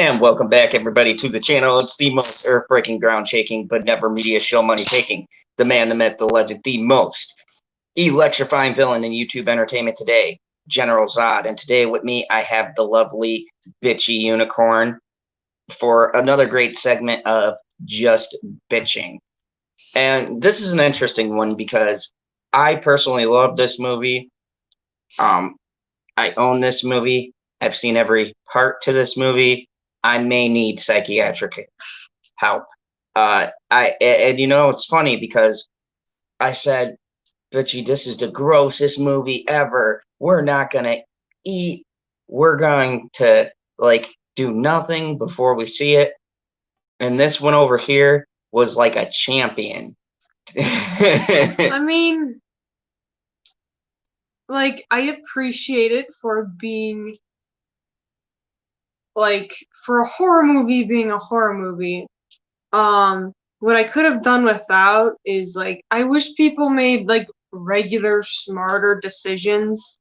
And welcome back, everybody, to the channel. It's the most earth-breaking, ground-shaking, but never media show money-taking. The man, the myth, the legend, the most electrifying villain in YouTube entertainment today, General Zod. And today with me, I have the lovely bitchy unicorn for another great segment of Just Bitching. And this is an interesting one because I personally love this movie. I own this movie. I've seen every part to this movie. I may need psychiatric help. And you know, it's funny because I said, Bitchy, this is the grossest movie ever. We're not gonna eat. We're going to do nothing before we see it. And this one over here was like a champion. I mean, I appreciate it for being for a horror movie being a horror movie. What I could have done without is I wish people made regular smarter decisions.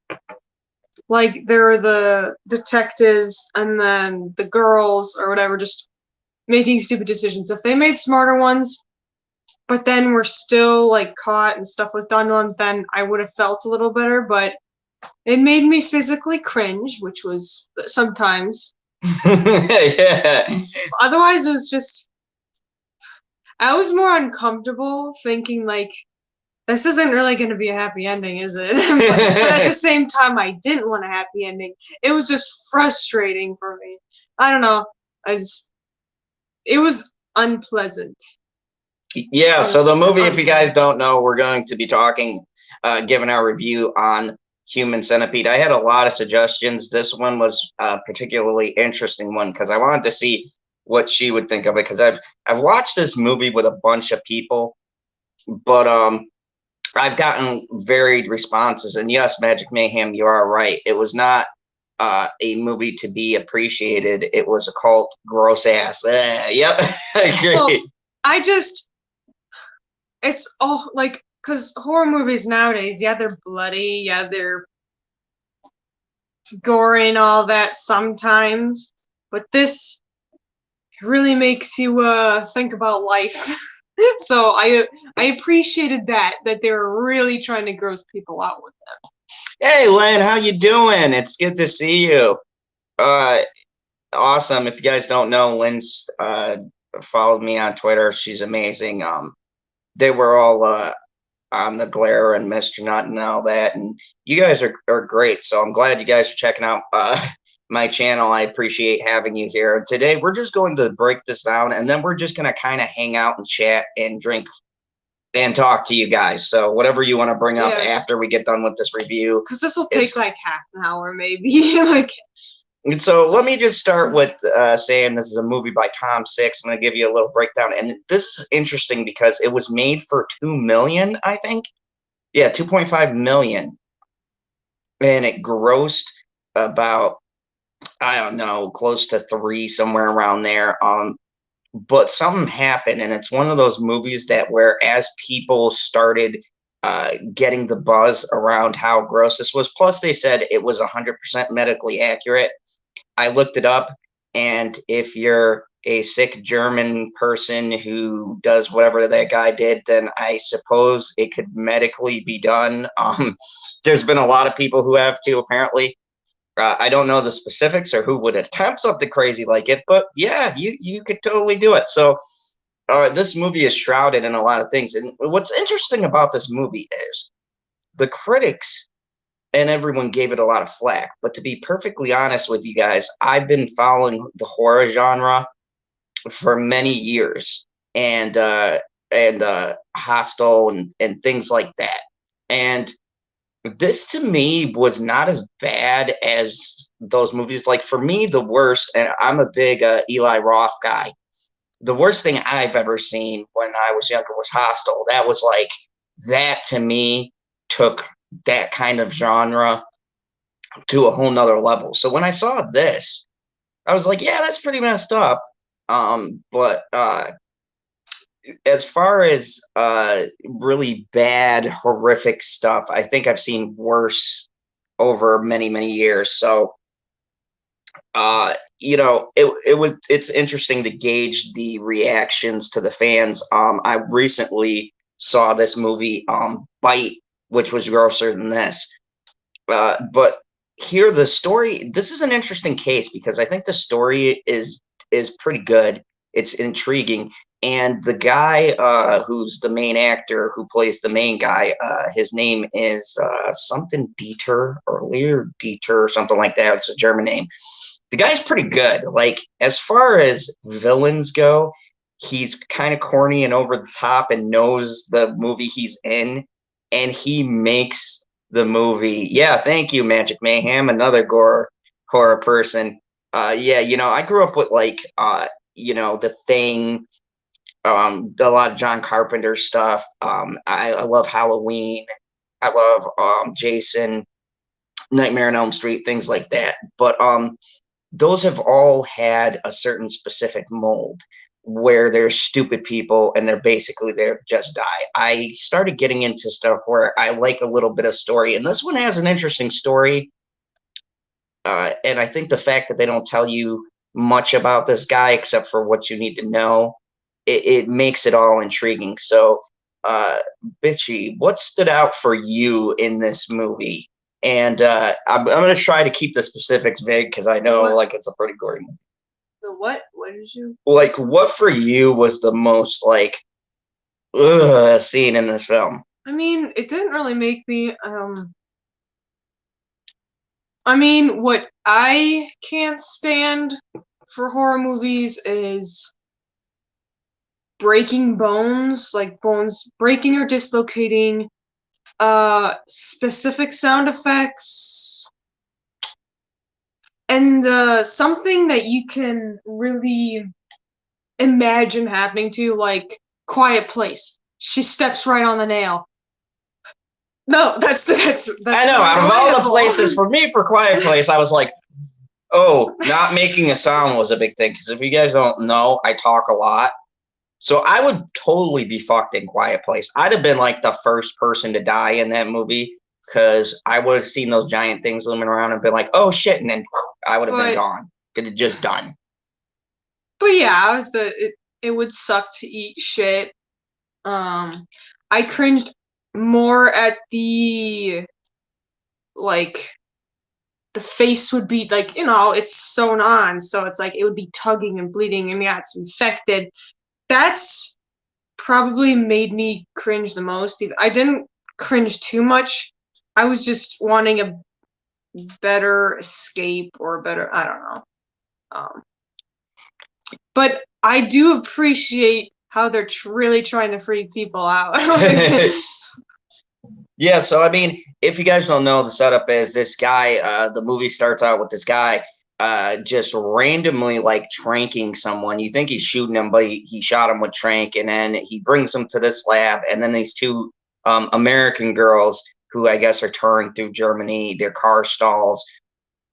There are the detectives and then the girls or whatever just making stupid decisions. If they made smarter ones, but then we're still caught and stuff was done to them, then I would have felt a little better. But it made me physically cringe, which was sometimes. Yeah. Otherwise, it was just I was more uncomfortable thinking this isn't really going to be a happy ending, is it? But at the same time, I didn't want a happy ending. It was just frustrating for me. I don't know. It was unpleasant. Yeah, so the movie, if you guys don't know, we're going to be talking, giving our review on Human Centipede. I had a lot of suggestions. This one was a particularly interesting one because I wanted to see what she would think of it, because I've watched this movie with a bunch of people, but I've gotten varied responses. And yes, Magic Mayhem, you are right. It was not a movie to be appreciated. It was a cult gross ass. Yep, I agree. Well, it's all because horror movies nowadays, yeah, they're bloody, yeah, they're gory and all that sometimes, but this really makes you think about life. So I appreciated that they were really trying to gross people out with them. Hey, Lynn, how you doing? It's good to see you. Awesome. If you guys don't know, Lynn's followed me on Twitter. She's amazing. They were all on the Glare and Mr. Nut and all that, and you guys are great. So I'm glad you guys are checking out my channel. I appreciate having you here. Today we're just going to break this down, and then we're just going to kind of hang out and chat and drink and talk to you guys. So whatever you want to bring up after we get done with this review, because this will take half an hour maybe. So let me just start with saying this is a movie by Tom Six. I'm going to give you a little breakdown, and this is interesting because it was made for $2 million, I think. Yeah, 2.5 million, and it grossed about, I don't know, close to 3, somewhere around there. But something happened, and it's one of those movies that where as people started getting the buzz around how gross this was, plus they said it was 100% medically accurate. I looked it up, and if you're a sick German person who does whatever that guy did, then I suppose it could medically be done. There's been a lot of people who have to, apparently. I don't know the specifics or who would attempt something crazy like it, but yeah, you could totally do it. So this movie is shrouded in a lot of things. And what's interesting about this movie is the critics and everyone gave it a lot of flack. But to be perfectly honest with you guys, I've been following the horror genre for many years, and Hostel and things like that. And this to me was not as bad as those movies. Like for me, the worst, and I'm a big Eli Roth guy. The worst thing I've ever seen when I was younger was Hostel. That was that to me took that kind of genre to a whole nother level. So when I saw this, I was like, yeah, that's pretty messed up. But as far as really bad, horrific stuff, I think I've seen worse over many, many years. So it's interesting to gauge the reactions to the fans. I recently saw this movie, Bite, which was grosser than this. But here, the story. This is an interesting case because I think the story is pretty good. It's intriguing, and the guy who's the main actor who plays the main guy, his name is something Dieter or Lear Dieter or something like that. It's a German name. The guy's pretty good. Like as far as villains go, he's kind of corny and over the top and knows the movie he's in, and he makes the movie. Yeah, thank you, Magic Mayhem, another gore horror person. Yeah, I grew up with like The Thing, a lot of John Carpenter stuff. I love Halloween. I love Jason, Nightmare on Elm Street, things like that. But those have all had a certain specific mold where they're stupid people and they're basically there to just die. I started getting into stuff where I like a little bit of story, and this one has an interesting story. And I think the fact that they don't tell you much about this guy except for what you need to know, it makes it all intriguing. So, Bitchy, what stood out for you in this movie? And I'm going to try to keep the specifics vague because I know like it's a pretty gory movie. The what? What did you? Like, what for you was the most like scene in this film? I mean, it didn't really make me. I mean, what I can't stand for horror movies is breaking bones, like bones breaking or dislocating, specific sound effects, and something that you can really imagine happening to, like Quiet Place. She steps right on the nail. No, that's I know. Out of all the places for me for Quiet Place, I was like, oh, not making a sound was a big thing. Because if you guys don't know, I talk a lot. So I would totally be fucked in Quiet Place. I'd have been like the first person to die in that movie because I would have seen those giant things looming around and been like, oh shit, and then I would have been gone. Could have just done. But yeah, it would suck to eat shit. I cringed more at the face would be like, it's sewn on, so it's like it would be tugging and bleeding, and yeah, it's infected. That's probably made me cringe the most. I didn't cringe too much. I was just wanting a better escape or a better, I don't know. But I do appreciate how they're really trying to freak people out. Yeah, so I mean, if you guys don't know, the setup is this guy, the movie starts out with this guy just randomly like tranking someone. You think he's shooting him, but he shot him with trank, and then he brings him to this lab, and then these two American girls who I guess are touring through Germany, their car stalls.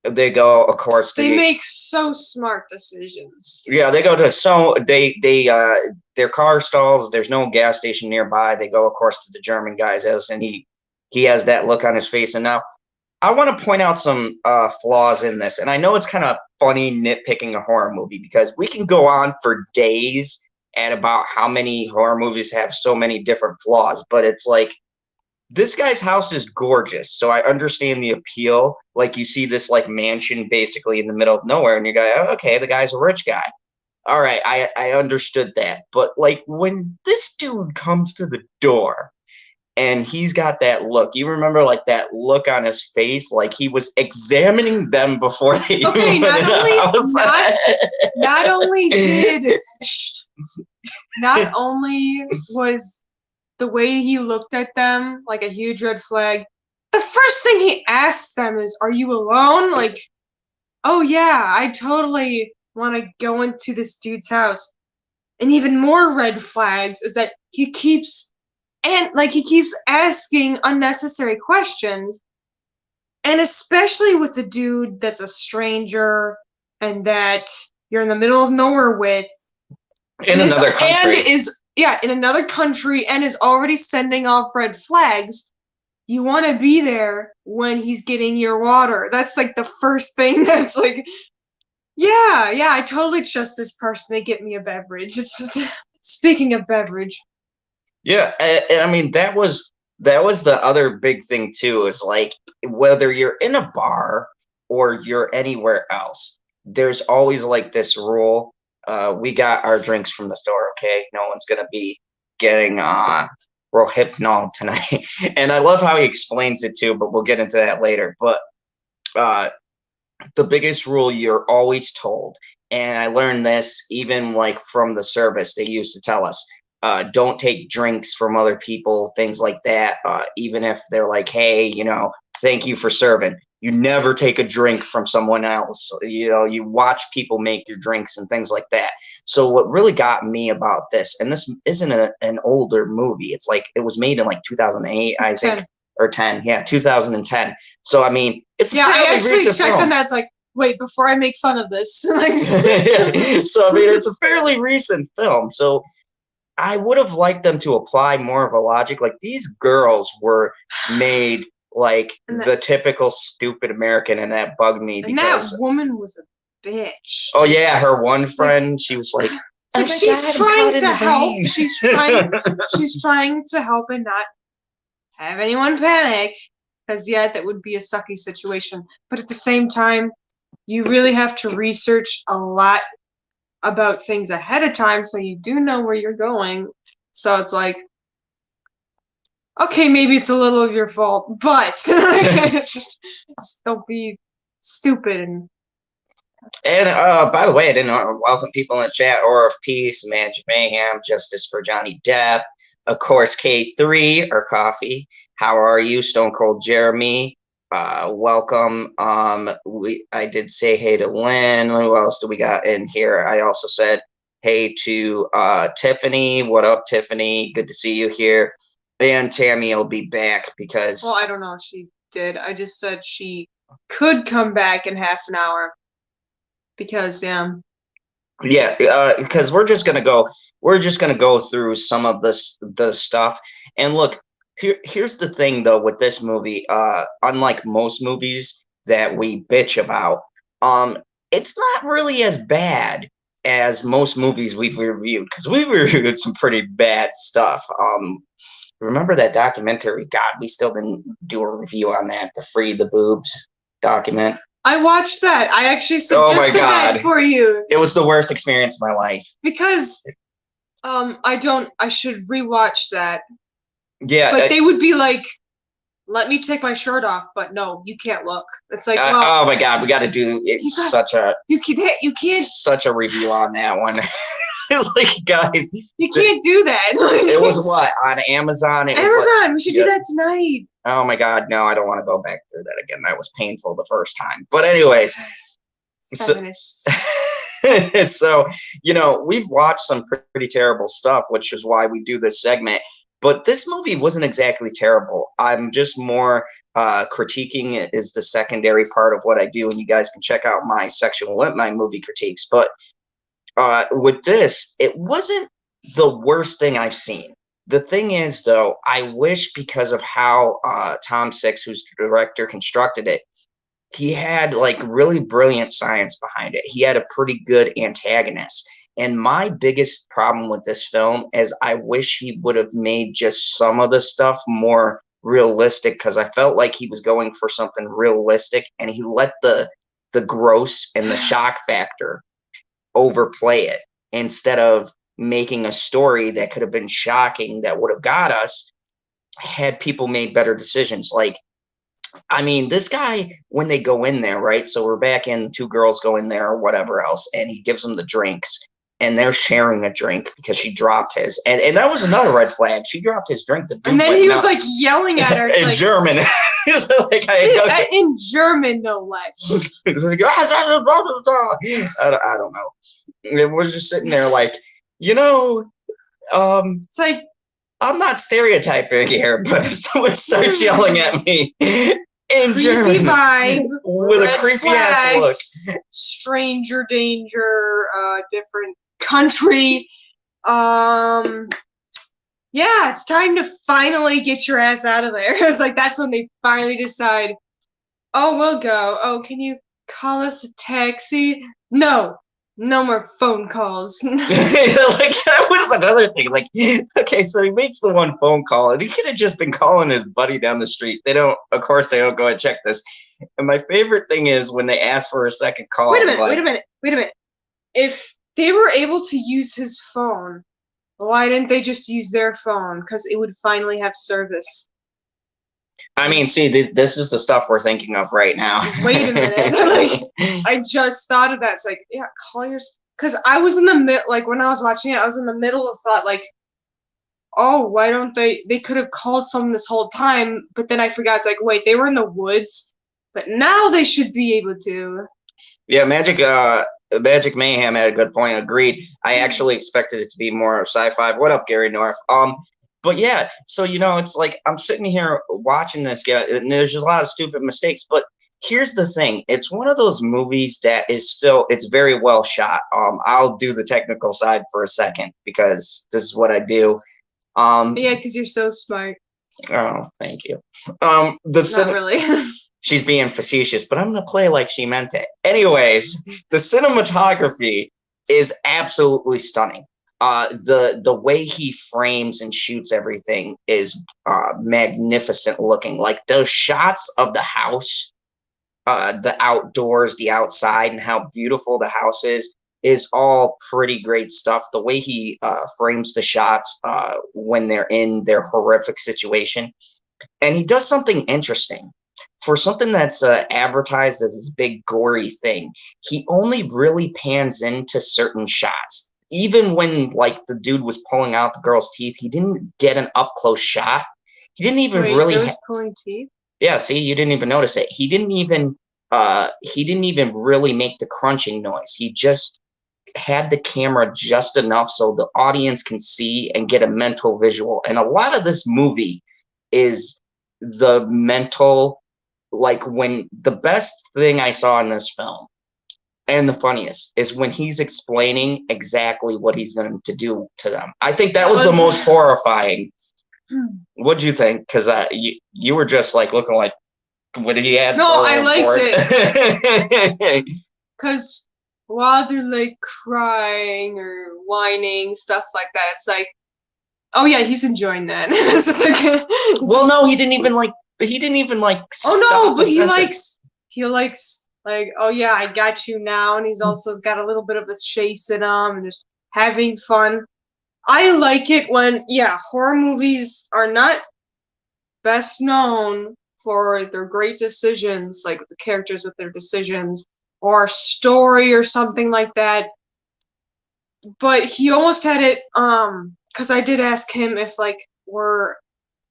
They go, of course. They make so smart decisions. Yeah, they go to their car stalls. There's no gas station nearby. They go, of course, to the German guy's house, and he has that look on his face. And now, I want to point out some flaws in this, and I know it's kind of funny nitpicking a horror movie because we can go on for days at about how many horror movies have so many different flaws, but it's like, this guy's house is gorgeous, so I understand the appeal. Like, you see this like mansion basically in the middle of nowhere, and you go, oh, okay, the guy's a rich guy. All right, I understood that. But like when this dude comes to the door and he's got that look, you remember like that look on his face, like he was examining them before they okay, even went in the house. Not only was the way he looked at them like a huge red flag, the first thing he asks them is, are you alone? Like, oh yeah, I totally want to go into this dude's house. And even more red flags is that he keeps asking unnecessary questions, and especially with the dude that's a stranger and that you're in the middle of nowhere with in another country. In another country and is already sending off red flags. You want to be there when he's getting your water. That's like the first thing that's like, Yeah, I totally trust this person to get me a beverage. It's just, speaking of beverage. Yeah, and I mean that was the other big thing too, is like whether you're in a bar or you're anywhere else, there's always like this rule. We got our drinks from the store, okay? No one's gonna be getting rohypnol tonight. And I love how he explains it too, but we'll get into that later. But uh the biggest rule you're always told, and I learned this even like from the service. They used to tell us, don't take drinks from other people, things like that. Even if they're like, hey, thank you for serving, you never take a drink from someone else. You watch people make your drinks and things like that. So what really got me about this, and this isn't an older movie, it's like it was made in like 2008, I think, or 10. Yeah, 2010. So I mean, it's Yeah, I fairly actually recent checked film. on that. It's like, wait, before I make fun of this. So I mean, it's a fairly recent film. So I would have liked them to apply more of a logic. Like these girls were made like the typical stupid American, and that bugged me And that because woman was a bitch. oh yeah, her one friend, she was like, It's like she's trying to help. She's trying to help and not have anyone panic. Because yeah, that would be a sucky situation. But at the same time, you really have to research a lot about things ahead of time so you do know where you're going. So it's like, okay, maybe it's a little of your fault, but just don't be stupid. And by the way, I didn't welcome people in the chat. Aura of Peace, Magic Mayhem, Justice for Johnny Depp, of course, K3 or Coffee. How are you, Stone Cold Jeremy? Welcome. I did say hey to Lynn. Who else do we got in here? I also said hey to Tiffany. What up, Tiffany? Good to see you here. And Tammy will be back because. Well, I don't know if she did. I just said she could come back in half an hour. Because yeah, because we're just gonna go through some of the stuff. And look, here's the thing though with this movie. Unlike most movies that we bitch about, it's not really as bad as most movies we've reviewed, because we've reviewed some pretty bad stuff. Remember that documentary? God, we still didn't do a review on that, the Free the Boobs document. I watched that. I actually suggested that for you. It was the worst experience of my life. Because I should rewatch that. Yeah. But they would be like, let me take my shirt off, but no, you can't look. It's like, well, oh my God, we got to do you can't such a review on that one. It's like, guys, you can't do that. It was what, on Amazon? We should do that tonight. Oh my God, no, I don't want to go back through that again. That was painful the first time. But anyways, so we've watched some pretty terrible stuff, which is why we do this segment. But this movie wasn't exactly terrible. I'm just more critiquing it is the secondary part of what I do, and you guys can check out my section with my movie critiques. But with this, it wasn't the worst thing I've seen. The thing is, though, I wish, because of how Tom Six, who's the director, constructed it, he had like really brilliant science behind it. He had a pretty good antagonist. And my biggest problem with this film is I wish he would have made just some of the stuff more realistic, because I felt like he was going for something realistic, and he let the gross and the shock factor overplay it, instead of making a story that could have been shocking, that would have got us, had people made better decisions. Like, I mean, this guy, when they go in there, right? So we're back in, the two girls go in there or whatever else, and he gives them the drinks, and they're sharing a drink because she dropped his. And that was another red flag. She dropped his drink. And then he was like yelling at her. In like, German. In German, no less. Like, I don't know. And we're just sitting there like, it's like, I'm not stereotyping here, but if someone starts yelling at me in German vibe, with a creepy ass look, stranger danger, different country, yeah, it's time to finally get your ass out of there. It's like, that's when they finally decide, oh, we'll go. Oh, can you call us a taxi. No, no more phone calls. Like that was another thing. Like, okay, so he makes the one phone call, and he could have just been calling his buddy down the street. They don't, of course, they don't go and check this. And my favorite thing is when they ask for a second call. Wait a minute. If they were able to use his phone, why didn't they just use their phone? Because it would finally have service. I mean, see, this is the stuff we're thinking of right now. Wait a minute. Like, I just thought of that. It's like, yeah, call yours. Because I was in the mid, like, when I was watching it, I was in the middle of thought, like, oh, why don't they could have called someone this whole time, but then I forgot, it's like, wait, they were in the woods, but now they should be able to. Yeah, Magic Mayhem had a good point. Agreed. I actually expected it to be more sci-fi. What up, Gary North? But yeah, so it's like I'm sitting here watching this guy, and there's a lot of stupid mistakes. But here's the thing: it's one of those movies that is it's very well shot. I'll do the technical side for a second because this is what I do. Yeah, because you're so smart. Oh, thank you. Not really. She's being facetious, but I'm gonna play like she meant it. Anyways, the cinematography is absolutely stunning. The way he frames and shoots everything is magnificent looking. Like those shots of the house, the outdoors, the outside, and how beautiful the house is all pretty great stuff. The way he frames the shots when they're in their horrific situation. And he does something interesting. For something that's advertised as this big gory thing, he only really pans into certain shots. Even when like the dude was pulling out the girl's teeth, he didn't get an up close shot. He didn't even really pulling teeth. Yeah, see, you didn't even notice it. He didn't even really make the crunching noise. He just had the camera just enough so the audience can see and get a mental visual. And a lot of this movie is the mental, like when the best thing I saw in this film and the funniest is when he's explaining exactly what he's going to do to them. I think that was the most horrifying. What'd you think? Because you were just like looking like, what did he add? No, I liked it. Because while they're like crying or whining, stuff like that, it's like, oh yeah, he's enjoying that. Well, no, he didn't even like. Oh no, but he likes like, oh yeah, I got you now, and he's also got a little bit of a chase in him and just having fun. I like it when horror movies are not best known for their great decisions, like the characters with their decisions, or story or something like that. But he almost had it, because I did ask him if like were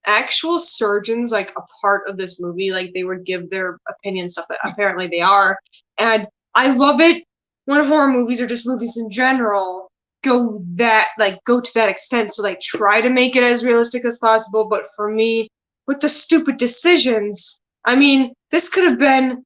actual surgeons like a part of this movie, like they would give their opinion, stuff that apparently they are. And I love it when horror movies or just movies in general go to that extent, so like try to make it as realistic as possible. But for me, with the stupid decisions, I mean, this could have been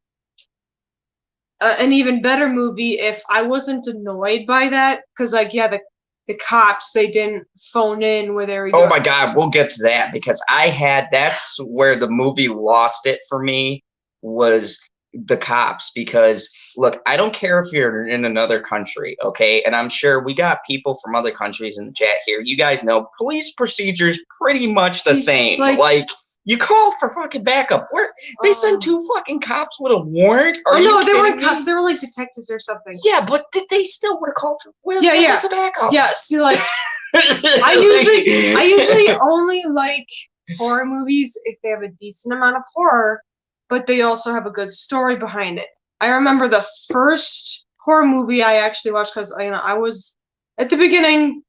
an even better movie if I wasn't annoyed by that, because like the cops, they didn't phone in where they were going. Oh my God, we'll get to that because that's where the movie lost it for me, was the cops. Because look, I don't care if you're in another country, okay? And I'm sure we got people from other countries in the chat here. You guys know police procedures pretty much the same. Like you call for fucking backup. They sent 2 fucking cops with a warrant? No, they weren't cops. They were like detectives or something. Yeah, but they still would have called for a backup. Yeah, see, like I usually only like horror movies if they have a decent amount of horror, but they also have a good story behind it. I remember the first horror movie I actually watched, because I was at the beginning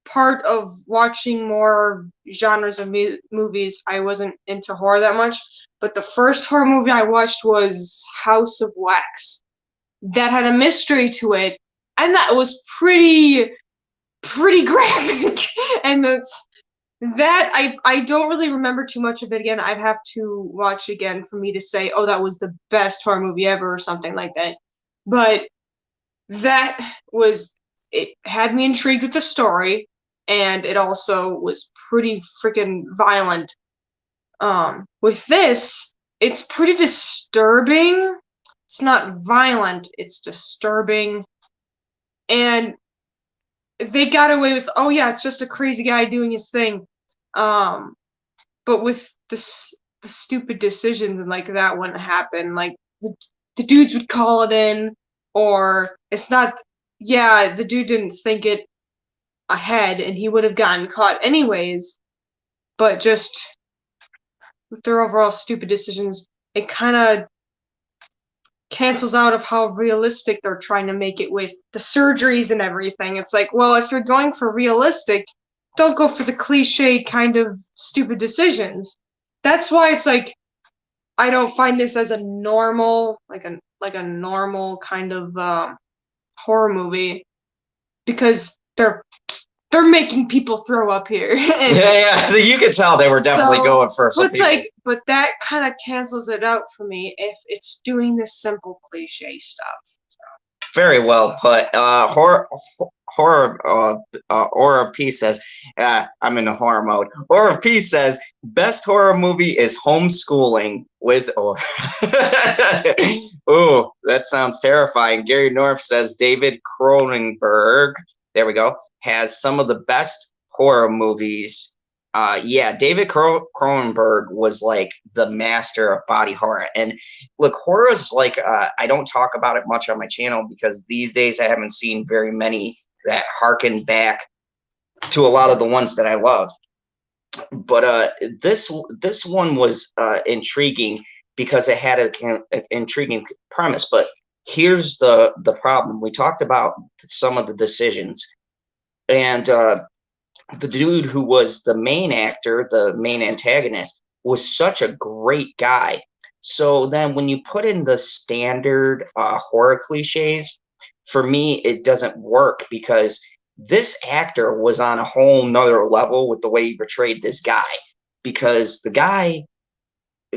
part of watching more genres of movies. I wasn't into horror that much, but the first horror movie I watched was House of Wax. That had a mystery to it, and that was pretty graphic. And I don't really remember too much of it again. I'd have to watch again for me to say, oh, that was the best horror movie ever or something like that. But it had me intrigued with the story, and it also was pretty freaking violent. With this, it's pretty disturbing, It's not violent, it's disturbing. And they got away with, oh yeah, it's just a crazy guy doing his thing. But with the stupid decisions and like that wouldn't happen. Like the dudes would call it in, or it's not. Yeah, the dude didn't think it ahead, and he would have gotten caught anyways. But just with their overall stupid decisions, it kind of cancels out of how realistic they're trying to make it with the surgeries and everything. It's like, well, if you're going for realistic, don't go for the cliche kind of stupid decisions. That's why it's like I don't find this as a normal, like a normal kind of horror movie, because they're making people throw up here. Yeah, you could tell they were definitely going for some people. But that kind of cancels it out for me if it's doing this simple cliche stuff. Very well put. Horror P says, I'm in the horror mode. Horror P says, best horror movie is Homeschooling with, ooh, that sounds terrifying. Gary North says, David Cronenberg, there we go, has some of the best horror movies. Yeah, David Cronenberg was like the master of body horror. And look, horror is like, I don't talk about it much on my channel because these days I haven't seen very many that harken back to a lot of the ones that I love. But this one was intriguing because it had an intriguing premise. But here's the problem. We talked about some of the decisions. And the dude who was the main actor, the main antagonist, was such a great guy. So then when you put in the standard horror cliches, for me, it doesn't work because this actor was on a whole nother level with the way he portrayed this guy. Because the guy,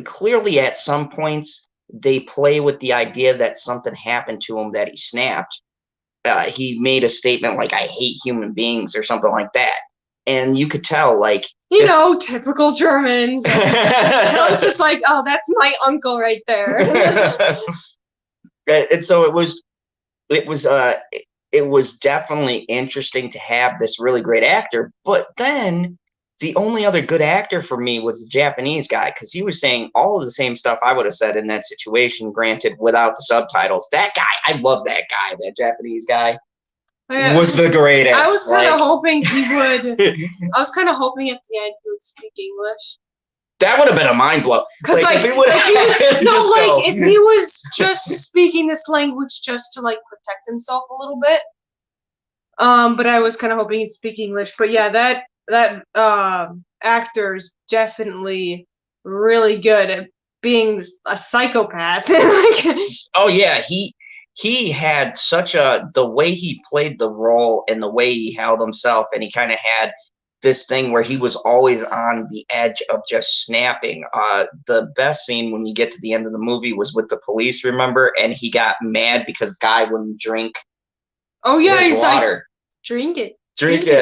clearly at some points, they play with the idea that something happened to him, that he snapped. He made a statement like, I hate human beings or something like that. And you could tell, like, you know, typical Germans. I was just like, oh, that's my uncle right there. And so it was definitely interesting to have this really great actor. But then the only other good actor for me was the Japanese guy, because he was saying all of the same stuff I would have said in that situation, granted, without the subtitles. That guy, I love that guy, that Japanese guy. Was the greatest. I was kind of hoping he would. I was kind of hoping at the end he would speak English. That would have been a mind blow. Because if he was just speaking this language just to like protect himself a little bit. But I was kind of hoping he'd speak English. But yeah, that actor's definitely really good at being a psychopath. Oh yeah, he had such the way he played the role and the way he held himself, and he kind of had this thing where he was always on the edge of just snapping. The best scene when you get to the end of the movie was with the police, remember? And he got mad because the guy wouldn't drink. Oh yeah, he's water. Like, drink it,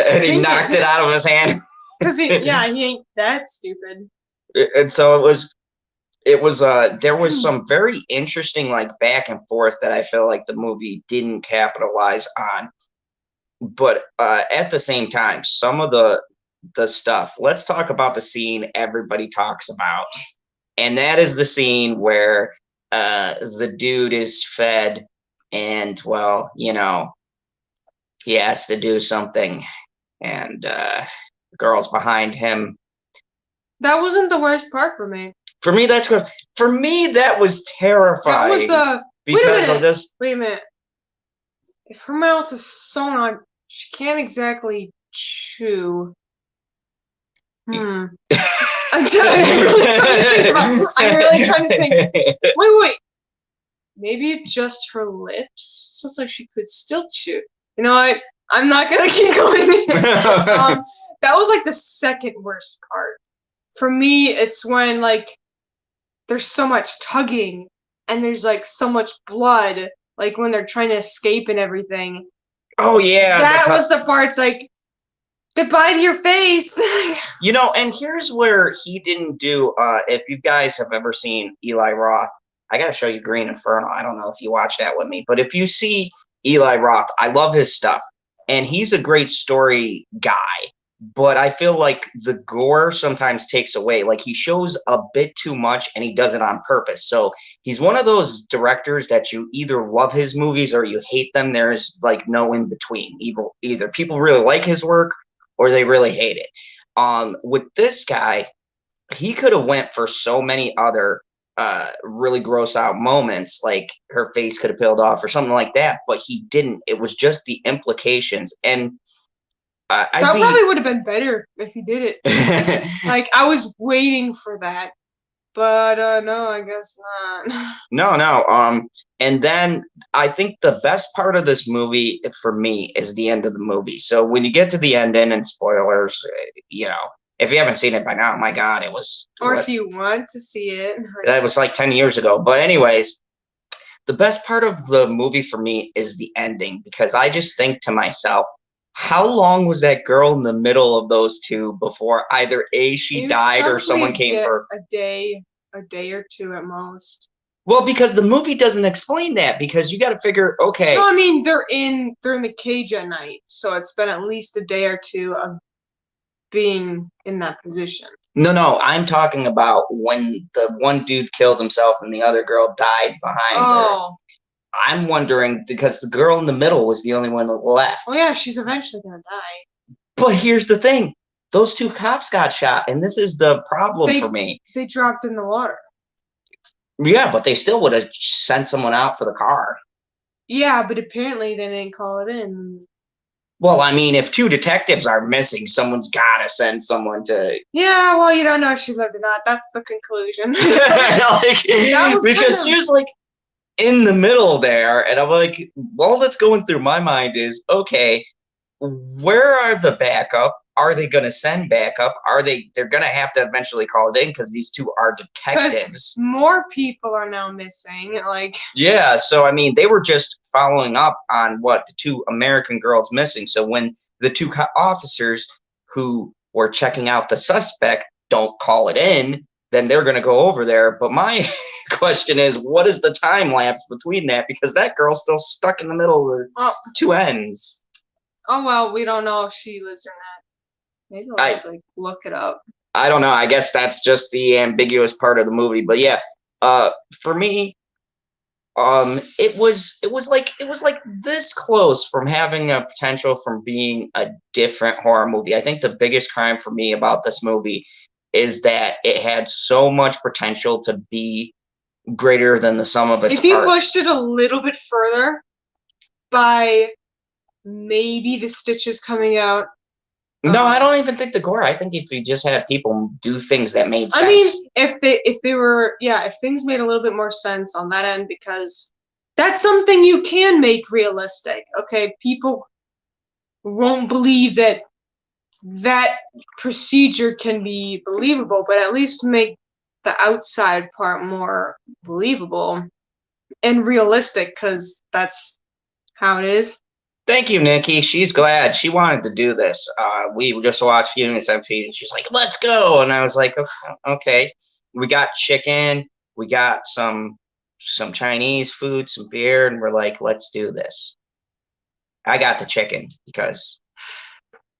and he knocked it out of his hand. Because he ain't that stupid. And so it was there was some very interesting like back and forth that I feel like the movie didn't capitalize on. But at the same time, some of the stuff, let's talk about the scene everybody talks about. And that is the scene where the dude is fed and, well, you know, he has to do something, and the girl's behind him. That wasn't the worst part for me. For me, that's good. For me, that was terrifying. That was because wait a minute. If her mouth is sewn on, she can't exactly chew. I'm really trying to think. Wait. Maybe it's just her lips. So it's like she could still chew. You know what? I'm not gonna keep going. That was like the second worst part. For me, it's when like there's so much tugging and there's like so much blood, like when they're trying to escape and everything. Oh yeah, that was the part. It's like, goodbye to your face. You know, and here's where he didn't do. If you guys have ever seen Eli Roth, I gotta show you Green Inferno. I don't know if you watched that with me, but if you see Eli Roth, I love his stuff, and he's a great story guy. But I feel like the gore sometimes takes away. Like he shows a bit too much, and he does it on purpose. So he's one of those directors that you either love his movies or you hate them. There's like no in between. Either people really like his work or they really hate it. With this guy, he could have went for so many other really gross out moments, like her face could have peeled off or something like that, but he didn't. It was just the implications, and that probably would have been better if he did it. Like I was waiting for that, but no, I guess not. No. And then I think the best part of this movie for me is the end of the movie. So when you get to the ending, and spoilers, if you haven't seen it by now, my God, it was. Or if you want to see it, that was like 10 years ago. But anyways, the best part of the movie for me is the ending, because I just think to myself, how long was that girl in the middle of those two before either she died or someone came for a day or two at most? Well, because the movie doesn't explain that, because you got to figure, okay. No, I mean they're in the cage at night, so it's been at least a day or two of being in that position. No, I'm talking about when the one dude killed himself and the other girl died behind her. I'm wondering, because the girl in the middle was the only one that left. Oh yeah, she's eventually gonna die. But here's the thing. Those two cops got shot, and this is the problem for me. They dropped in the water. Yeah, but they still would have sent someone out for the car. Yeah, but apparently they didn't call it in. Well, I mean, if two detectives are missing, someone's got to send someone to... Yeah, well, you don't know if she lived or not. That's the conclusion. Because she was, like, in the middle there, and I'm like, all that's going through my mind is, okay, where are the backup? Are they going to send backup? They're going to have to eventually call it in, because these two are detectives. More people are now missing. Yeah, so I mean, they were just following up on what the two American girls missing. So when the two officers who were checking out the suspect don't call it in, then they're going to go over there. But my question is, what is the time lapse between that? Because that girl's still stuck in the middle of the two ends. Oh, well, we don't know if she lives or not. Maybe let's look it up. I don't know. I guess that's just the ambiguous part of the movie. But yeah, for me, it was like this close from having a potential from being a different horror movie. I think the biggest crime for me about this movie is that it had so much potential to be greater than the sum of its parts. If you pushed it a little bit further, by maybe the stitches coming out. No, I don't even think the gore. I think if you just had people do things that made sense. I mean, if things made a little bit more sense on that end, because that's something you can make realistic. Okay, people won't believe that procedure can be believable, but at least make the outside part more believable and realistic, because that's how it is. Thank you, Nikki. She's glad. She wanted to do this. We just watched Centipede, and she's like, let's go. And I was like, okay. We got chicken. We got some Chinese food, some beer, and we're like, let's do this. I got the chicken because...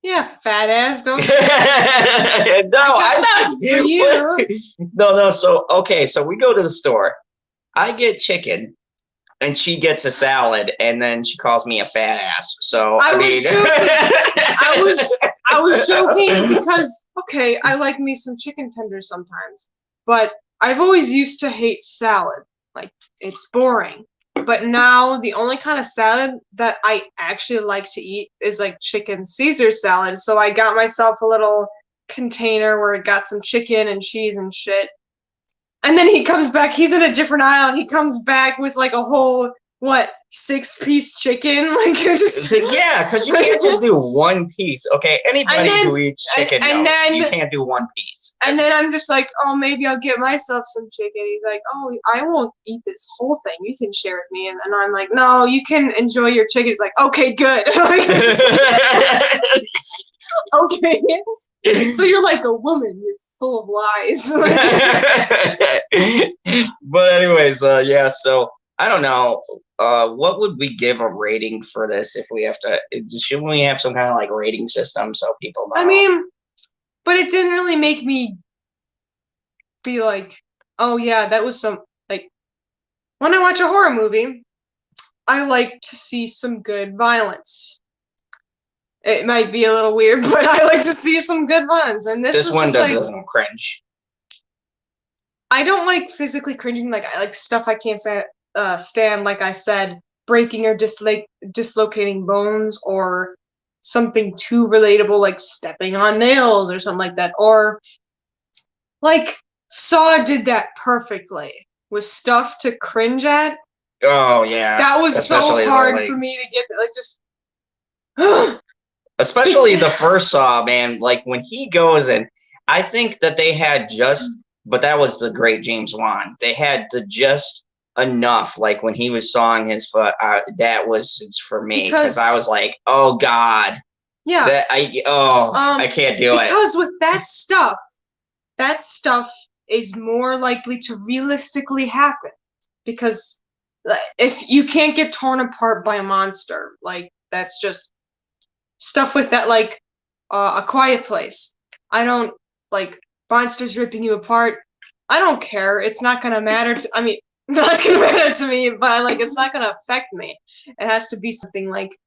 Yeah, fat ass. Don't. No, I'm not. For you. No. So, okay. So we go to the store. I get chicken. And she gets a salad, and then she calls me a fat ass. So I mean, I was joking because I like me some chicken tenders sometimes, but I've always used to hate salad. Like, it's boring. But now the only kind of salad that I actually like to eat is like chicken Caesar salad. So I got myself a little container where it got some chicken and cheese and shit. And then he comes back, he's in a different aisle, and he comes back with like a whole, 6-piece chicken? Like, yeah, because you can't just do one piece, okay? Anybody who eats chicken knows you can't do one piece. And then I'm just like, oh, maybe I'll get myself some chicken. He's like, oh, I won't eat this whole thing. You can share with me. And I'm like, no, you can enjoy your chicken. He's like, okay, good. Okay. So you're like a woman. You're full of lies. But anyways, yeah. So I don't know. What would we give a rating for this if we have to? Should we have some kind of like rating system so people know? I mean, but it didn't really make me be like, oh yeah, that was some like. When I watch a horror movie, I like to see some good violence. It might be a little weird, but I like to see some good violence. And this one was just like, doesn't cringe. I don't like physically cringing. Like I like stuff I can't stand. Like I said, breaking or dislocating bones, or something too relatable, like stepping on nails or something like that. Or like Saw did that perfectly with stuff to cringe at. Oh yeah, That was especially so hard for me to get. Like just. Especially the first Saw, man. Like when he goes in, I think that they had just, but that was the great James Wan. They had the just enough. Like when he was sawing his foot, that was for me because I was like, oh God, yeah, that I can't do it. Because with that stuff is more likely to realistically happen. Because if you can't get torn apart by a monster, like that's just. Stuff with that, like A Quiet Place. I don't like monsters ripping you apart. I don't care. It's not gonna matter. I mean, not gonna matter to me, but like, it's not gonna affect me. It has to be something like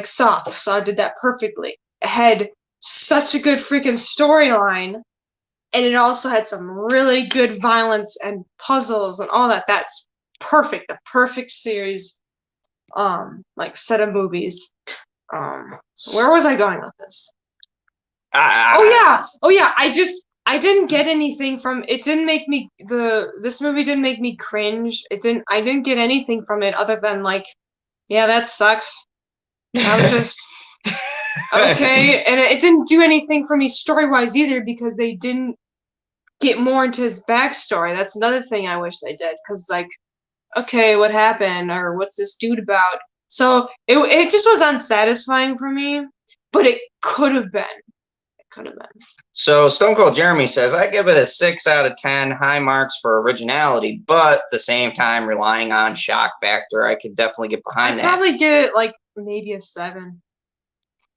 Saw. Saw did that perfectly. It had such a good freaking storyline, and it also had some really good violence and puzzles and all that. That's perfect. The perfect series, like set of movies. Where was I going with this? Oh yeah. I didn't get anything from it. Didn't make me this movie didn't make me cringe. I didn't get anything from it other than like, yeah, that sucks. I was just okay, and it didn't do anything for me story-wise either because they didn't get more into his backstory. That's another thing I wish they did because like, okay, what happened or what's this dude about? So it just was unsatisfying for me, but it could have been. It could have been. So Stone Cold Jeremy says, I give it a 6 out of 10, high marks for originality, but at the same time relying on shock factor. I could definitely get behind that. I'd probably give it like maybe a 7.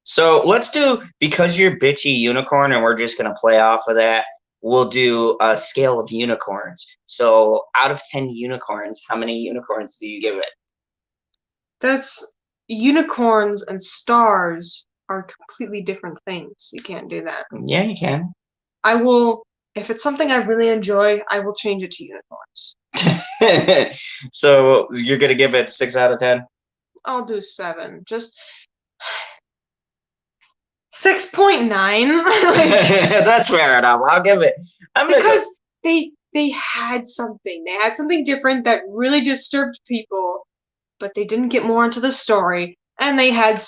So let's do, because you're bitchy unicorn and we're just going to play off of that, we'll do a scale of unicorns. So out of 10 unicorns, how many unicorns do you give it? That's unicorns and stars are completely different things. You can't do that. Yeah, you can. I will, if it's something I really enjoy, I will change it to unicorns. So you're going to give it 6 out of 10? I'll do 7. Just 6.9. That's fair enough. I'll give it. Because they had something. They had something different that really disturbed people, but they didn't get more into the story. And they had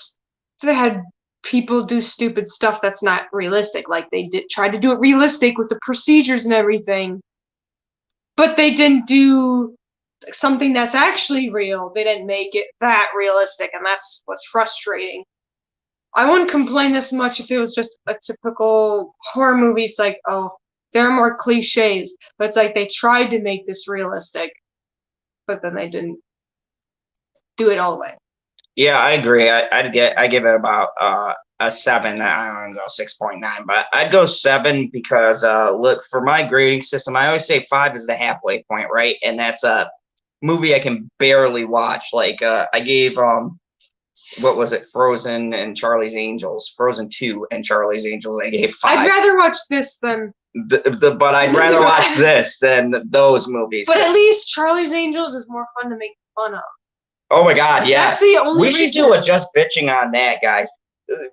people do stupid stuff that's not realistic. Like they did try to do it realistic with the procedures and everything, but they didn't do something that's actually real. They didn't make it that realistic, and that's what's frustrating. I wouldn't complain this much if it was just a typical horror movie. It's like, oh, there are more cliches, but it's like they tried to make this realistic, but then they didn't do it all the way. Yeah, I agree. I give it about a 7. I don't go 6.9, but I'd go 7 because look, for my grading system, I always say 5 is the halfway point, right? And that's a movie I can barely watch. Like I gave what was it, Frozen and Charlie's Angels, Frozen 2 and Charlie's Angels. I gave 5. I'd rather watch this than but I'd rather watch this than those movies. But at least Charlie's Angels is more fun to make fun of. Oh my God, yeah. That's the only reason. We should do a just bitching on that, guys.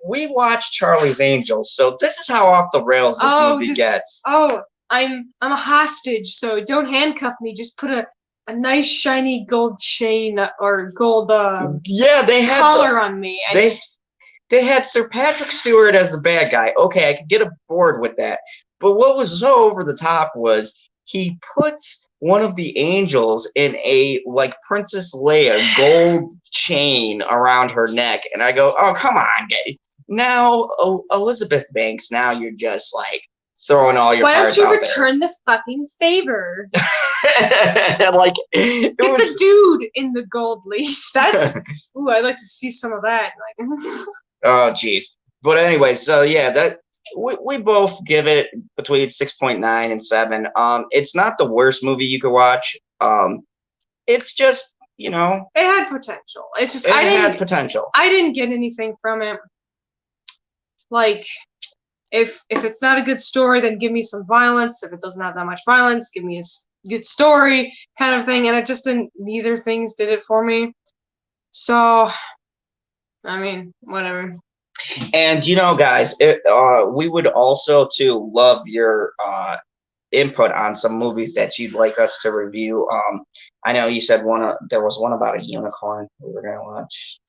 We watched Charlie's Angels, so this is how off the rails this movie gets. Oh, I'm a hostage, so don't handcuff me. Just put a nice shiny gold chain or gold they had collar on me. They had Sir Patrick Stewart as the bad guy. Okay, I could get aboard with that. But what was so over the top was he puts one of the angels in a like Princess Leia gold chain around her neck, and I go, oh come on, now Elizabeth Banks, now you're just like throwing all your Why don't parts you out return the fucking favor? there. Like it Get was. the dude in the gold leash. That's ooh, I'd like to see some of that. Like, Oh, geez. But anyway, so yeah, that we both give it between 6.9 and 7. It's not the worst movie you could watch. It's just, you know, it had potential. It's just it had potential. I didn't get anything from it. Like, if it's not a good story, then give me some violence. If it doesn't have that much violence, give me a good story kind of thing. And it just didn't. Neither things did it for me. So, I mean, whatever. And you know, guys, we would also too love your input on some movies that you'd like us to review. I know you said there was one about a unicorn. We were gonna watch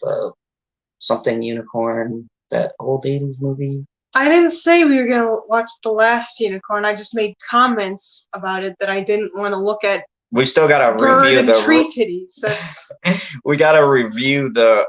something unicorn, that old 80s movie. I didn't say we were gonna watch The Last Unicorn. I just made comments about it that I didn't want to look at. We still gotta Bird review and the tree titties. That's. we gotta review the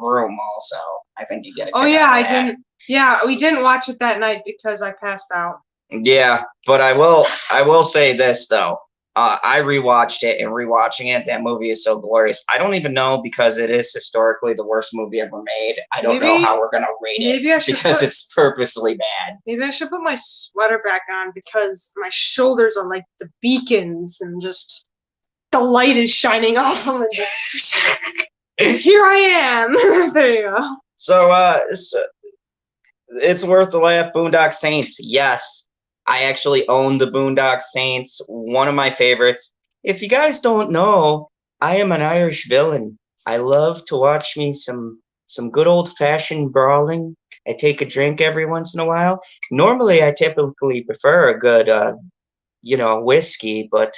Room also. I think you get it. Oh yeah, I didn't. Yeah, we didn't watch it that night because I passed out. Yeah, but I will say this though. I rewatched it, and rewatching it, that movie is so glorious. I don't even know, because it is historically the worst movie ever made. I don't know how we're gonna rate it because it's purposely bad. Maybe I should put my sweater back on because my shoulders are like the beacons, and just the light is shining off them, and just here I am. There you go. So, it's worth the laugh. Boondock Saints, yes. I actually own the Boondock Saints, one of my favorites. If you guys don't know, I am an Irish villain. I love to watch me some good old-fashioned brawling. I take a drink every once in a while. Normally, I typically prefer a good, whiskey, but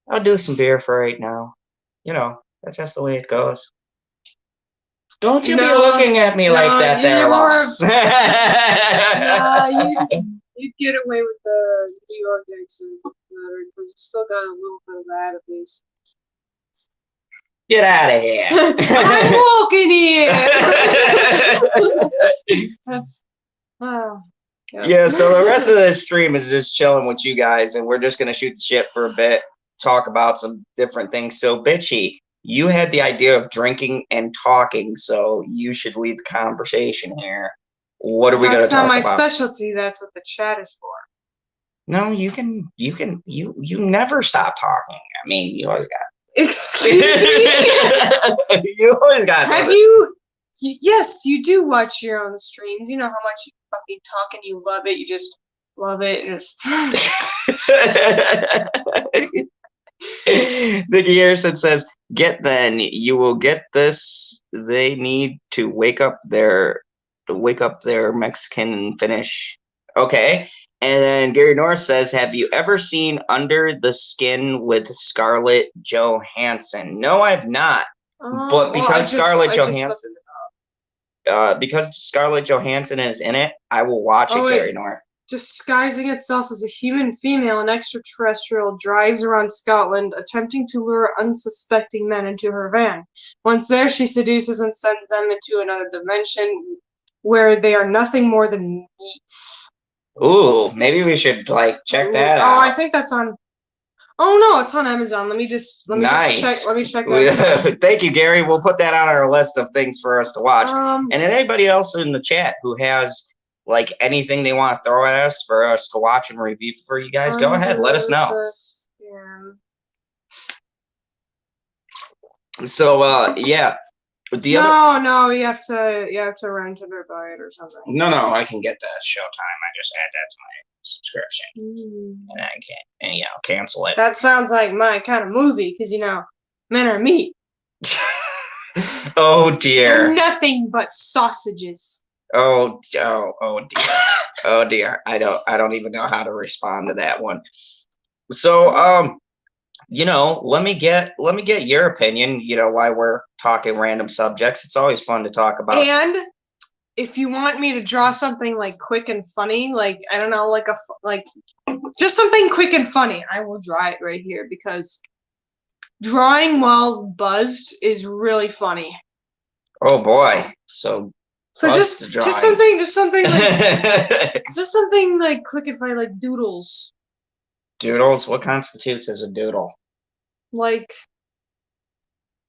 I'll do some beer for right now. You know, that's just the way it goes. Don't you be looking at me like that there, Loss. You'd get away with the New York accent better because you still got a little bit of that at least. Get out of here. I'm walking here. That's yeah, so the rest of this stream is just chilling with you guys, and we're just gonna shoot the shit for a bit, talk about some different things. So Bitchy, you had the idea of drinking and talking, so you should lead the conversation here. What are we going to talk about? That's not my specialty. That's what the chat is for. No, you never stop talking. I mean, you always got. Excuse me. You always got. Have you? Yes, you do watch your own streams. You know how much you fucking talk and you love it. You just love it. Just. Vicky Harrison says, "Get then, you will get this. They need to wake up their Mexican finish." Okay. And then Gary North says, "Have you ever seen Under the Skin with Scarlett Johansson?" No, I've not. But because Scarlett Johansson is in it, I will watch it, Gary North. Disguising itself as a human female, an extraterrestrial drives around Scotland, attempting to lure unsuspecting men into her van. Once there, she seduces and sends them into another dimension where they are nothing more than meat. Ooh, maybe we should check that out. Oh, I think that's on. Oh no, it's on Amazon. Let me just check. Let me check that. Thank you, Gary. We'll put that on our list of things for us to watch. And anybody else in the chat who has anything they want to throw at us for us to watch and review for you guys, go ahead. Let us know. So yeah. No, you have to rent it or buy it or something. No, I can get that Showtime. I just add that to my subscription, and I can't, cancel it. That sounds like my kind of movie, because men are meat. Oh dear. They're nothing but sausages. Oh dear. Oh dear. I don't even know how to respond to that one. So let me get your opinion, why we're talking random subjects. It's always fun to talk about. And if you want me to draw something quick and funny, I don't know, just something quick and funny, I will draw it right here, because drawing while buzzed is really funny. Oh boy. So So Bust just drawing. just something like quick and fire, like doodles. Doodles? What constitutes as a doodle? Like,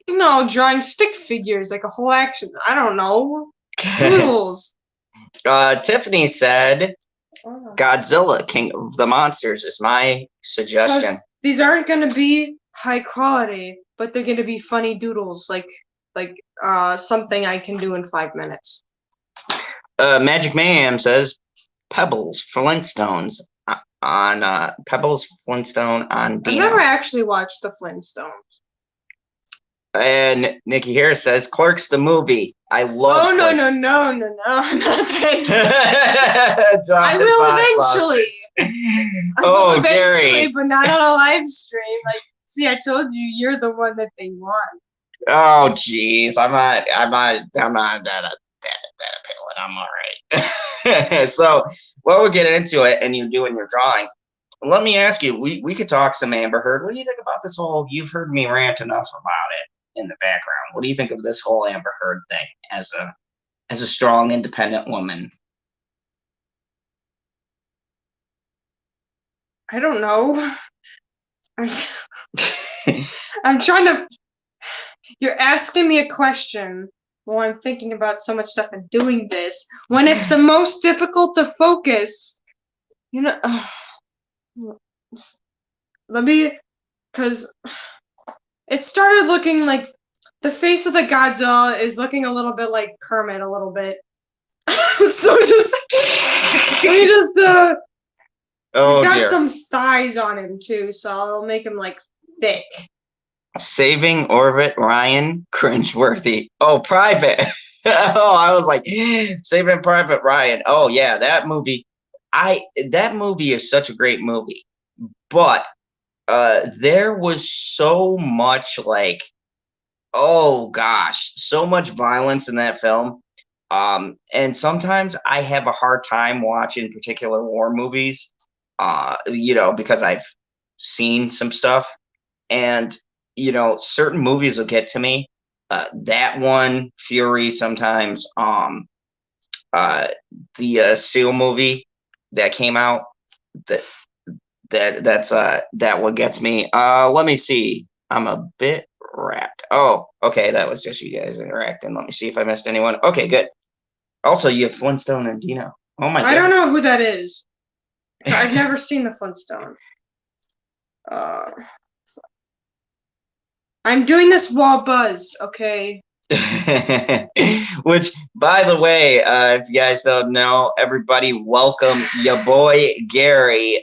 drawing stick figures, like a whole action. I don't know. Doodles. Tiffany said Godzilla, King of the Monsters is my suggestion. These aren't going to be high quality, but they're going to be funny doodles, like something I can do in 5 minutes. Magic Mayhem says Pebbles, Flintstones on Pebbles, Flintstone on Dino. I've never actually watched the Flintstones. And Nikki Harris says Clerks the movie. I love. Oh Clerks. no, not that. I will eventually. Oh, Gary. But not on a live stream. Like, see, I told you, you're the one that they want. Oh, jeez, I'm not that appealing. I'm all right. So, while we're getting into it, and you're doing your drawing, let me ask you. We could talk some Amber Heard. What do you think about this whole? You've heard me rant enough about it in the background. What do you think of this whole Amber Heard thing as a strong, independent woman? I don't know. I'm trying to. You're asking me a question while I'm thinking about so much stuff and doing this when it's the most difficult to focus. Because it started looking like the face of the Godzilla is looking a little bit like Kermit a little bit. So he's got some thighs on him too, so I'll make him like thick. Saving Orbit Ryan, cringeworthy. Oh, Private. Oh, I was like, Saving Private Ryan. Oh yeah, that movie. That movie is such a great movie, but there was so much like, oh gosh, so much violence in that film. And sometimes I have a hard time watching particular war movies, because I've seen some stuff, and certain movies will get to me. That one, Fury, sometimes. The Seal movie that came out, that's that one gets me. Let me see. I'm a bit wrapped. Oh, okay, that was just you guys interacting. Let me see if I missed anyone. Okay, good. Also, you have Flintstone and Dino. Oh my god. I don't know who that is. I've never seen the Flintstone. I'm doing this while buzzed, okay? Which, by the way, if you guys don't know, everybody welcome your boy Gary.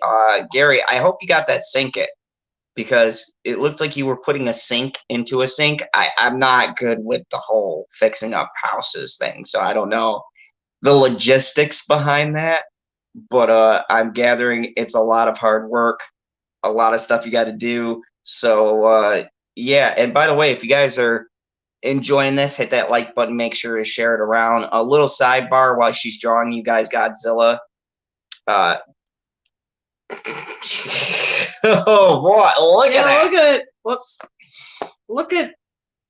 Gary, I hope you got that sink it, because it looked like you were putting a sink into a sink. I'm not good with the whole fixing up houses thing, so I don't know the logistics behind that. But I'm gathering it's a lot of hard work, a lot of stuff you got to do. So yeah, and by the way, if you guys are enjoying this, hit that like button, make sure to share it around. A little sidebar while she's drawing you guys Godzilla. Oh boy, look at that.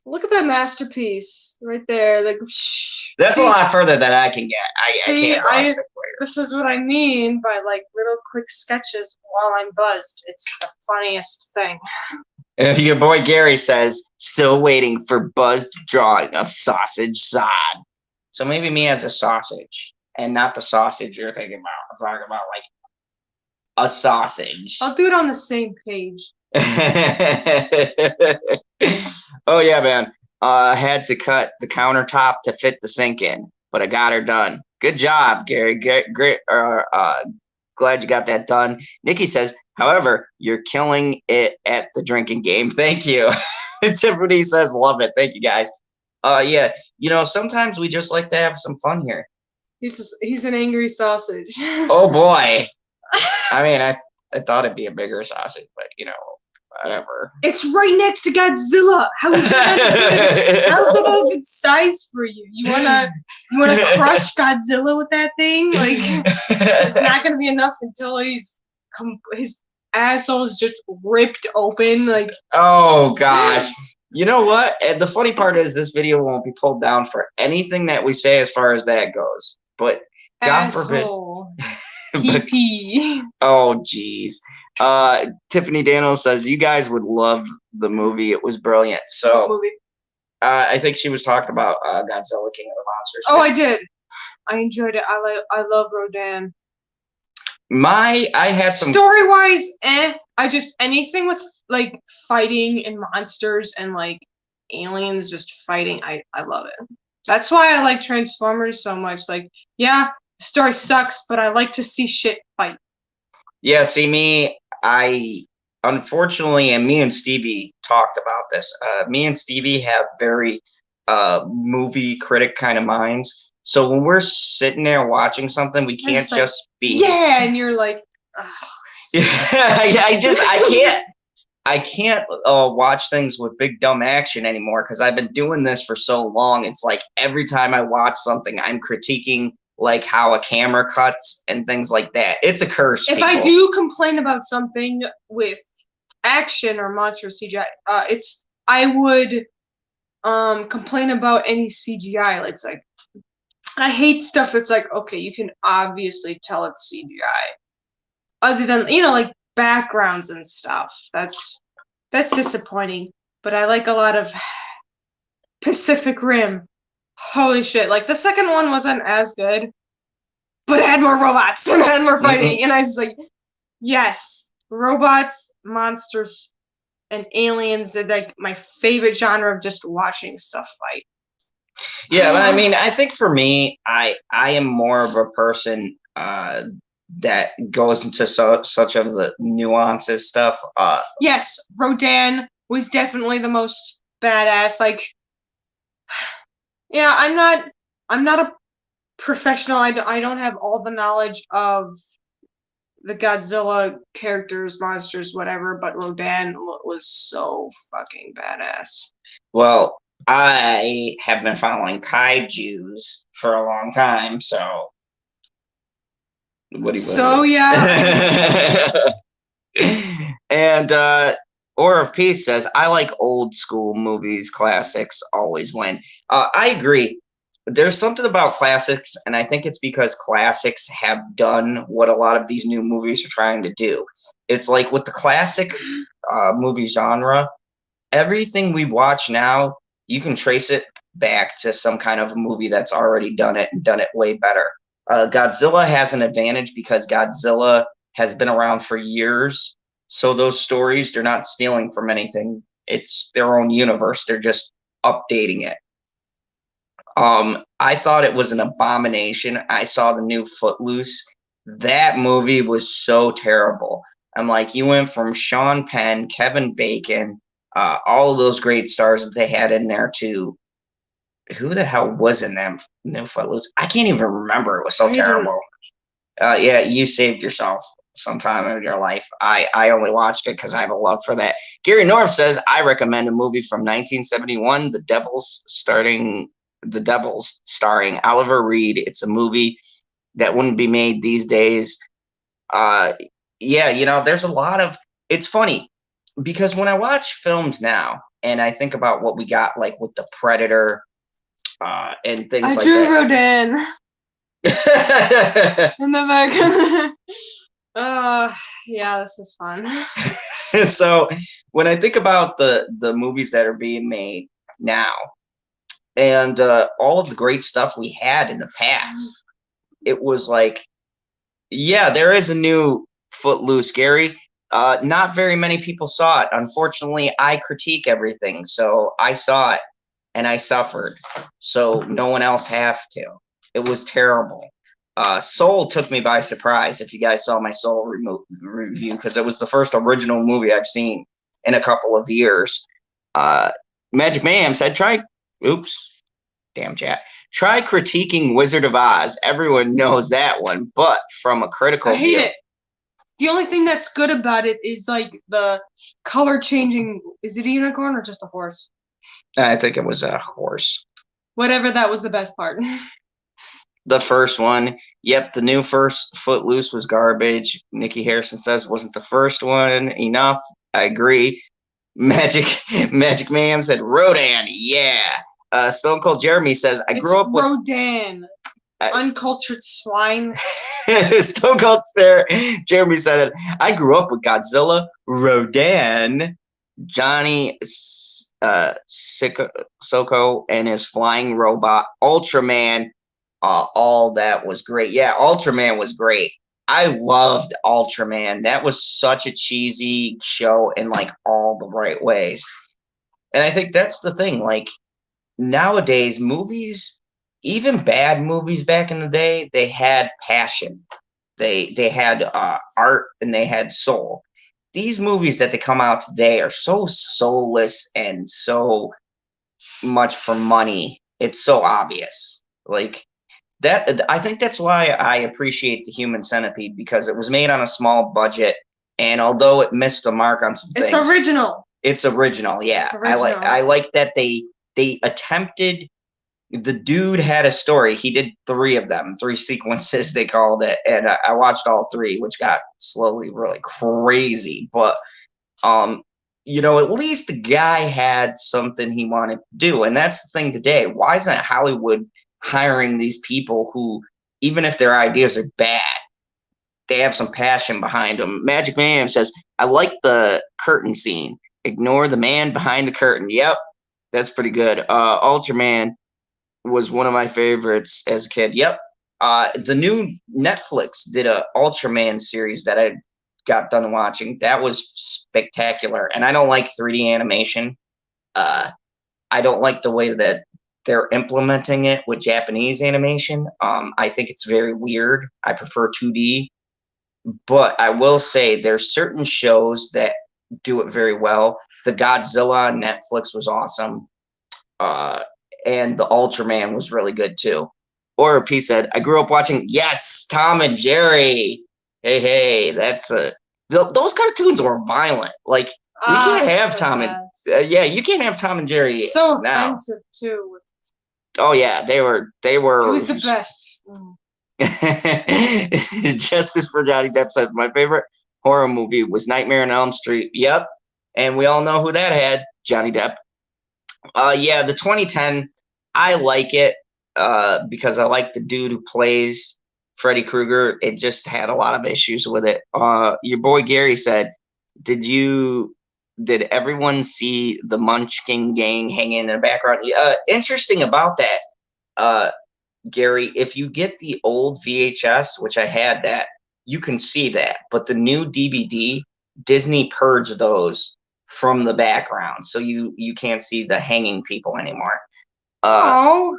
Look at that masterpiece right there. Like, that's a lot further than I can get. I can't. This is what I mean by like little quick sketches while I'm buzzed. It's the funniest thing. Your boy Gary says, still waiting for buzzed drawing of sausage sod. So maybe me as a sausage, and not the sausage you're thinking about. I'm talking about like a sausage. I'll do it on the same page. Oh yeah, man. Had to cut the countertop to fit the sink in, but I got her done. Good job, Gary. Great. Glad you got that done. Nikki says, however, you're killing it at the drinking game. Thank you. Tiffany says, love it. Thank you, guys. Yeah, sometimes we just like to have some fun here. He's an angry sausage. Oh boy. I mean, I thought it'd be a bigger sausage, but whatever. It's right next to Godzilla. How is that good? How's that a good size for you? You wanna crush Godzilla with that thing? Like, it's not gonna be enough until his asshole is just ripped open. Like, oh gosh, You know what? And the funny part is this video won't be pulled down for anything that we say as far as that goes. But God forbid. Asshole. But PP. oh geez. Tiffany Daniels says you guys would love the movie. It was brilliant. What So movie? I think she was talking about Godzilla King of the Monsters. Oh, I did. I enjoyed it. I love Rodan. I had some Story wise, I just anything with like fighting and monsters and like aliens just fighting, I love it. That's why I like Transformers so much. Like, yeah, the story sucks, but I like to see shit fight. Yeah, see me, I unfortunately, and me and Stevie talked about this. Me and Stevie have very movie critic kind of minds. So when we're sitting there watching something, we can't Like, just be yeah, and you're like, yeah, I can't watch things with big dumb action anymore because I've been doing this for so long. It's like every time I watch something, I'm critiquing like how a camera cuts and things like that. It's a curse. If I do complain about something with action or monster CGI, I would complain about any CGI. It's like I hate stuff that's like, okay, you can obviously tell it's CGI. Other than, like backgrounds and stuff. That's disappointing. But I like a lot of Pacific Rim. Holy shit. Like the second one wasn't as good, but it had more robots and it had more fighting. And I was like, yes, robots, monsters, and aliens are like my favorite genre of just watching stuff fight. Yeah, but I mean, I think for me, I am more of a person that goes into such of the nuances stuff. Yes, Rodan was definitely the most badass. Like, yeah, I'm not a professional. I don't have all the knowledge of the Godzilla characters, monsters, whatever, but Rodan was so fucking badass. Well, I have been following kaijus for a long time, so what do you So yeah. And Aura of Peace says, I like old school movies, classics always win. I agree. There's something about classics, and I think it's because classics have done what a lot of these new movies are trying to do. It's like with the classic movie genre, everything we watch now, you can trace it back to some kind of movie that's already done it and done it way better. Godzilla has an advantage because Godzilla has been around for years. So those stories, they're not stealing from anything. It's their own universe. They're just updating it. I thought it was an abomination. I saw the new Footloose. That movie was so terrible. I'm like, you went from Sean Penn, Kevin Bacon, all of those great stars that they had in there to who the hell was in them new Footloose? I can't even remember. It was so terrible. Yeah, you saved yourself some time in your life. I only watched it because I have a love for that. Gary North says, I recommend a movie from 1971, The Devils, starring Oliver Reed. It's a movie that wouldn't be made these days. Yeah, there's a lot of, it's funny because when I watch films now and I think about what we got like with The Predator and things like that. I drew Rodan in the back. Yeah, this is fun. So when I think about the movies that are being made now and all of the great stuff we had in the past, it was like, yeah, there is a new Footloose, Gary. Not very many people saw it. Unfortunately, I critique everything, so I saw it and I suffered. So no one else have to. It was terrible. Soul took me by surprise. If you guys saw my Soul review, because it was the first original movie I've seen in a couple of years. Magic Mayhem said, try critiquing Wizard of Oz. Everyone knows that one, but from a critical I hate it. The only thing that's good about it is like the color changing. Is it a unicorn or just a horse? I think it was a horse. Whatever, that was the best part. The first one. Yep, the new first Footloose was garbage. Nikki Harrison says wasn't the first one enough. I agree. Magic Magic Mayhem said Rodan, yeah. Stone Cold Jeremy says I It's grew up with Rodan, uncultured swine. Stone Cold Stare. Jeremy said it. I grew up with Godzilla, Rodan, Johnny Soko and his flying robot, Ultraman. All that was great. Yeah, Ultraman was great. I loved Ultraman. That was such a cheesy show in like all the right ways. And I think that's the thing. Like nowadays, movies, even bad movies back in the day, they had passion. They had art and they had soul. These movies that they come out today are so soulless and so much for money. It's so obvious. Like that, I think that's why I appreciate the Human Centipede because it was made on a small budget, and although it missed the mark on some things, It's original. It's original, yeah. It's original. I like that they attempted. The dude had a story. He did 3 of them, 3 sequences they called it, and I watched all 3, which got slowly really crazy. But you know, at least the guy had something he wanted to do, and that's the thing today. Why isn't Hollywood hiring these people who, even if their ideas are bad, they have some passion behind them? Magic Man says, "I like the curtain scene. Ignore the man behind the curtain." Yep, that's pretty good. Ultraman was one of my favorites as a kid. Yep. The new Netflix did a Ultraman series that I got done watching. That was spectacular. And I don't like 3D animation. I don't like the way that they're implementing it with Japanese animation. I think it's very weird. I prefer 2D. But I will say there's certain shows that do it very well. The Godzilla on Netflix was awesome. And the Ultraman was really good too. Or P said, I grew up watching, yes, Tom and Jerry. Hey, that's those cartoons were violent. Like we can't have Tom and yeah, you can't have Tom and Jerry. So now. offensive too. Oh yeah, they were. It was the best. Justice for Johnny Depp says my favorite horror movie was Nightmare on Elm Street. Yep, and we all know who that had, Johnny Depp. Yeah, the 2010. I like it because I like the dude who plays Freddy Krueger. It just had a lot of issues with it. Your boy Gary said, did everyone see the Munchkin gang hanging in the background? Interesting about that, Gary, if you get the old VHS, which I had that, you can see that. But the new DVD, Disney purged those from the background, so you can't see the hanging people anymore. Oh,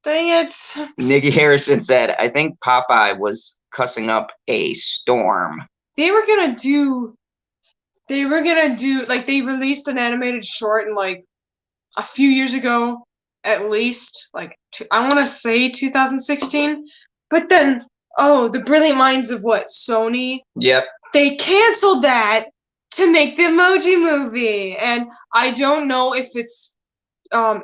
dang it. Nikki Harrison said, I think Popeye was cussing up a storm. They were gonna do, like, they released an animated short in, like, a few years ago, at least, like, I want to say 2016, but then, the brilliant minds of Sony? Yep. They canceled that to make the Emoji Movie, and I don't know if it's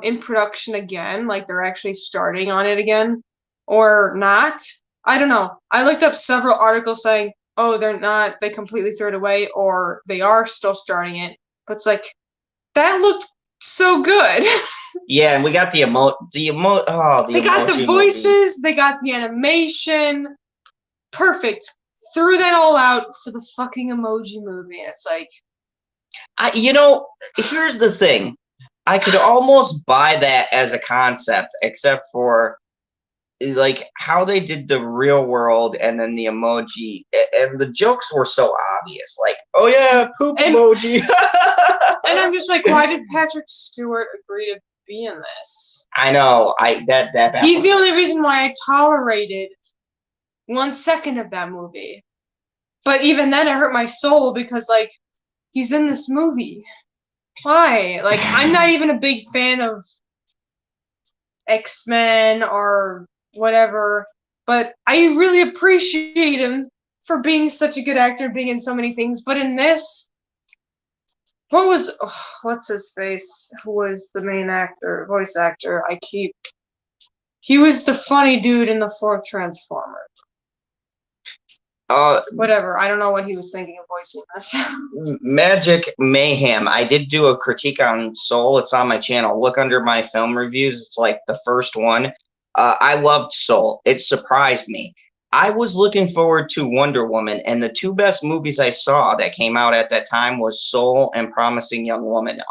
in production again, like they're actually starting on it again, or not. I don't know. I looked up several articles saying, oh, they're not, they completely threw it away, or they are still starting it. But it's like, that looked so good. Yeah, and we got they got the voices, movie. They got the animation. Perfect. Threw that all out for the fucking Emoji Movie. And it's like, here's the thing. I could almost buy that as a concept, except for like how they did the real world and then the emoji, and the jokes were so obvious. Like, oh yeah, poop emoji. And I'm just like, why did Patrick Stewart agree to be in this? I know. That he's the only reason why I tolerated 1 second of that movie. But even then, it hurt my soul because, like, he's in this movie. Why? Like, I'm not even a big fan of X-Men or whatever, but I really appreciate him for being such a good actor, being in so many things. But in this, what's his face? Who was the main actor, voice actor? He was the funny dude in the 4th Transformer. Whatever. I don't know what he was thinking of voicing this. Magic Mayhem. I did do a critique on Soul. It's on my channel. Look under my film reviews. It's like the first one. I loved Soul. It surprised me. I was looking forward to Wonder Woman, and the two best movies I saw that came out at that time was Soul and Promising Young Woman.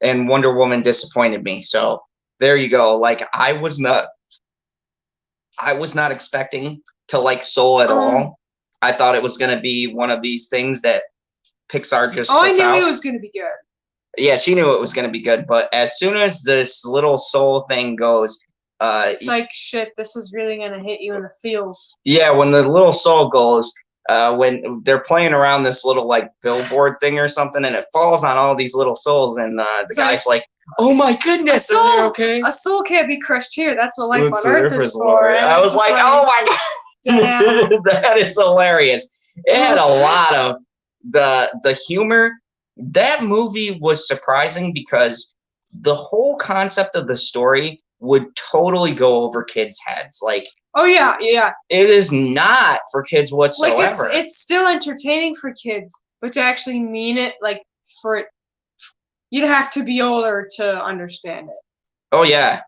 And Wonder Woman disappointed me. So there you go. Like I was not expecting to like Soul at all. I thought it was going to be one of these things that Pixar just puts out. I knew it was going to be good. Yeah, she knew it was going to be good. But as soon as this little Soul thing goes, it's like, shit, this is really going to hit you in the feels. Yeah, when the little Soul goes, when they're playing around this little like billboard thing or something, and it falls on all these little souls, and the guy's like, "Oh my goodness, are they okay? A soul can't be crushed here. That's what life on Earth is for." I was like, "Oh my god, that is hilarious!" It had a lot of the humor. That movie was surprising because the whole concept of the story would totally go over kids' heads. Like, oh yeah. It is not for kids whatsoever. Like it's still entertaining for kids, but to actually mean it, like for it, you'd have to be older to understand it. Oh yeah.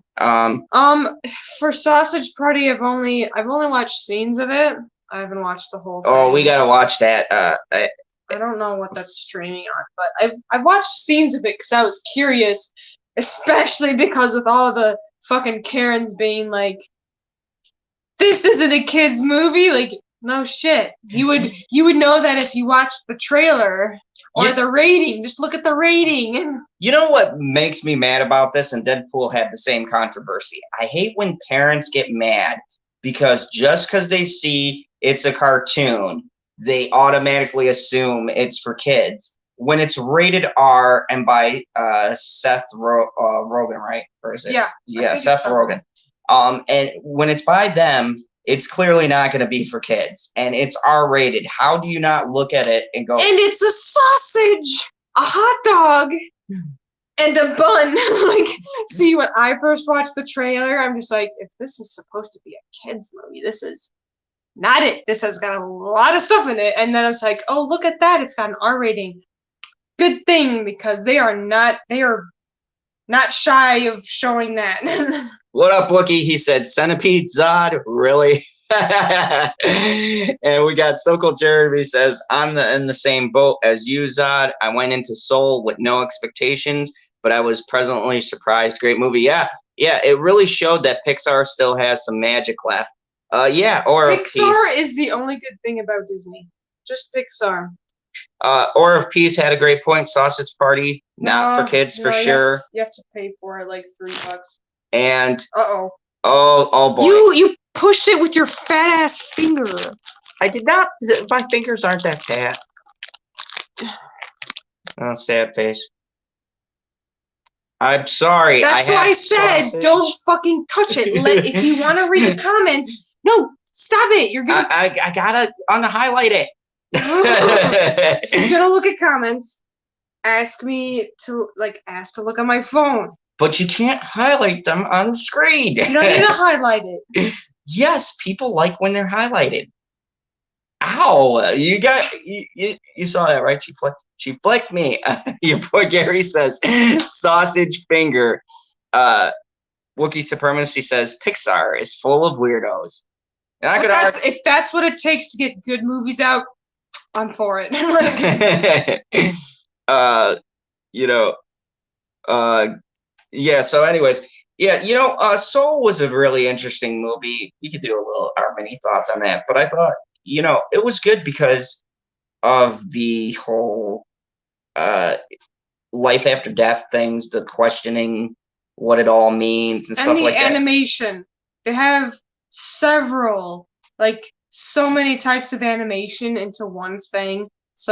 For Sausage Party, I've only watched scenes of it. I haven't watched the whole thing. Oh, we gotta watch that. I don't know what that's streaming on, but I've watched scenes of it because I was curious, especially because with all the fucking Karens being like, this isn't a kid's movie. Like, no shit. You would know that if you watched the trailer or the rating. Just look at the rating. You know what makes me mad about this? And Deadpool had the same controversy. I hate when parents get mad because just because they see it's a cartoon, they automatically assume it's for kids. When it's rated R and by Seth Rogen, right? Or is it? Yeah, Seth Rogen. And when it's by them, it's clearly not going to be for kids, and it's R-rated. How do you not look at it and go? And it's a sausage, a hot dog, and a bun. Like, see, when I first watched the trailer, I'm just like, if this is supposed to be a kids movie, this is not it. This has got a lot of stuff in it. And then it's like, oh, look at that, it's got an R rating. Good thing, because they are not shy of showing that. What up, Wookie? He said, Centipede Zod, really? And we got Stone Cold Jeremy says, I'm in the same boat as you, Zod. I went into Soul with no expectations, but I was pleasantly surprised. Great movie. Yeah, it really showed that Pixar still has some magic left. Or Pixar is the only good thing about Disney. Just Pixar. Or if Peace had a great point, Sausage Party, not for kids for sure. You have to pay for it like $3. And oh boy, you pushed it with your fat ass finger. I did not. My fingers aren't that fat. Oh, sad face. I'm sorry. That's why I said sausage. Don't fucking touch it. If you want to read the comments, no, stop it. You're gonna. I gotta highlight it. If you're gonna look at comments, ask to look at my phone. But you can't highlight them on the screen. You don't need to highlight it. Yes, people like when they're highlighted. Ow! You saw that, right? She flicked me. Your boy Gary says sausage finger. Wookiee Supremacy says Pixar is full of weirdos. If that's what it takes to get good movies out, I'm for it. Yeah, so anyways, Soul was a really interesting movie. We could do our mini thoughts on that, but I thought, it was good because of the whole life after death things, the questioning what it all means and stuff like that. And the animation. They have several, so many types of animation into one thing. It's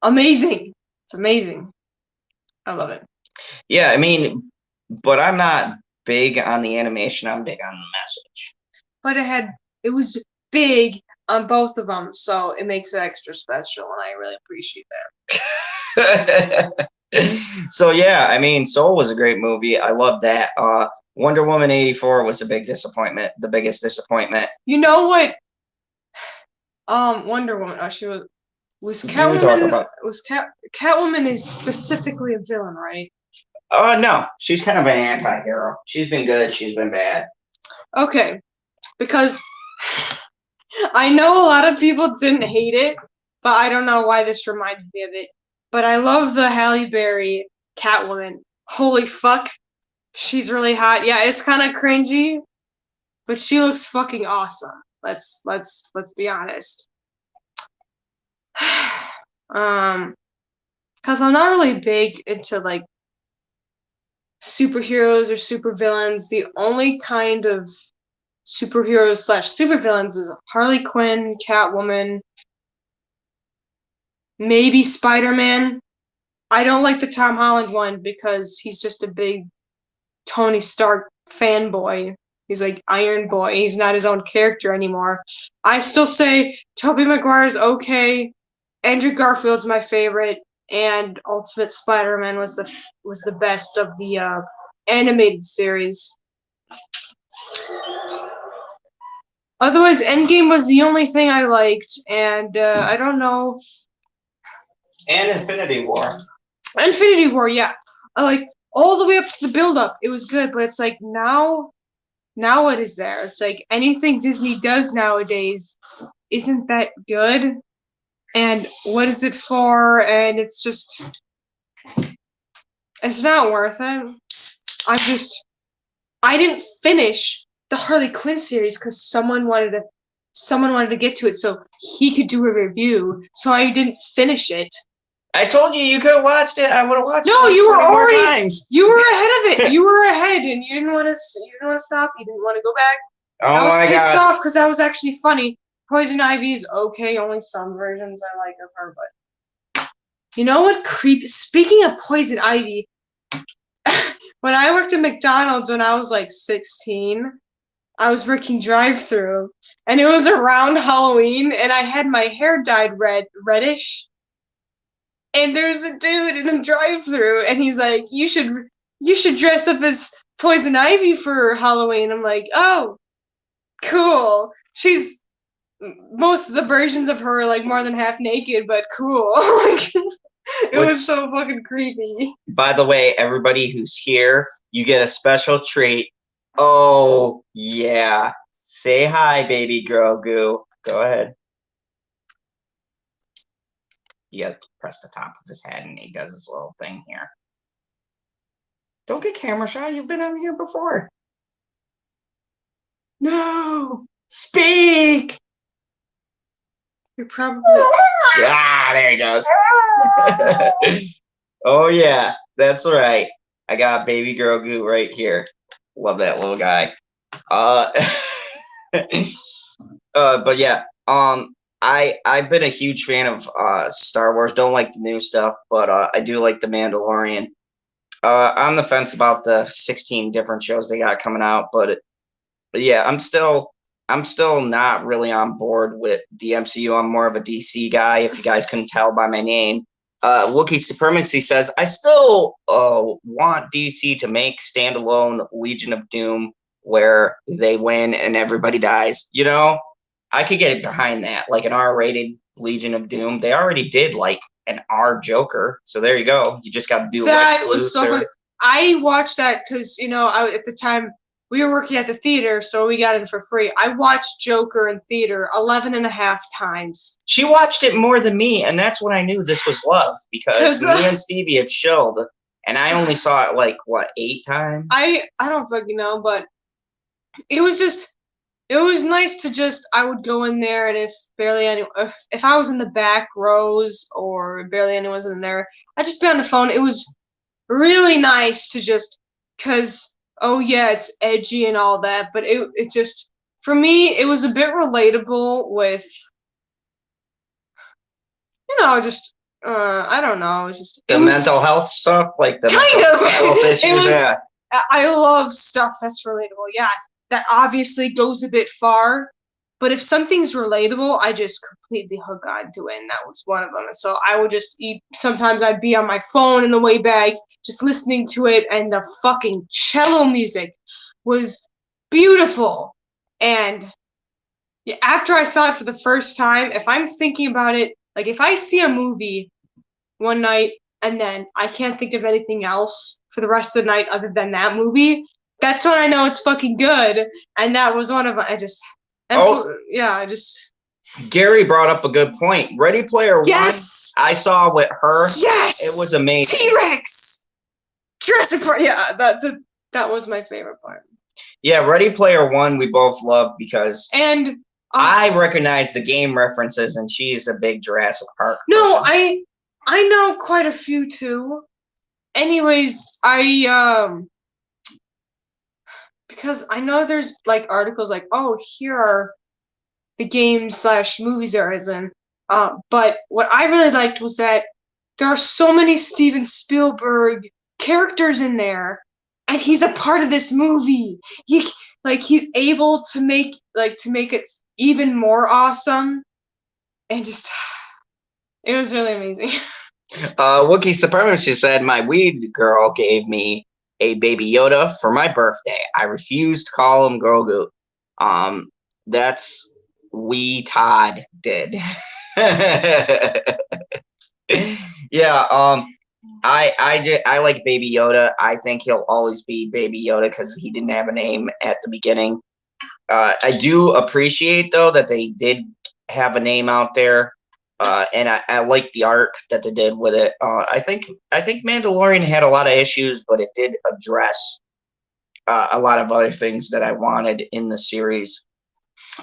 amazing. It's amazing. I love it. Yeah, I mean, but I'm not big on the animation. I'm big on the message. But it was big on both of them, so it makes it extra special, and I really appreciate that. So yeah, I mean, Soul was a great movie. I love that. Wonder Woman 84 was a big disappointment. The biggest disappointment. You know what? Wonder Woman. Oh, she was You were talking Catwoman. about. Catwoman is specifically a villain, right? No, she's kind of an anti-hero. She's been good. She's been bad. Okay, because I know a lot of people didn't hate it, but I don't know why this reminded me of it. But I love the Halle Berry Catwoman. Holy fuck, she's really hot. Yeah, it's kind of cringy, but she looks fucking awesome. Let's be honest. Because I'm not really big into like superheroes or supervillains. The only kind of superheroes slash supervillains is Harley Quinn, Catwoman, maybe Spider-Man. I don't like the Tom Holland one because he's just a big Tony Stark fanboy. He's like Iron Boy. He's not his own character anymore. I still say Tobey Maguire's okay. Andrew Garfield's my favorite, and Ultimate Spider-Man was the best of the animated series. Otherwise, Endgame was the only thing I liked, and I don't know. And Infinity War. Infinity War, yeah. I like all the way up to the build-up. It was good, but it's like now what is there? It's like anything Disney does nowadays isn't that good. And what is it for? And it's not worth it. I didn't finish the Harley Quinn series because someone wanted to get to it so he could do a review. So I didn't finish it. I told you could have watched it. I would have watched it. No, you were already. Times. You were ahead of it. You were ahead, and you didn't want to stop. You didn't want to go back. Oh I was my pissed God. off because that was actually funny. Poison Ivy is okay. Only some versions I like of her, but you know what? Speaking of Poison Ivy, when I worked at McDonald's when I was like 16, I was working drive-through, and it was around Halloween, and I had my hair dyed reddish. And there's a dude in a drive-through, and he's like, "You should dress up as Poison Ivy for Halloween." I'm like, "Oh, cool." Most of the versions of her are like more than half naked, but cool. It was so fucking creepy. By the way, everybody who's here, you get a special treat. Oh yeah, say hi, baby girl goo. Go ahead. You gotta press the top of his head, and he does his little thing here. Don't get camera shy. You've been on here before. No, speak. You're probably. There he goes. Oh yeah, that's right. I got baby girl goo right here. Love that little guy. But yeah, I've been a huge fan of Star Wars. Don't like the new stuff, but I do like the Mandalorian. On the fence about the 16 different shows they got coming out, but yeah, I'm still not really on board with the MCU. I'm more of a DC guy, if you guys couldn't tell by my name. Wookiee Supremacy says, I still want DC to make standalone Legion of Doom where they win and everybody dies. You know, I could get behind that, like an R-rated Legion of Doom. They already did like an R Joker, so there you go. You just got to do that was so fun. I watched that because at the time we were working at the theater, so we got it for free. I watched Joker in theater 11 and a half times. She watched it more than me, and that's when I knew this was love, because me and Stevie have chilled, and I only saw it like, what, 8 times? I don't fucking know, but it was nice to I would go in there, and if I was in the back rows or barely anyone was in there, I'd just be on the phone. It was really nice to because oh yeah, it's edgy and all that, but it just, for me, it was a bit relatable with, I don't know, the mental health stuff, like the kind of health issues. Yeah. I love stuff that's relatable. Yeah, that obviously goes a bit far, but if something's relatable, I just completely hook onto it, and that was one of them. And so I would sometimes I'd be on my phone in the way back, just listening to it, and the fucking cello music was beautiful. And Yeah, after I saw it for the first time, if I'm thinking about it, like if I see a movie one night and then I can't think of anything else for the rest of the night other than that movie, that's when I know it's fucking good. And that was one of them. Oh, Yeah, I just. Gary brought up a good point. Ready Player One, Yes! I saw with her. Yes! It was amazing. T-Rex! Jurassic Park. Yeah, that was my favorite part. Yeah, Ready Player One, we both loved because And I recognize the game references, and she's a big Jurassic Park no, person. I know quite a few too. Anyways, because I know there's like articles like, oh, here are the games slash movies there is in. But what I really liked was that there are so many Steven Spielberg characters in there, and he's a part of this movie. He's able to make it even more awesome, and just it was really amazing. Wookie Supremacy said, my weed girl gave me a Baby Yoda for my birthday. I refused to call him Grogu. That's Wee Todd did. Yeah, I like Baby Yoda. I think he'll always be Baby Yoda because he didn't have a name at the beginning. I do appreciate though that they did have a name out there, and I like the arc that they did with it. I think Mandalorian had a lot of issues, but it did address a lot of other things that I wanted in the series.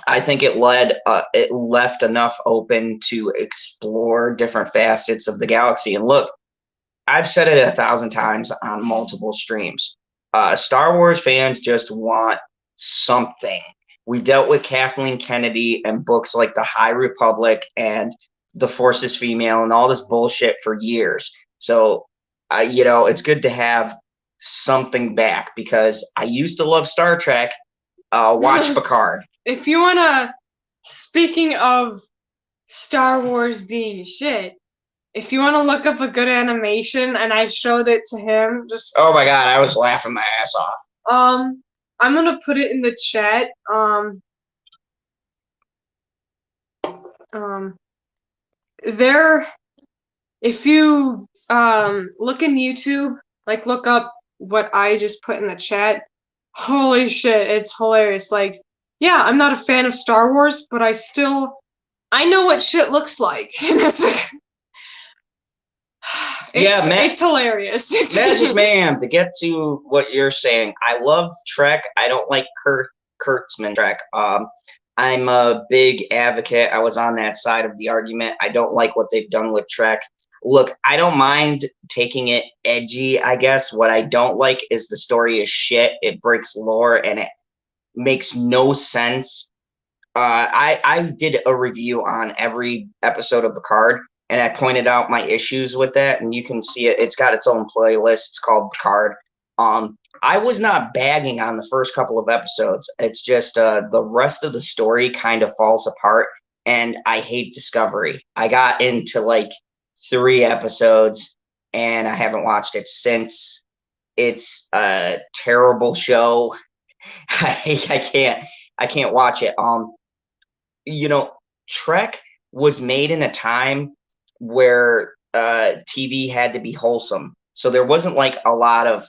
I think it left enough open to explore different facets of the galaxy. And look, I've said it 1,000 times on multiple streams. Star Wars fans just want something. We dealt with Kathleen Kennedy and books like The High Republic and The Force is Female and all this bullshit for years. So, it's good to have something back because I used to love Star Trek. Watch Picard. If you wanna, speaking of Star Wars being shit, if you want to look up a good animation, and I showed it to him, just Oh my god, I was laughing my ass off. I'm gonna put it in the chat. There, if you look in YouTube, like look up what I just put in the chat. Holy shit, it's hilarious. Like, yeah, I'm not a fan of Star Wars, but I know what shit looks like, and it's hilarious. Magic Man, to get to what you're saying, I love Trek. I don't like Kurtzman Trek. I'm a big advocate. I was on that side of the argument. I don't like what they've done with Trek. Look, I don't mind taking it edgy, I guess. What I don't like is the story is shit. It breaks lore and it makes no sense. I did a review on every episode of Picard, and I pointed out my issues with that, and you can see it. It's got its own playlist. It's called Picard. I was not bagging on the first couple of episodes. It's just the rest of the story kind of falls apart, and I hate Discovery. I got into like 3 episodes, and I haven't watched it since. It's a terrible show. I can't watch it. Trek was made in a time where TV had to be wholesome, so there wasn't like a lot of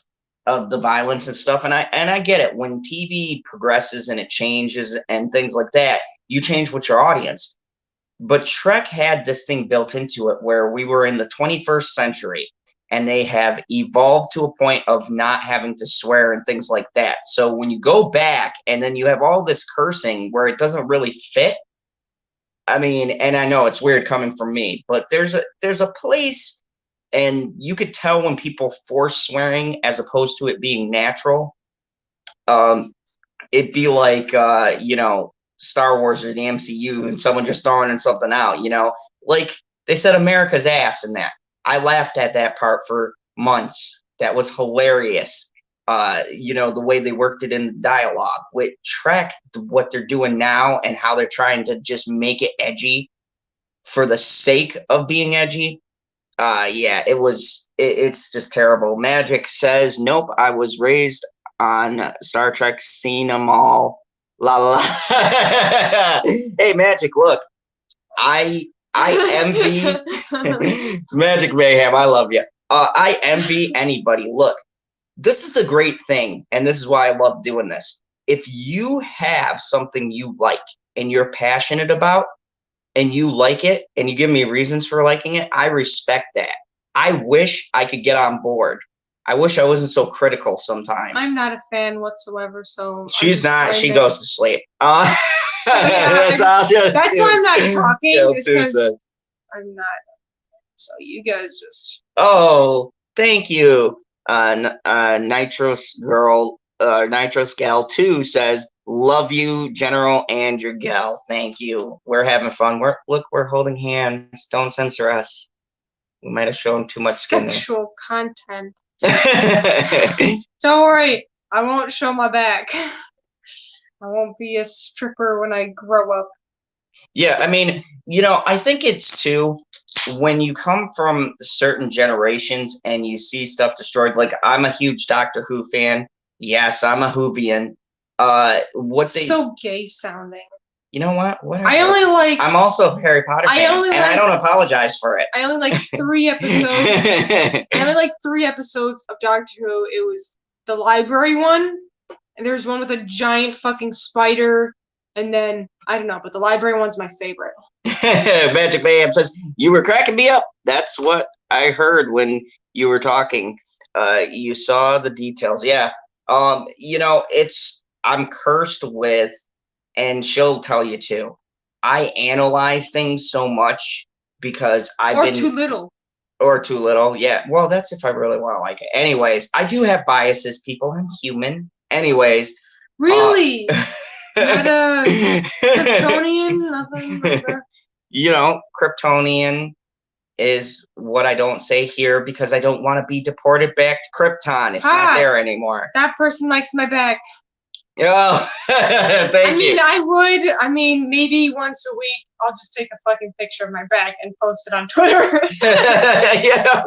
the violence and stuff. And I get it, when TV progresses and it changes and things like that, you change with your audience. But Trek had this thing built into it where we were in the 21st century and they have evolved to a point of not having to swear and things like that. So when you go back and then you have all this cursing where it doesn't really fit, I mean, and I know it's weird coming from me, but there's a place, and you could tell when people force swearing as opposed to it being natural. It'd be like Star Wars or the MCU and someone just throwing in something out, like they said America's ass in that. I laughed at that part for months. That was hilarious. The way they worked it in the dialogue. With Trek, what they're doing now and how they're trying to just make it edgy for the sake of being edgy. It's just terrible. Magic says, nope, I was raised on Star Trek, seen them all, La la. Hey, Magic, look, I envy Magic Mayhem. I love you. I envy anybody. Look, this is the great thing, and this is why I love doing this. If you have something you like and you're passionate about, and you like it, and you give me reasons for liking it, I respect that. I wish I could get on board. I wish I wasn't so critical sometimes. I'm not a fan whatsoever, so She's not. She goes to sleep. So, yeah, that's why I'm not talking. Is because I'm not. So you guys just. Oh, thank you. Nitros girl, Nitros gal 2 says, "Love you, General, and your gal. Thank you. We're having fun. We're holding hands. Don't censor us. We might have shown too much sexual content. Don't worry, I won't show my back. I won't be a stripper when I grow up." Yeah, I mean, I think it's too, when you come from certain generations and you see stuff destroyed. Like, I'm a huge Doctor Who fan. Yes, I'm a Whovian. So gay sounding. You know what? Whatever. I'm also a Harry Potter fan, I don't apologize for it. I only like 3 episodes. I only like 3 episodes of Doctor Who. It was the library one, and there's one with a giant fucking spider, and then I don't know, but the library one's my favorite. Magic Mayhem says, "You were cracking me up." That's what I heard when you were talking. You saw the details. Yeah. I'm cursed with, and she'll tell you too, I analyze things so much because too little. Or too little. Yeah. Well, that's if I really want to like it. Anyways, I do have biases, people. I'm human. Anyways. Really? Not a Kryptonian? Nothing like that? Kryptonian is what I don't say here because I don't want to be deported back to Krypton. It's not there anymore. That person likes my back. Oh, thank you. I mean, maybe once a week, I'll just take a fucking picture of my back and post it on Twitter. Yeah.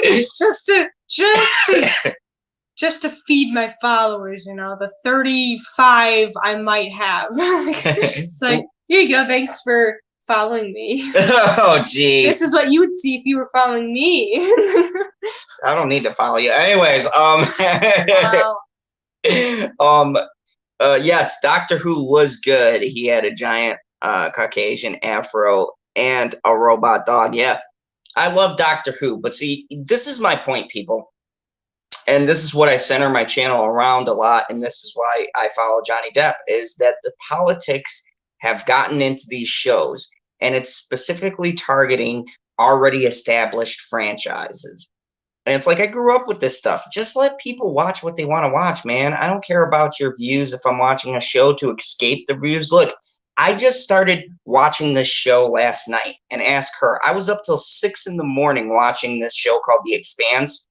Just to feed my followers, the 35 I might have. It's like, here you go, thanks for following me. Oh, geez. This is what you would see if you were following me. I don't need to follow you. Anyways, wow. Yes, Doctor Who was good. He had a giant Caucasian afro and a robot dog. Yeah, I love Doctor Who. But see, this is my point, people. And this is what I center my channel around a lot. And this is why I follow Johnny Depp, is that the politics have gotten into these shows. And it's specifically targeting already established franchises. And it's like, I grew up with this stuff. Just let people watch what they want to watch, man. I don't care about your views if I'm watching a show to escape the views. Look, I just started watching this show last night, and ask her. I was up till 6 in the morning watching this show called The Expanse.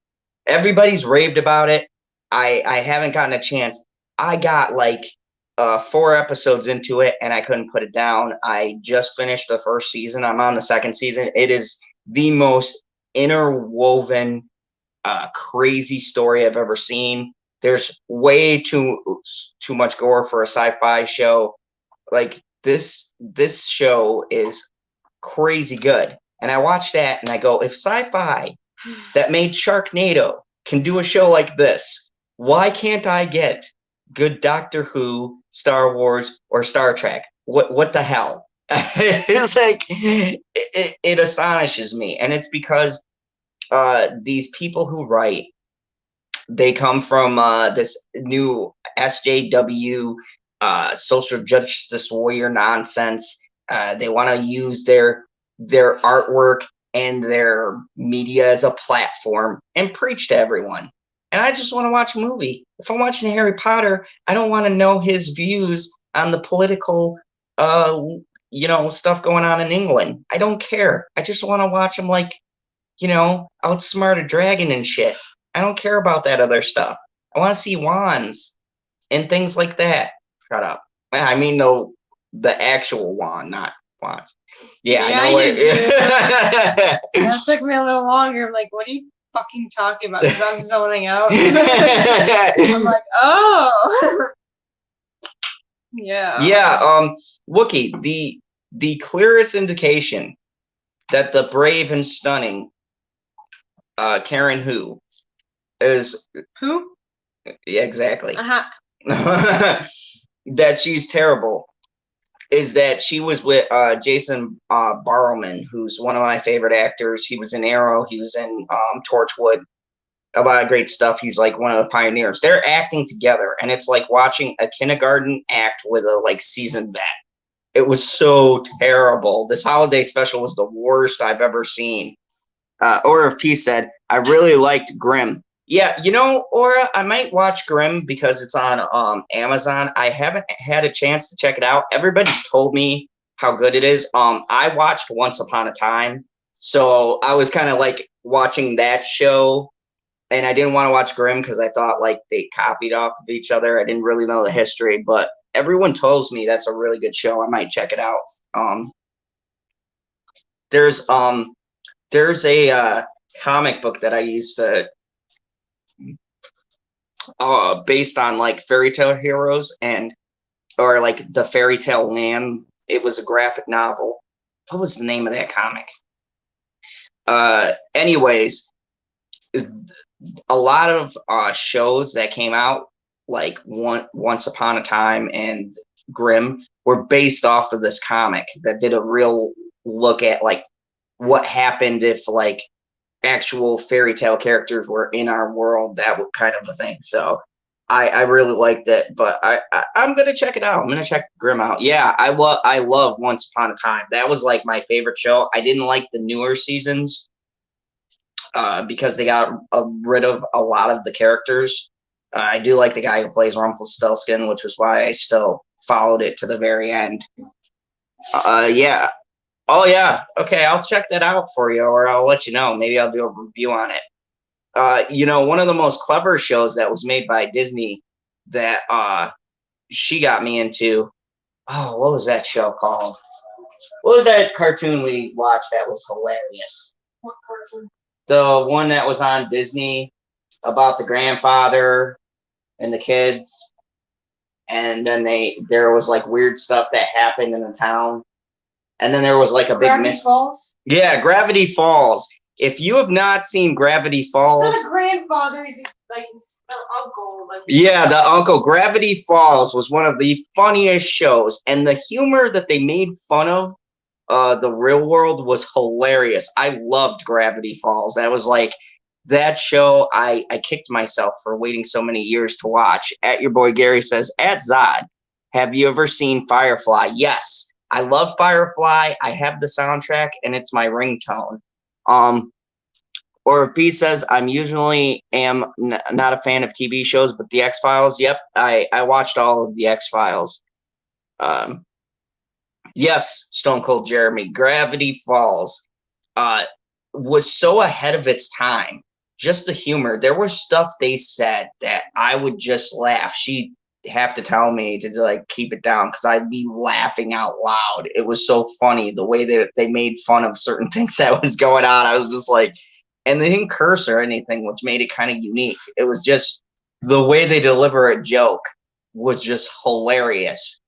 Everybody's raved about it. I haven't gotten a chance. I got like 4 episodes into it, and I couldn't put it down. I just finished the first season. I'm on the second season. It is the most interwoven crazy story I've ever seen. There's way too much gore for a sci-fi show. Like, this show is crazy good. And I watched that and I go, if sci-fi that made Sharknado can do a show like this, why can't I get good Doctor Who, Star Wars, or Star Trek? What the hell? It's like, it astonishes me. And it's because these people who write, they come from this new SJW social justice warrior nonsense. They want to use their artwork and their media as a platform and preach to everyone. And I just want to watch a movie. If I'm watching Harry Potter, I don't want to know his views on the political stuff going on in England. I don't care. I just want to watch him, like, outsmart a dragon and shit. I don't care about that other stuff. I want to see wands and things like that. Shut up. I mean, the actual wand, not wands. Yeah, I know it. That took me a little longer. I'm like, what are you fucking talking about? Because I was zoning out. I'm like, oh. Yeah. Yeah, Wookie, the clearest indication that the brave and stunning Karen Who is Who? yeah, exactly. Uh-huh. That she's terrible is that she was with Jason Barrowman, who's one of my favorite actors. He was in Arrow, he was in Torchwood, a lot of great stuff. He's like one of the pioneers. They're acting together, and it's like watching a kindergarten act with a like seasoned vet. It was so terrible. This holiday special was the worst I've ever seen. Aura of Peace said, I really liked Grimm. Yeah, you know, Aura, I might watch Grimm because it's on Amazon. I haven't had a chance to check it out. Everybody's told me how good it is. I watched Once Upon a Time, so I was kind of like watching that show, and I didn't want to watch Grimm because I thought like they copied off of each other. I didn't really know the history, but everyone tells me that's a really good show. I might check it out. Um, there's um there's a comic book that I used to based on like fairy tale heroes and or like the fairy tale land. It was a graphic novel. What was the name of that comic? Anyways, a lot of shows that came out like Once Upon a Time and Grimm were based off of this comic that did a real look at like what happened if like actual fairy tale characters were in our world, that was kind of a thing. So I really liked it, but I'm gonna check it out. I'm gonna check Grimm out. Yeah, I love Once Upon a Time. That was like my favorite show. I didn't like the newer seasons because they got rid of a lot of the characters. I do like the guy who plays Rumpelstiltskin, which was why I still followed it to the very end. Yeah. Oh yeah. Okay, I'll check that out for you, or I'll let you know. Maybe I'll do a review on it. You know, one of the most clever shows that was made by Disney that she got me into. Oh, what was that show called? What was that cartoon we watched that was hilarious? What person? The one that was on Disney about the grandfather and the kids, and then there was like weird stuff that happened in the town, and then there was like a big Gravity Falls? Yeah, Gravity Falls. If you have not seen Gravity Falls, It's not a grandfather, he's like his uncle. Like, yeah, the uncle. Gravity Falls was one of the funniest shows, and the humor that they made fun of the real world was hilarious. I loved Gravity Falls. That was like that show. I kicked myself for waiting so many years to watch. At your boy Gary says, at Zod, have you ever seen Firefly? Yes, I love Firefly. I have the soundtrack, and it's my ringtone. Um, or if B says, I'm usually not a fan of TV shows, but the X Files. Yep, I watched all of the X Files. Um, yes, Stone Cold Jeremy. Gravity Falls was so ahead of its time. Just the humor. There was stuff they said that I would just laugh. She'd have to tell me to like keep it down because I'd be laughing out loud. It was so funny the way that they made fun of certain things that was going on. I was just like, and they didn't curse or anything, which made it kind of unique. It was just the way they deliver a joke was just hilarious.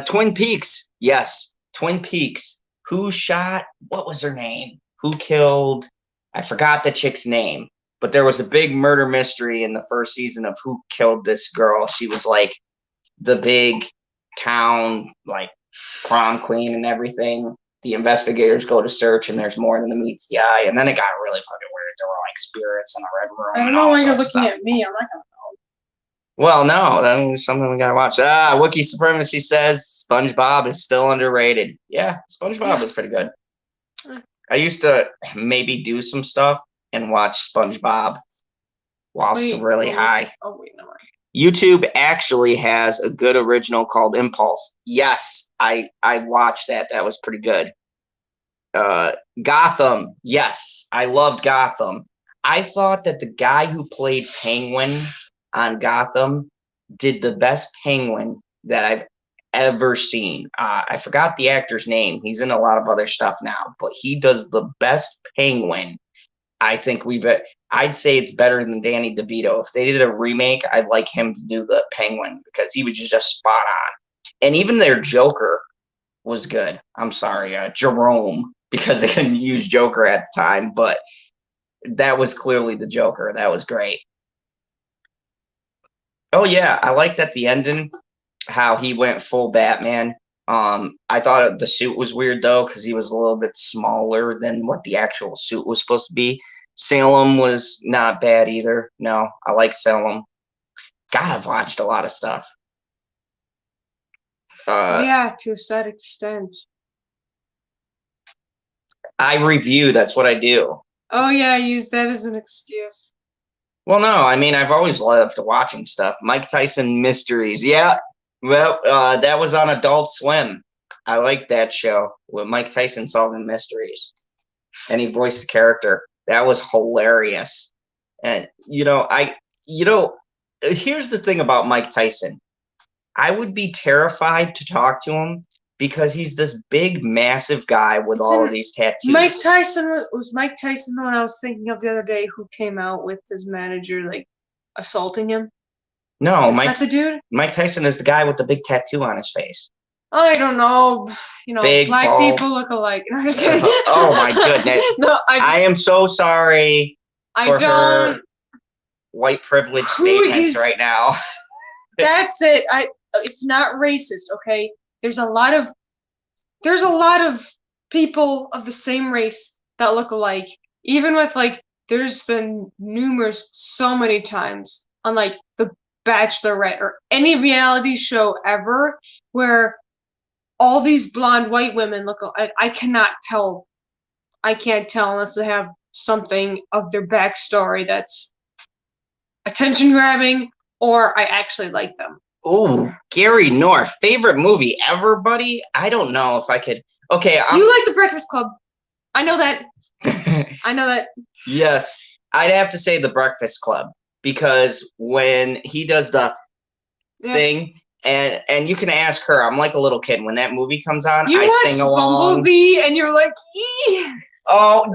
Twin Peaks, yes, Twin Peaks. Who shot? What was her name? Who killed? I forgot the chick's name, but there was a big murder mystery in the first season of who killed this girl. She was like the big town, like prom queen and everything. The investigators go to search, and there's more than meets the eye. And then it got really fucking weird. There were like spirits in a red room. I don't know why you're looking at me. I'm not gonna know. Well, no, that's something we gotta watch. Wookiee Supremacy says SpongeBob is still underrated. Yeah, SpongeBob was pretty good. I used to maybe do some stuff and watch SpongeBob whilst really high. Oh wait, no. YouTube actually has a good original called Impulse. Yes, I watched that. That was pretty good. Gotham. Yes, I loved Gotham. I thought that the guy who played Penguin on Gotham did the best Penguin that I've ever seen. I forgot the actor's name. He's in a lot of other stuff now, but he does the best Penguin I think I'd say it's better than Danny DeVito. If they did a remake, I'd like him to do the Penguin because he was just spot on. And even their Joker was good. I'm sorry, Jerome, because they couldn't use Joker at the time, but that was clearly the Joker. That was great. Oh yeah, I liked at the ending how he went full Batman. I thought the suit was weird though because he was a little bit smaller than what the actual suit was supposed to be. Salem was not bad either. No, I like Salem. God, I've watched a lot of stuff. Yeah, to a certain extent. I review. That's what I do. Oh yeah, I use that as an excuse. Well, no, I mean I've always loved watching stuff. Mike Tyson Mysteries. Yeah, well, that was on Adult Swim. I like that show with Mike Tyson solving mysteries, and he voiced the character. That was hilarious. And here's the thing about Mike Tyson. I would be terrified to talk to him because he's this big, massive guy with all of these tattoos. Mike Tyson was Mike Tyson the one I was thinking of the other day who came out with his manager like assaulting him? No, That's a dude. Mike Tyson is the guy with the big tattoo on his face. I don't know. Big, black bald. people look alike. Oh my goodness. No, I am so sorry for her white privilege statements right now. That's it. It's not racist, okay? There's a lot of people of the same race that look alike. Even with there's been so many times on The Bachelorette or any reality show ever where all these blonde white women look alike. I can't tell unless they have something of their backstory that's attention grabbing or I actually like them. Oh, Gary North, favorite movie ever, buddy? I don't know if I could. Okay, you like The Breakfast Club. I know that. I know that. Yes, I'd have to say The Breakfast Club because when he does the thing, and you can ask her. I'm like a little kid when that movie comes on. I sing along. Bumblebee, and you're like, ee! Oh,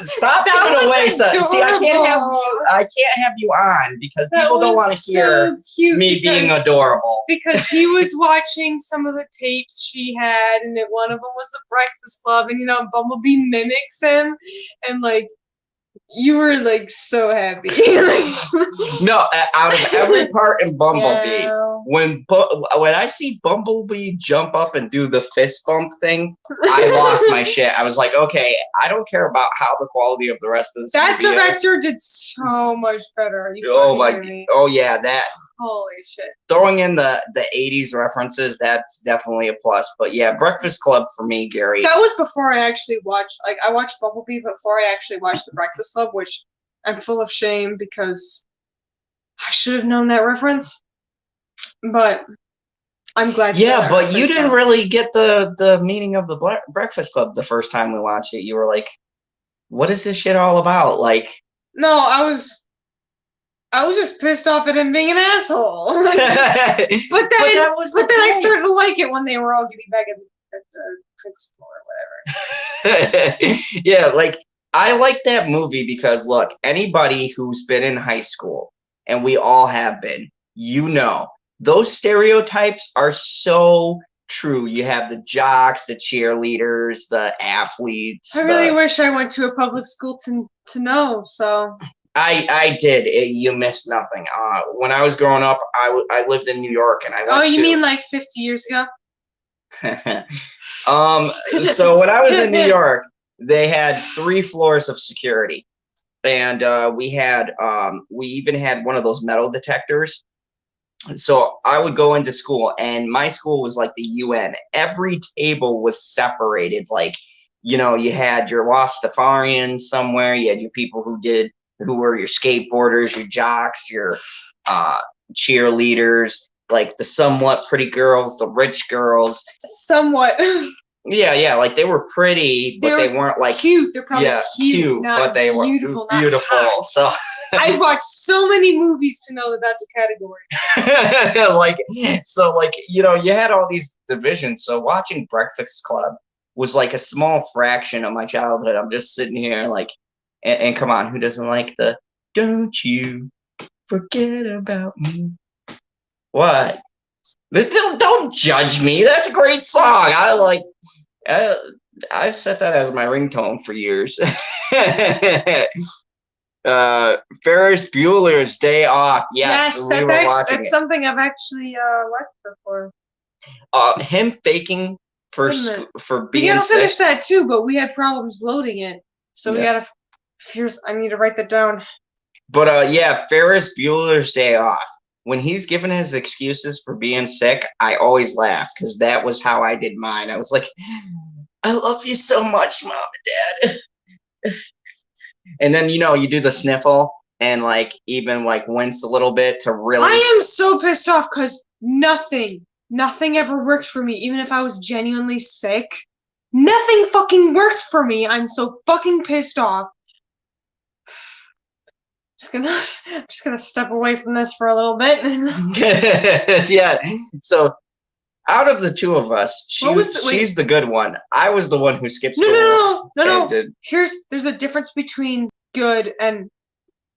stop giving away stuff. See, I can't have you on because people don't want to hear me being adorable. Because he was watching some of the tapes she had, and one of them was The Breakfast Club, and Bumblebee mimics him, and you were so happy. No, out of every part in Bumblebee, when I see Bumblebee jump up and do the fist bump thing, I lost my shit. I was like, okay, I don't care about how the quality of the rest of this movie is. That director did so much better. Oh yeah, that. Holy shit. Throwing in the 80s references, that's definitely a plus. But yeah, Breakfast Club for me, Gary. That was before I actually watched, I watched Bumblebee before I actually watched The Breakfast Club, which I'm full of shame because I should have known that reference. But I'm glad you Yeah, but you didn't really get the meaning of the Breakfast Club the first time we watched it. You were like, what is this shit all about? No, I was just pissed off at him being an asshole. but then I started to like it when they were all getting back at the principal or whatever. Yeah, I like that movie because look, anybody who's been in high school, and we all have been, those stereotypes are so true. You have the jocks, the cheerleaders, the athletes. I really wish I went to a public school to know, so... I did. You missed nothing. When I was growing up, I lived in New York, and I went. Oh, you mean 50 years ago? So when I was in New York, they had 3 floors of security, and we even had one of those metal detectors. So I would go into school, and my school was like the UN. Every table was separated. You had your Rastafarians somewhere. You had your people who were your skateboarders, your jocks, your cheerleaders, the somewhat pretty girls, the rich girls. Somewhat. Yeah, they were pretty, but they weren't cute. They're probably cute, but they were beautiful. So I've watched so many movies to know that that's a category. You had all these divisions. So watching Breakfast Club was a small fraction of my childhood. I'm just sitting here and come on, who doesn't like the "Don't you forget about me"? What? Don't judge me. That's a great song. I set that as my ringtone for years. Ferris Bueller's Day Off. Yes, we were watching that's it. something I've actually watched before. Him faking for We being gotta finish sick. that too, but we had problems loading it, so we gotta. Here's I need to write that down. But yeah, Ferris Bueller's Day Off. When he's giving his excuses for being sick, I always laugh because that was how I did mine. I was like, I love you so much, Mom and Dad. And then, you do the sniffle and like even like wince a little bit to really. I am so pissed off because nothing ever worked for me, even if I was genuinely sick. Nothing fucking worked for me. I'm so fucking pissed off. I'm just gonna step away from this for a little bit. Yeah. So out of the two of us, she's the good one. I was the one who skipped school. No. There's a difference between good and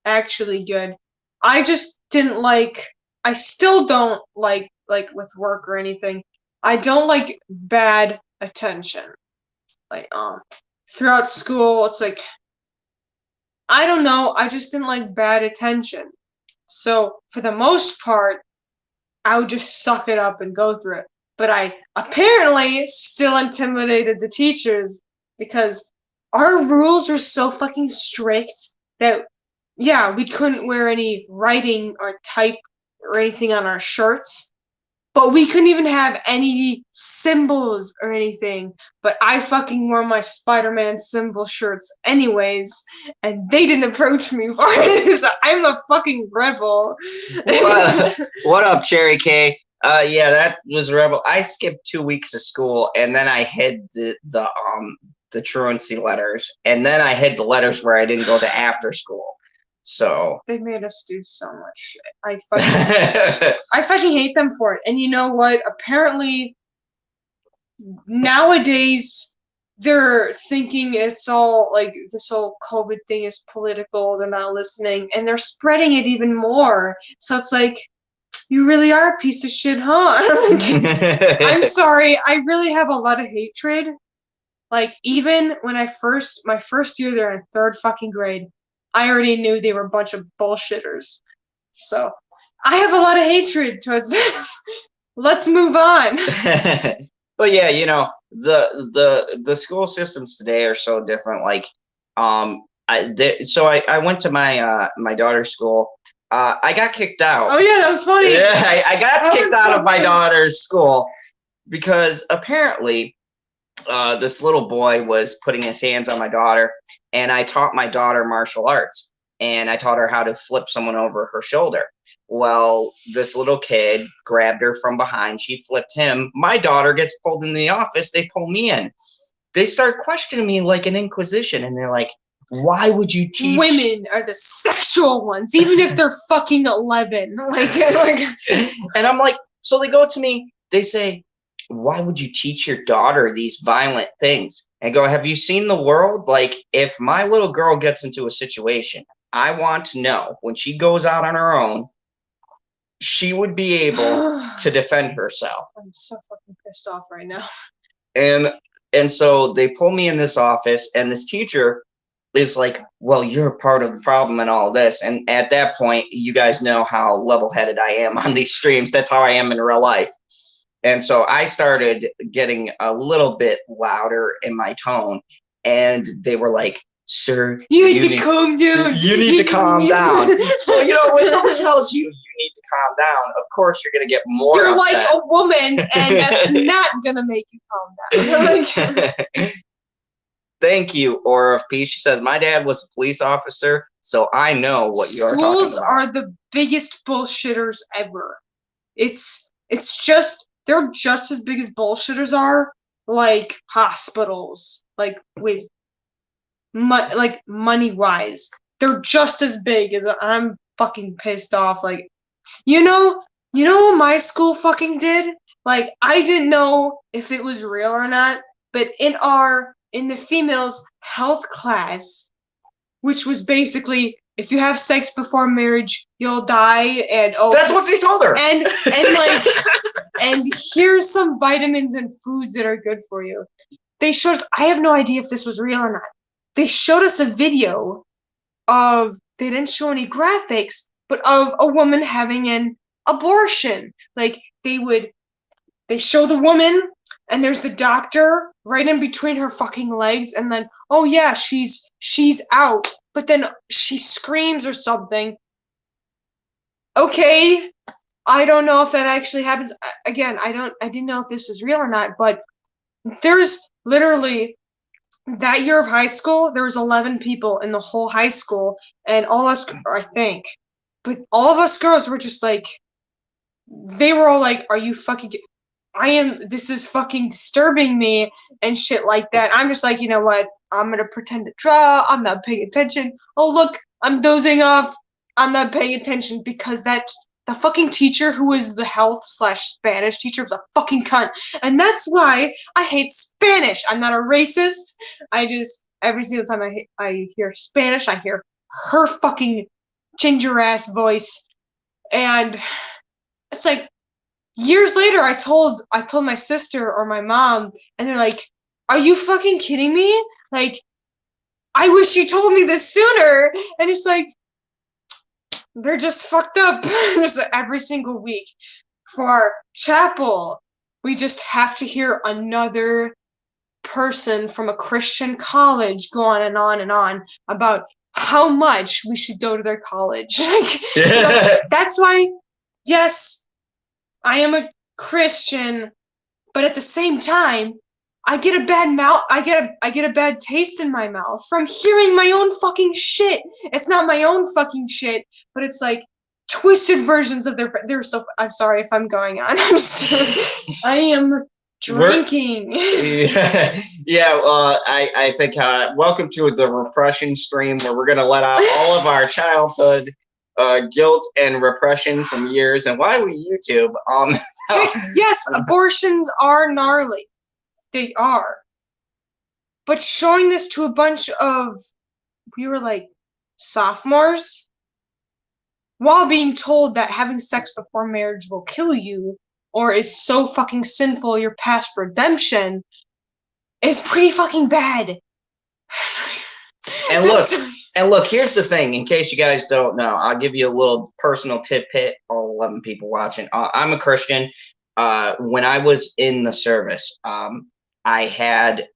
actually good. I just didn't like. I still don't like with work or anything. I don't like bad attention. Like throughout school, it's like I don't know. I just didn't like bad attention. So for the most part, I would just suck it up and go through it. But I apparently still intimidated the teachers because our rules are so fucking strict that, yeah, we couldn't wear any writing or type or anything on our shirts. But we couldn't even have any symbols or anything. But I fucking wore my Spider-Man symbol shirts anyways, and they didn't approach me for it. So I'm a fucking rebel. What up, Cherry K? Yeah, that was rebel. I skipped 2 weeks of school, and then I hid the truancy letters, and then I hid the letters where I didn't go to after school. So they made us do so much shit. I fucking hate them for it. And you know what? Apparently nowadays they're thinking it's all like this whole COVID thing is political. They're not listening, and they're spreading it even more. So it's like, you really are a piece of shit, huh? I'm sorry. I really have a lot of hatred. Like even when my first year there in third fucking grade, I already knew they were a bunch of bullshitters. So I have a lot of hatred towards this. Let's move on. But yeah, the school systems today are so different. Like, I went to my daughter's school. I got kicked out. Oh yeah, that was funny. Yeah, I got kicked out of my daughter's school because apparently this little boy was putting his hands on my daughter, and I taught my daughter martial arts, and I taught her how to flip someone over her shoulder. Well, this little kid grabbed her from behind. She flipped him. My daughter gets pulled into the office. They pull me in. They start questioning me like an inquisition, and they're like, why would you teach? Women are the sexual ones, even if they're fucking 11. And I'm like, so they go to me, they say, why would you teach your daughter these violent things? And I go, have you seen the world? Like, if my little girl gets into a situation, I want to know when she goes out on her own, she would be able to defend herself. I'm so fucking pissed off right now. And so they pull me in this office, and this teacher is like, well, you're part of the problem and all this. And at that point, you guys know how level-headed I am on these streams. That's how I am in real life. And so I started getting a little bit louder in my tone, and they were like, sir, you need to calm down. You need to calm down. So, when someone tells you need to calm down, of course you're going to get more You're upset. like a woman, and that's not going to make you calm down. Thank you, Aura of Peace. She says, my dad was a police officer, so I know what you're talking about. Schools are the biggest bullshitters ever. It's just, they're just as big as bullshitters are, like hospitals, like with money-wise. They're just as big. I'm fucking pissed off. Like, you know what my school fucking did? Like, I didn't know if it was real or not, but in the females' health class, which was basically, if you have sex before marriage, you'll die, and that's what they told her. And and here's some vitamins and foods that are good for you. They showed us, I have no idea if this was real or not. They showed us a video of, they didn't show any graphics, but of a woman having an abortion. Like, they show the woman, and there's the doctor right in between her fucking legs, and then, oh yeah, she's out. But then she screams or something. Okay, I don't know if that actually happens. Again, I didn't know if this was real or not, but there's literally, that year of high school, there was 11 people in the whole high school, and all us, I think, but all of us girls were just like, they were all like, are you fucking, this is fucking disturbing me, and shit like that. I'm just like, you know what, I'm gonna pretend to draw, I'm not paying attention. Oh look, I'm dozing off, I'm not paying attention, because the fucking teacher who was the health/Spanish teacher was a fucking cunt. And that's why I hate Spanish. I'm not a racist. I just, every single time I hear Spanish, I hear her fucking ginger ass voice. And it's like, years later, I told my sister or my mom, and they're like, are you fucking kidding me? Like, I wish you told me this sooner. And it's like, they're just fucked up. Just every single week for chapel, we just have to hear another person from a Christian college go on and on and on about how much we should go to their college. Like, that's why, yes, I am a Christian, but at the same time, I get a bad mouth. I get a bad taste in my mouth from hearing my own fucking shit. It's not my own fucking shit, but it's like twisted versions of they're so. I'm sorry if I'm going on. I am drinking. Yeah. I think welcome to the repression stream, where we're gonna let out all of our childhood guilt and repression from years. And why we YouTube? Yes, abortions are gnarly. They are. But showing this to a bunch of, we were like, sophomores, while being told that having sex before marriage will kill you, or is so fucking sinful you're past redemption, is pretty fucking bad. And look, here's the thing, in case you guys don't know, I'll give you a little personal tidbit, all 11 people watching. I'm a Christian. When I was in the service, I had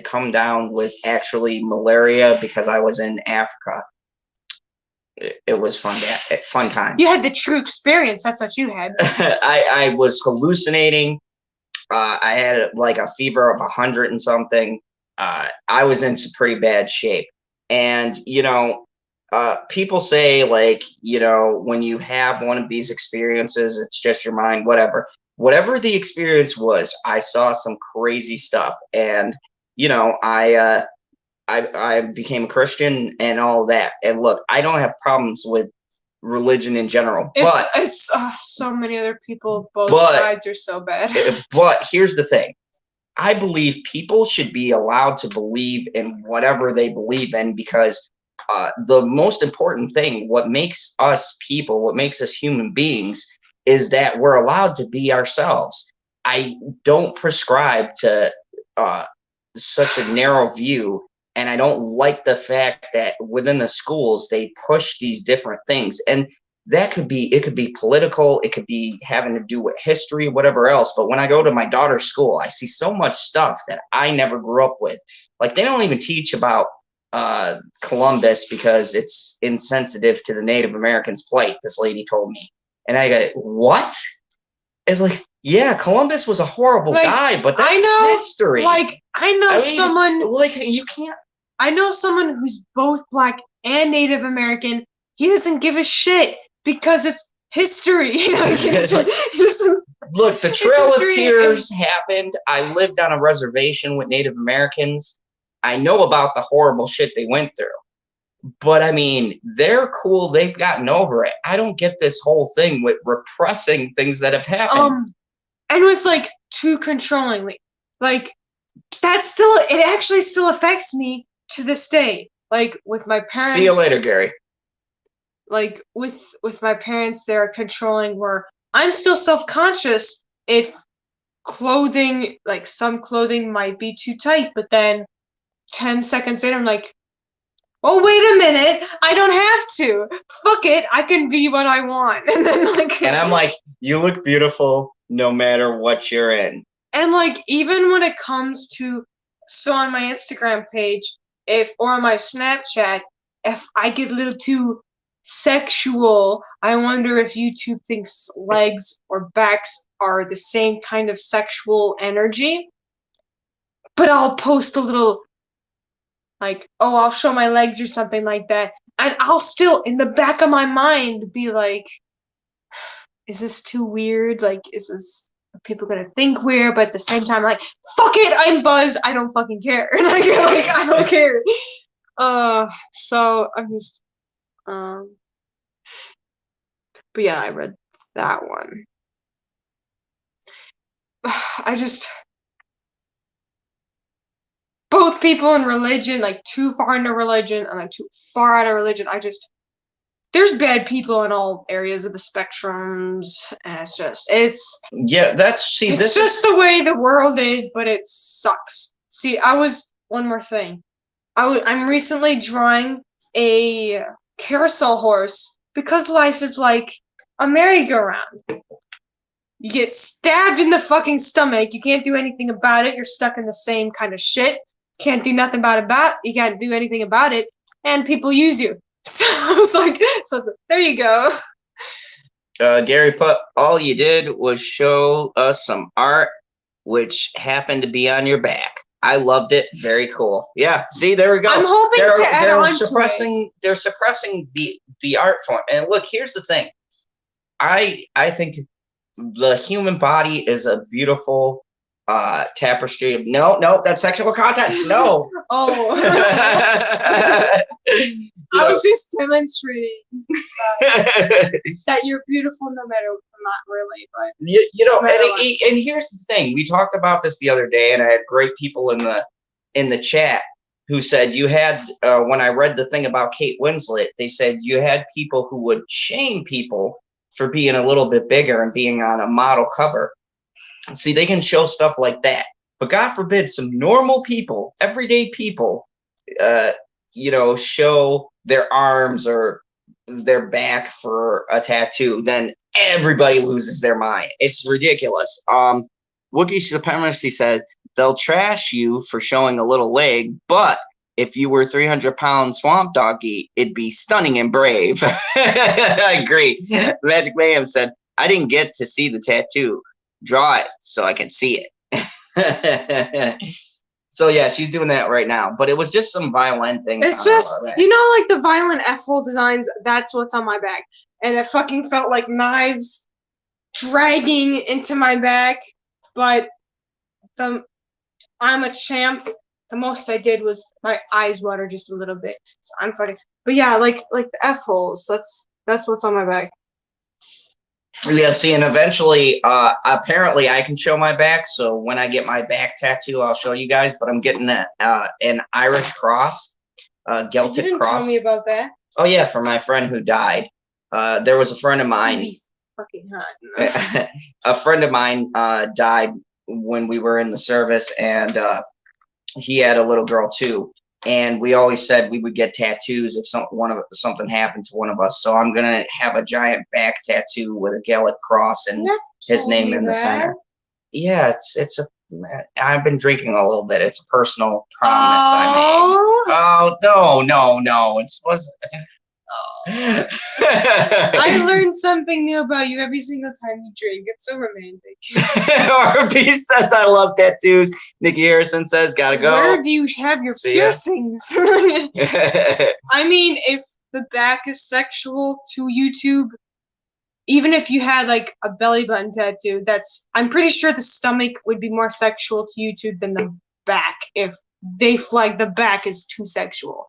come down with actually malaria because I was in Africa. It was fun time. You had the true experience. That's what you had. I was hallucinating. I had like a fever of 100 and something. I was in some pretty bad shape. And, people say, like, when you have one of these experiences, it's just your mind, whatever. Whatever the experience was, I saw some crazy stuff. And, I became a Christian and all that. And look, I don't have problems with religion in general. It's so many other people, both sides are so bad. But here's the thing. I believe people should be allowed to believe in whatever they believe in, because the most important thing, what makes us people, what makes us human beings, is that we're allowed to be ourselves. I don't prescribe to such a narrow view, and I don't like the fact that within the schools they push these different things. And it could be political, it could be having to do with history, whatever else. But when I go to my daughter's school, I see so much stuff that I never grew up with. Like, they don't even teach about Columbus because it's insensitive to the Native Americans' plight, this lady told me. And I go, what? It's like, yeah, Columbus was a horrible guy, but that's history. Like, I know someone, like, you can't. I know someone who's both Black and Native American. He doesn't give a shit because it's history. Look, the Trail of Tears happened. I lived on a reservation with Native Americans. I know about the horrible shit they went through. But, I mean, they're cool. They've gotten over it. I don't get this whole thing with repressing things that have happened. And with, like, too controllingly. Like, it actually still affects me to this day. Like, with my parents. See you later, Gary. Like, with my parents, they're controlling where I'm still self-conscious if clothing, like some clothing might be too tight, but then 10 seconds in, I'm like, oh, wait a minute, I don't have to. Fuck it, I can be what I want. And then like And I'm like, you look beautiful no matter what you're in. and like even when it comes to so on my Instagram page, if or on my Snapchat, if I get a little too sexual, I wonder if YouTube thinks legs or backs are the same kind of sexual energy. But I'll post a little like, oh, I'll show my legs or something like that. And I'll still, in the back of my mind, be like, is this too weird? Like, are people gonna think weird? But at the same time, like, fuck it, I'm buzzed. I don't fucking care. like, I don't care. So I'm just, but yeah, I read that one. I just, both people in religion, like too far into religion and like too far out of religion. There's bad people in all areas of the spectrums, and it's just the way the world is, but it sucks. See, one more thing. I'm recently drawing a carousel horse because life is like a merry-go-round. You get stabbed in the fucking stomach. You can't do anything about it. You're stuck in the same kind of shit. Can't do nothing about it. You can't do anything about it. And people use you. So I was like, so there you go. Gary put, all you did was show us some art, which happened to be on your back. I loved it. Very cool. Yeah. See, there we go. I'm hoping to add on to it. They're suppressing the art form. And look, here's the thing. I think the human body is a beautiful tapestry of no, that's sexual content. No. Oh. I was just demonstrating that you're beautiful no matter, not really, but and here's the thing. We talked about this the other day, and I had great people in the chat who said you had when I read the thing about Kate Winslet, they said you had people who would shame people for being a little bit bigger and being on a model cover. See, they can show stuff like that, but God forbid some normal people, everyday people, show their arms or their back for a tattoo, then everybody loses their mind. It's ridiculous. Wookiee Supremacy said they'll trash you for showing a little leg, but if you were 300-pound swamp doggy, it'd be stunning and brave. I agree. Magic Mayhem said, I didn't get to see the tattoo. Draw it so I can see it. So yeah, she's doing that right now. But it was just some violent things. It's just, like the violent F-hole designs, that's what's on my back. And it fucking felt like knives dragging into my back. But I'm a champ. The most I did was my eyes water just a little bit. So I'm fucking, but yeah, like the F-holes, that's what's on my back. Yeah, see, and eventually, apparently I can show my back, so when I get my back tattoo, I'll show you guys, but I'm getting an Irish cross, Celtic cross. You didn't tell me about that. Oh, yeah, for my friend who died. There was a friend of mine. Fucking hot. A friend of mine died when we were in the service, and he had a little girl, too. And we always said we would get tattoos if something happened to one of us. So I'm gonna have a giant back tattoo with a Gaelic cross and his name in the center. Yeah, I've been drinking a little bit. It's a personal promise I made. Oh no, it wasn't. I learned something new about you every single time you drink. It's so romantic. RP says, I love tattoos. Nikki Harrison says, gotta go. Where do you have your piercings? I mean, if the back is sexual to YouTube, even if you had like a belly button tattoo, I'm pretty sure the stomach would be more sexual to YouTube than the back if they flag the back as too sexual.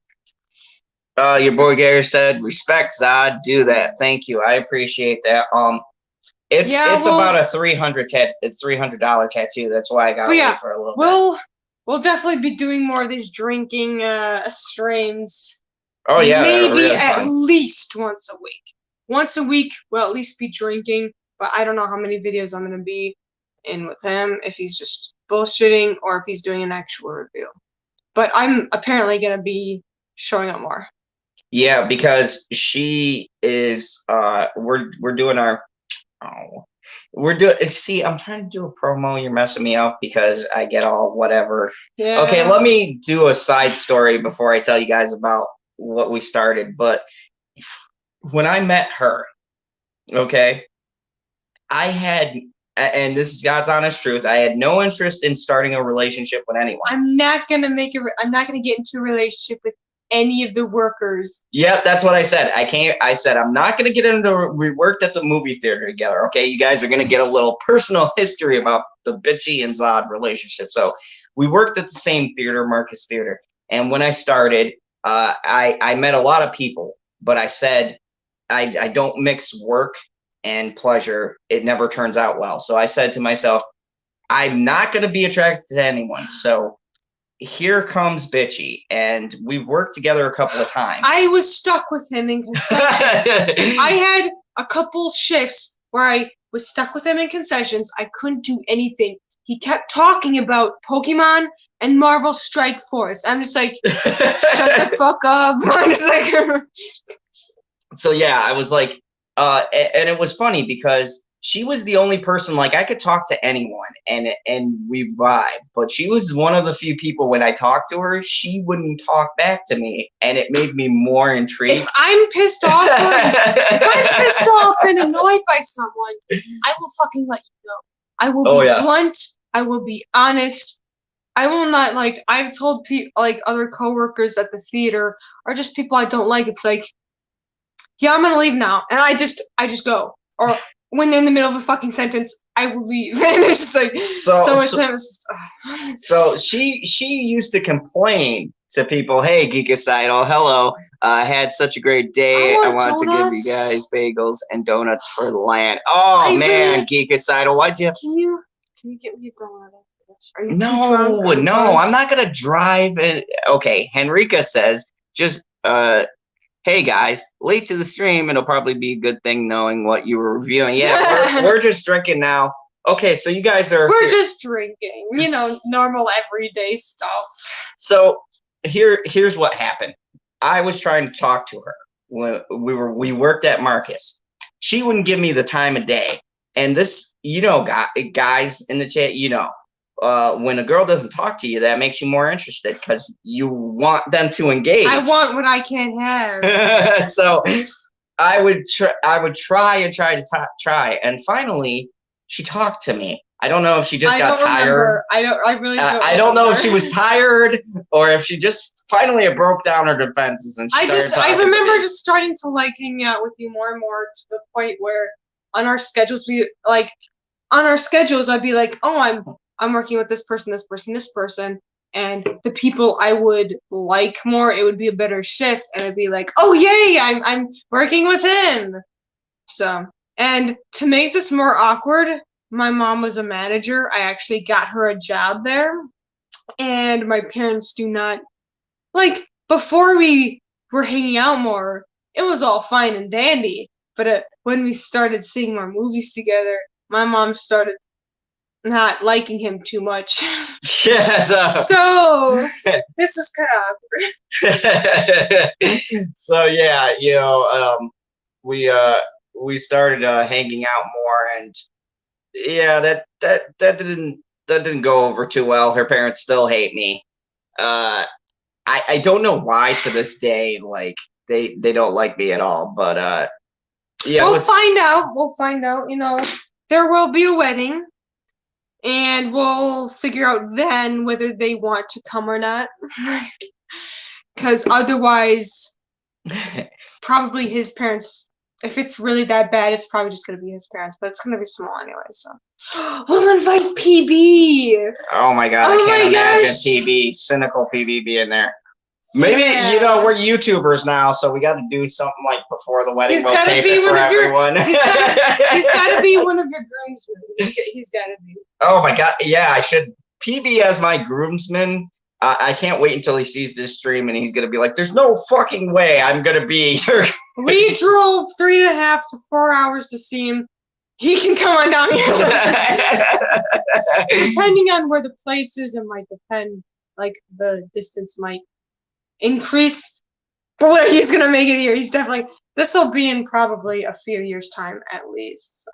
Your boy Gary said, respect, Zod, do that. Thank you. I appreciate that. It's about a $300 tattoo. That's why I got it for a little bit. We'll definitely be doing more of these drinking streams. Oh yeah. Maybe at least once a week. Once a week we'll at least be drinking, but I don't know how many videos I'm gonna be in with him, if he's just bullshitting or if he's doing an actual review. But I'm apparently gonna be showing up more. Yeah, because she is. We're doing our. Oh, we're doing. See, I'm trying to do a promo. You're messing me up because I get all whatever. Yeah. Okay, let me do a side story before I tell you guys about what we started. But when I met her, okay, I had, and this is God's honest truth, I had no interest in starting a relationship with anyone. I'm not gonna I'm not gonna get into a relationship with any of the workers. Yep, that's what I said. I said I'm not gonna get into. We worked at the movie theater together. Okay, you guys are gonna get a little personal history about the bitchy and Zod relationship. So we worked at the same theater, Marcus Theater, and when I started, I met a lot of people, but I said I don't mix work and pleasure. It never turns out well. So I said to myself, I'm not going to be attracted to anyone. So here comes bitchy, and we've worked together a couple of times. I was stuck with him in concessions. I had a couple shifts where I was stuck with him in concessions. I couldn't do anything. He kept talking about Pokemon and Marvel Strike Force. I'm just like, shut the fuck up. I'm just like, so yeah, I was like, and it was funny because she was the only person, like, I could talk to anyone and we vibe, but she was one of the few people when I talked to her, she wouldn't talk back to me, and it made me more intrigued. If I'm pissed off, if I'm pissed off and annoyed by someone, I will fucking let you know. I will be blunt. I will be honest. I will not, like, I've told like other coworkers at the theater or just people I don't like. It's like, yeah, I'm gonna leave now, and I just go. Or when they're in the middle of a fucking sentence, I will leave. And it's just like, so she used to complain to people, hey, Geekicidal, hello, I had such a great day. I want to give you guys bagels and donuts for the land. Oh, man, Geekicidal, why'd you have to... Can you get me a donut after this? Are you no, too drunk? No, I'm not going to drive it. Okay, Henrika says, just, hey guys, late to the stream. It'll probably be a good thing knowing what you were reviewing. Yeah, we're just drinking now. Okay, so you guys are... We're just drinking, you know, normal everyday stuff. So here's what happened. I was trying to talk to her when we worked at Marcus. She wouldn't give me the time of day. And this, you know, guys in the chat, you know, when a girl doesn't talk to you, that makes you more interested because you want them to engage. I want what I can't have. So I would try and finally she talked to me. I don't know if she just got tired. I really don't. I don't know if she was tired or if she just finally broke down her defenses and I remember just starting to like hang out with you more and more to the point where on our schedules I'd be like, oh, I'm working with this person, and the people I would like more, it would be a better shift, and I'd be like, oh yay, I'm working with him. So, and to make this more awkward, my mom was a manager. I actually got her a job there, and my parents do not, like, before we were hanging out more, it was all fine and dandy, but when we started seeing more movies together, my mom started not liking him too much. Yes. So this is kind of awkward. So yeah, you know, we started hanging out more, and yeah, that didn't go over too well. Her parents still hate me. I don't know why to this day, like they don't like me at all, but yeah, we'll find out. You know, there will be a wedding. And we'll figure out then whether they want to come or not. Because otherwise, probably his parents, if it's really that bad, it's probably just going to be his parents. But it's going to be small anyway, so. We'll invite PB! Oh my god, I can't imagine PB, cynical PB being there. Maybe, you know, we're YouTubers now, so we got to do something like before the wedding. We'll tape it for everyone. He's got to be one of your groomsmen. He's got to be. Oh my god, yeah, I should. PB as my groomsman. I can't wait until he sees this stream and he's going to be like, there's no fucking way I'm going to be here. We drove 3.5 to 4 hours to see him. he can come on down here. Depending on where the place is, it might depend. Like the distance might increase. But what he's gonna make it here, he's definitely. This will be in probably a few years' time at least. So.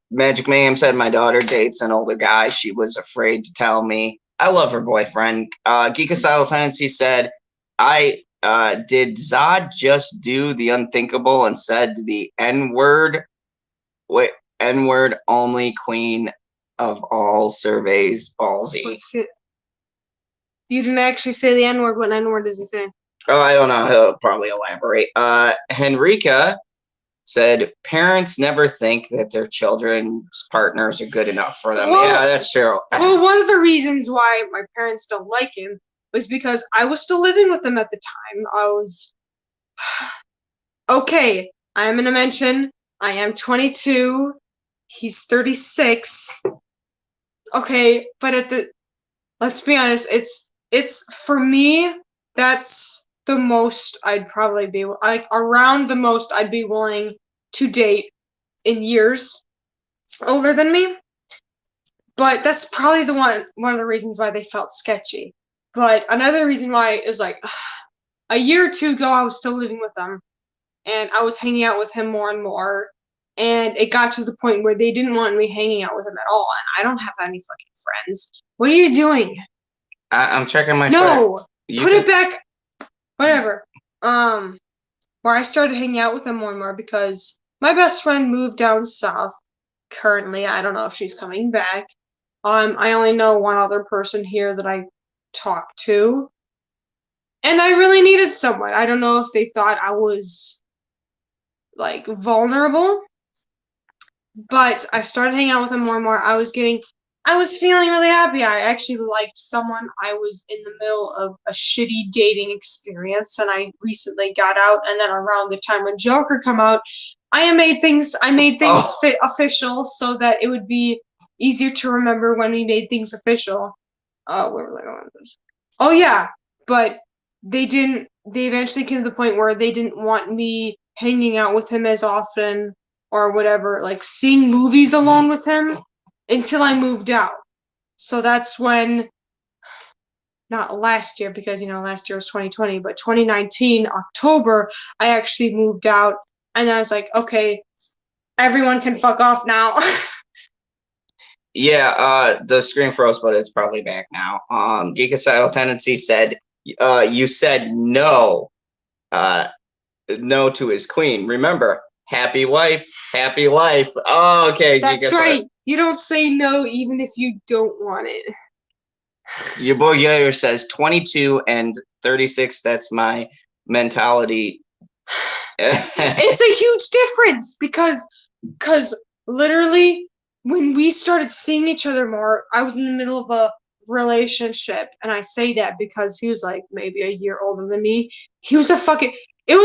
Magic Mayhem said my daughter dates an older guy. She was afraid to tell me. I love her boyfriend. Geek Asylum Tendency said, I did Zod just do the unthinkable and said the N-word? Wait, N-word only queen of all surveys, ballsy. You didn't actually say the N-word. What N-word does he say? Oh, I don't know. He'll probably elaborate. Henrika said, parents never think that their children's partners are good enough for them. Well, yeah, that's true. Well, one of the reasons why my parents don't like him was because I was still living with them at the time. I was... Okay, I am going to mention I am 22. He's 36. Okay, but let's be honest, it's for me, that's the most I'd probably be like around the most I'd be willing to date in years older than me. But that's probably one of the reasons why they felt sketchy. But another reason why is like a year or two ago I was still living with them and I was hanging out with him more and more, and it got to the point where they didn't want me hanging out with him at all, and I don't have any fucking friends. What are you doing? I'm checking my No, put it back. Whatever. Where I started hanging out with him more and more because my best friend moved down south. Currently, I don't know if she's coming back. I only know one other person here that I talk to, and I really needed someone. I don't know if they thought I was like vulnerable, but I started hanging out with him more and more. I was feeling really happy. I actually liked someone. I was in the middle of a shitty dating experience, and I recently got out. And then around the time when Joker come out, I made things official so that it would be easier to remember when we made things official. Where was I going with this? Oh yeah, but they didn't. They eventually came to the point where they didn't want me hanging out with him as often or whatever, like seeing movies alone with him until I moved out. So that's when, not last year, because, last year was 2020, but 2019, October, I actually moved out. And I was like, okay, everyone can fuck off now. Yeah, the screen froze, but it's probably back now. Geekicidal Tendency said, you said no to his queen. Remember, happy wife, happy life. Oh, okay. That's right. You don't say no even if you don't want it. Your boy Yair says 22 and 36. That's my mentality. It's a huge difference because literally when we started seeing each other more, I was in the middle of a relationship, and I say that because he was like maybe a year older than me. It was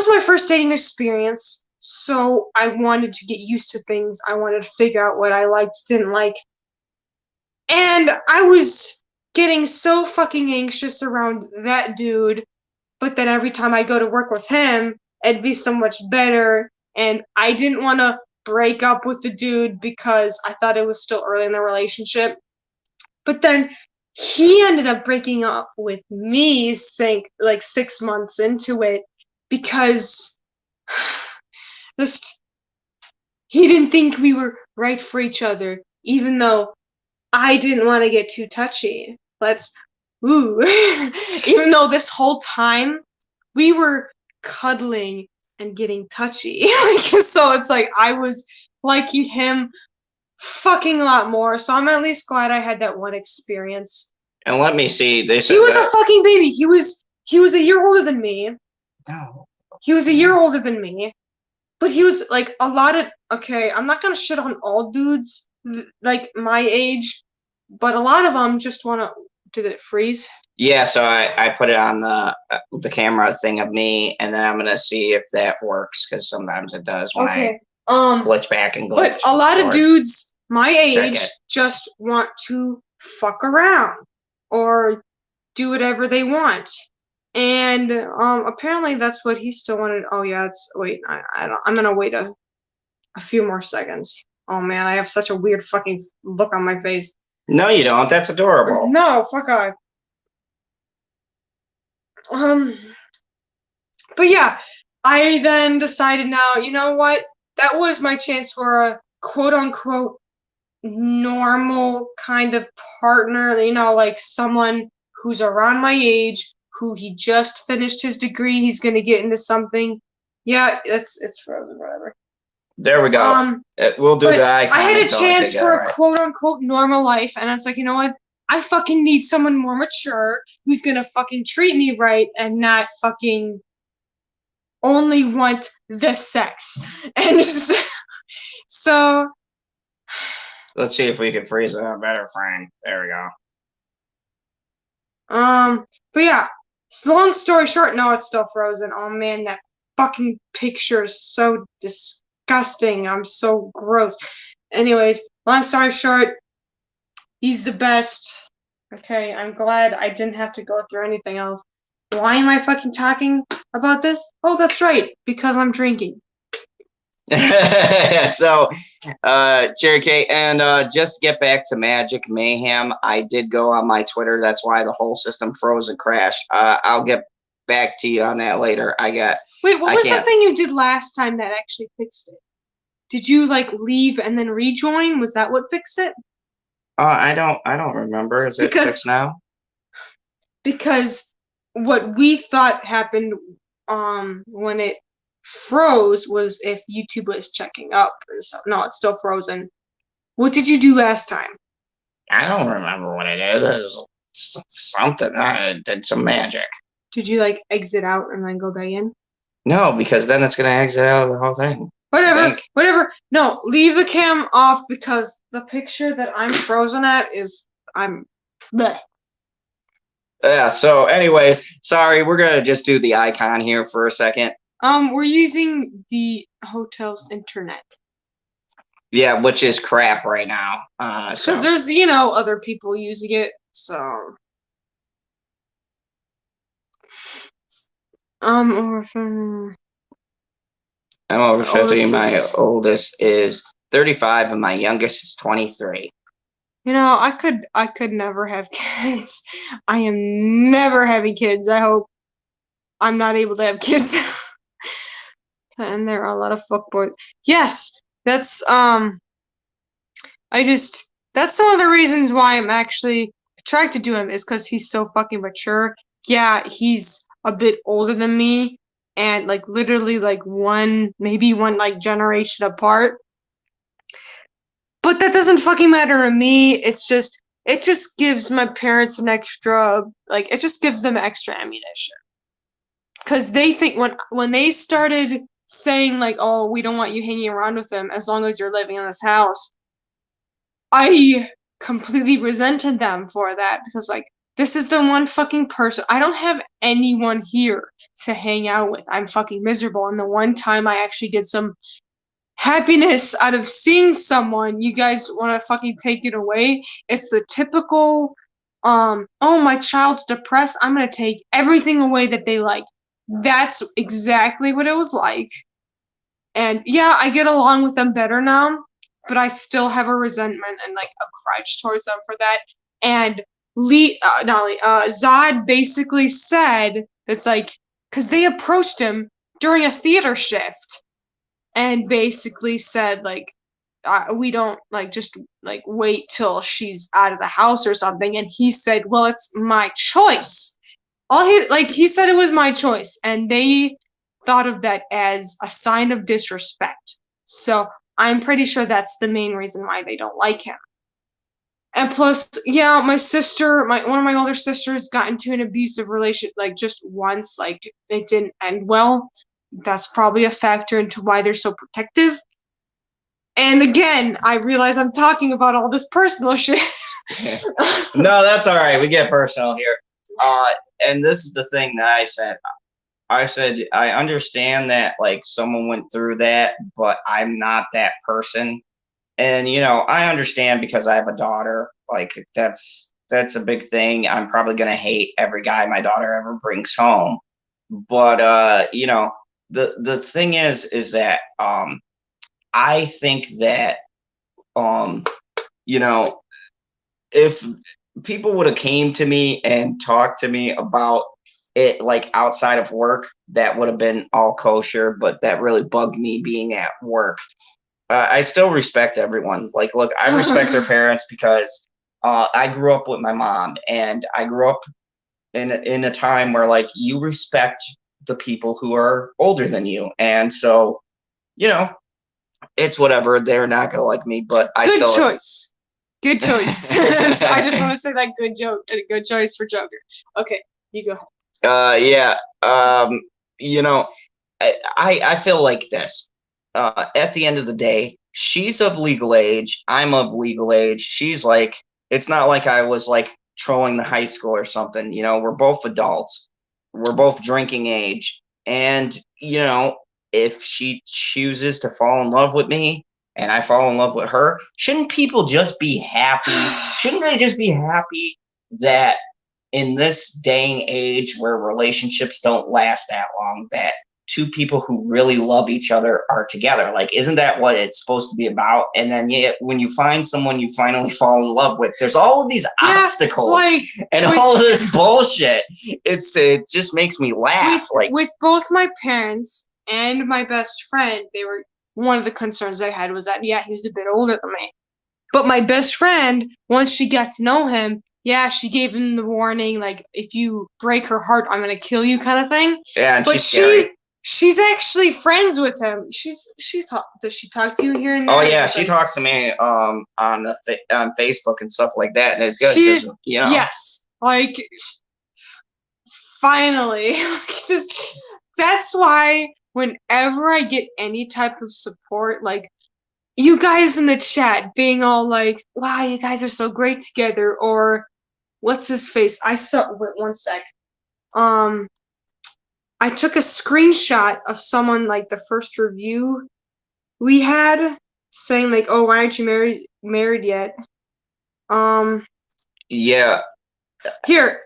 my first dating experience. So I wanted to get used to things. I wanted to figure out what I liked, didn't like. And I was getting so fucking anxious around that dude. But then every time I go to work with him, it'd be so much better. And I didn't want to break up with the dude because I thought it was still early in the relationship. But then he ended up breaking up with me, like 6 months into it, because he didn't think we were right for each other, even though I didn't want to get too touchy. Even though this whole time we were cuddling and getting touchy. So it's like I was liking him fucking a lot more. So I'm at least glad I had that one experience. And let me see. They said he was a fucking baby. He was a year older than me. No. He was a year older than me. But he was like I'm not gonna shit on all dudes like my age, but a lot of them just wanna. Did it freeze? Yeah, so I put it on the camera thing of me, and then I'm gonna see if that works because sometimes it does when I glitch back and glitch. But a lot of dudes my age just want to fuck around or do whatever they want. And apparently that's what he still wanted. Oh yeah, I'm gonna wait a few more seconds. Oh man, I have such a weird fucking look on my face. No, you don't. That's adorable. No, fuck off. Um, but yeah, I then decided now, you know what? That was my chance for a quote unquote normal kind of partner, you know, like someone who's around my age, who he just finished his degree, he's gonna get into something. Yeah, it's Frozen, whatever. There we go. We'll do But the icon I had a until I chance get for it a right. quote unquote normal life, and it's like, you know what? I fucking need someone more mature who's gonna fucking treat me right and not fucking only want the sex. And so, Let's see if we can freeze it a better frame. There we go. but yeah, long story short, no, it's still frozen. Oh man, that fucking picture is so disgusting. I'm so gross. Anyways, long story short, he's the best. Okay, I'm glad I didn't have to go through anything else. Why am I fucking talking about this? Oh, that's right, because I'm drinking. So, Cherry Kate, and just to get back to Magic Mayhem, I did go on my Twitter. That's why the whole system froze and crashed. I'll get back to you on that later. Wait, what was the thing you did last time that actually fixed it? Did you like leave and then rejoin? Was that what fixed it? I don't remember. Is it fixed now? Because what we thought happened when it froze was if YouTube was checking up. So, no, it's still frozen. What did you do last time? I don't remember what it is. It was something. I did some magic. Did you like exit out and then go back in? No, because then it's gonna exit out of the whole thing. Whatever. No, leave the cam off because the picture that I'm frozen at is I'm bleh. Yeah, so anyways, sorry, we're gonna just do the icon here for a second. We're using the hotel's internet. Yeah, which is crap right now. Because there's, you know, other people using it, so. I'm over 50. My oldest is 35, and my youngest is 23. You know, I could never have kids. I am never having kids. I hope I'm not able to have kids. And there are a lot of fuckboys. Yes, that's that's one of the reasons why I'm actually attracted to him is because he's so fucking mature. Yeah, he's a bit older than me, and like literally like maybe one like generation apart. But that doesn't fucking matter to me. It just gives my parents an extra it just gives them extra ammunition. Cause they think when they started saying like, oh, we don't want you hanging around with them as long as you're living in this house, I completely resented them for that because like this is the one fucking person I don't have anyone here to hang out with. I'm fucking miserable, and the one time I actually get some happiness out of seeing someone, you guys want to fucking take it away. It's the typical oh, my child's depressed, I'm gonna take everything away that they like. That's exactly what it was like. And yeah, I get along with them better now, but I still have a resentment and like a grudge towards them for that. And Zod basically said it's like because they approached him during a theater shift and basically said like we don't like just like wait till she's out of the house or something. And he said, well, it's my choice. He said it was my choice, and they thought of that as a sign of disrespect. So I'm pretty sure that's the main reason why they don't like him. And plus, yeah, my sister, one of my older sisters got into an abusive relationship like just once, like it didn't end well. That's probably a factor into why they're so protective. And again, I realize I'm talking about all this personal shit. No, that's all right. We get personal here. And this is the thing that I said. I understand that like someone went through that, but I'm not that person. And you know, I understand because I have a daughter. Like that's a big thing. I'm probably gonna hate every guy my daughter ever brings home. But you know, the thing is that I think that um, you know, if people would have came to me and talked to me about it like outside of work, that would have been all kosher. But that really bugged me being at work. I still respect everyone. Like, look, I respect their parents because I grew up with my mom, and I grew up in a time where like you respect the people who are older than you, and so you know it's whatever. They're not gonna like me, but I Good still. choice. Good choice. I just want to say that good choice for Joker. Okay, you go ahead. Yeah. You know, I feel like this. At the end of the day, she's of legal age. I'm of legal age. She's like, it's not like I was like trolling the high school or something. You know, we're both adults. We're both drinking age. And, if she chooses to fall in love with me and I fall in love with her, shouldn't people just be happy? Shouldn't they just be happy that in this day and age where relationships don't last that long, that two people who really love each other are together? Like, isn't that what it's supposed to be about? And then when you find someone you finally fall in love with, there's all of these obstacles and all of this bullshit. It just makes me laugh. With both my parents and my best friend, they were one of the concerns I had was that he was a bit older than me. But my best friend, once she got to know him, she gave him the warning, like, if you break her heart, I'm gonna kill you, kind of thing. Yeah, and she's actually friends with him. Does she talk to you here and there? Oh yeah, she talks to me on Facebook and stuff like that, and it's good. Yes, like finally, that's why whenever I get any type of support, like you guys in the chat being all like, wow, you guys are so great together, or what's his face? Wait 1 sec. I took a screenshot of someone, like the first review we had, saying like, oh, why aren't you married yet? Yeah. Here.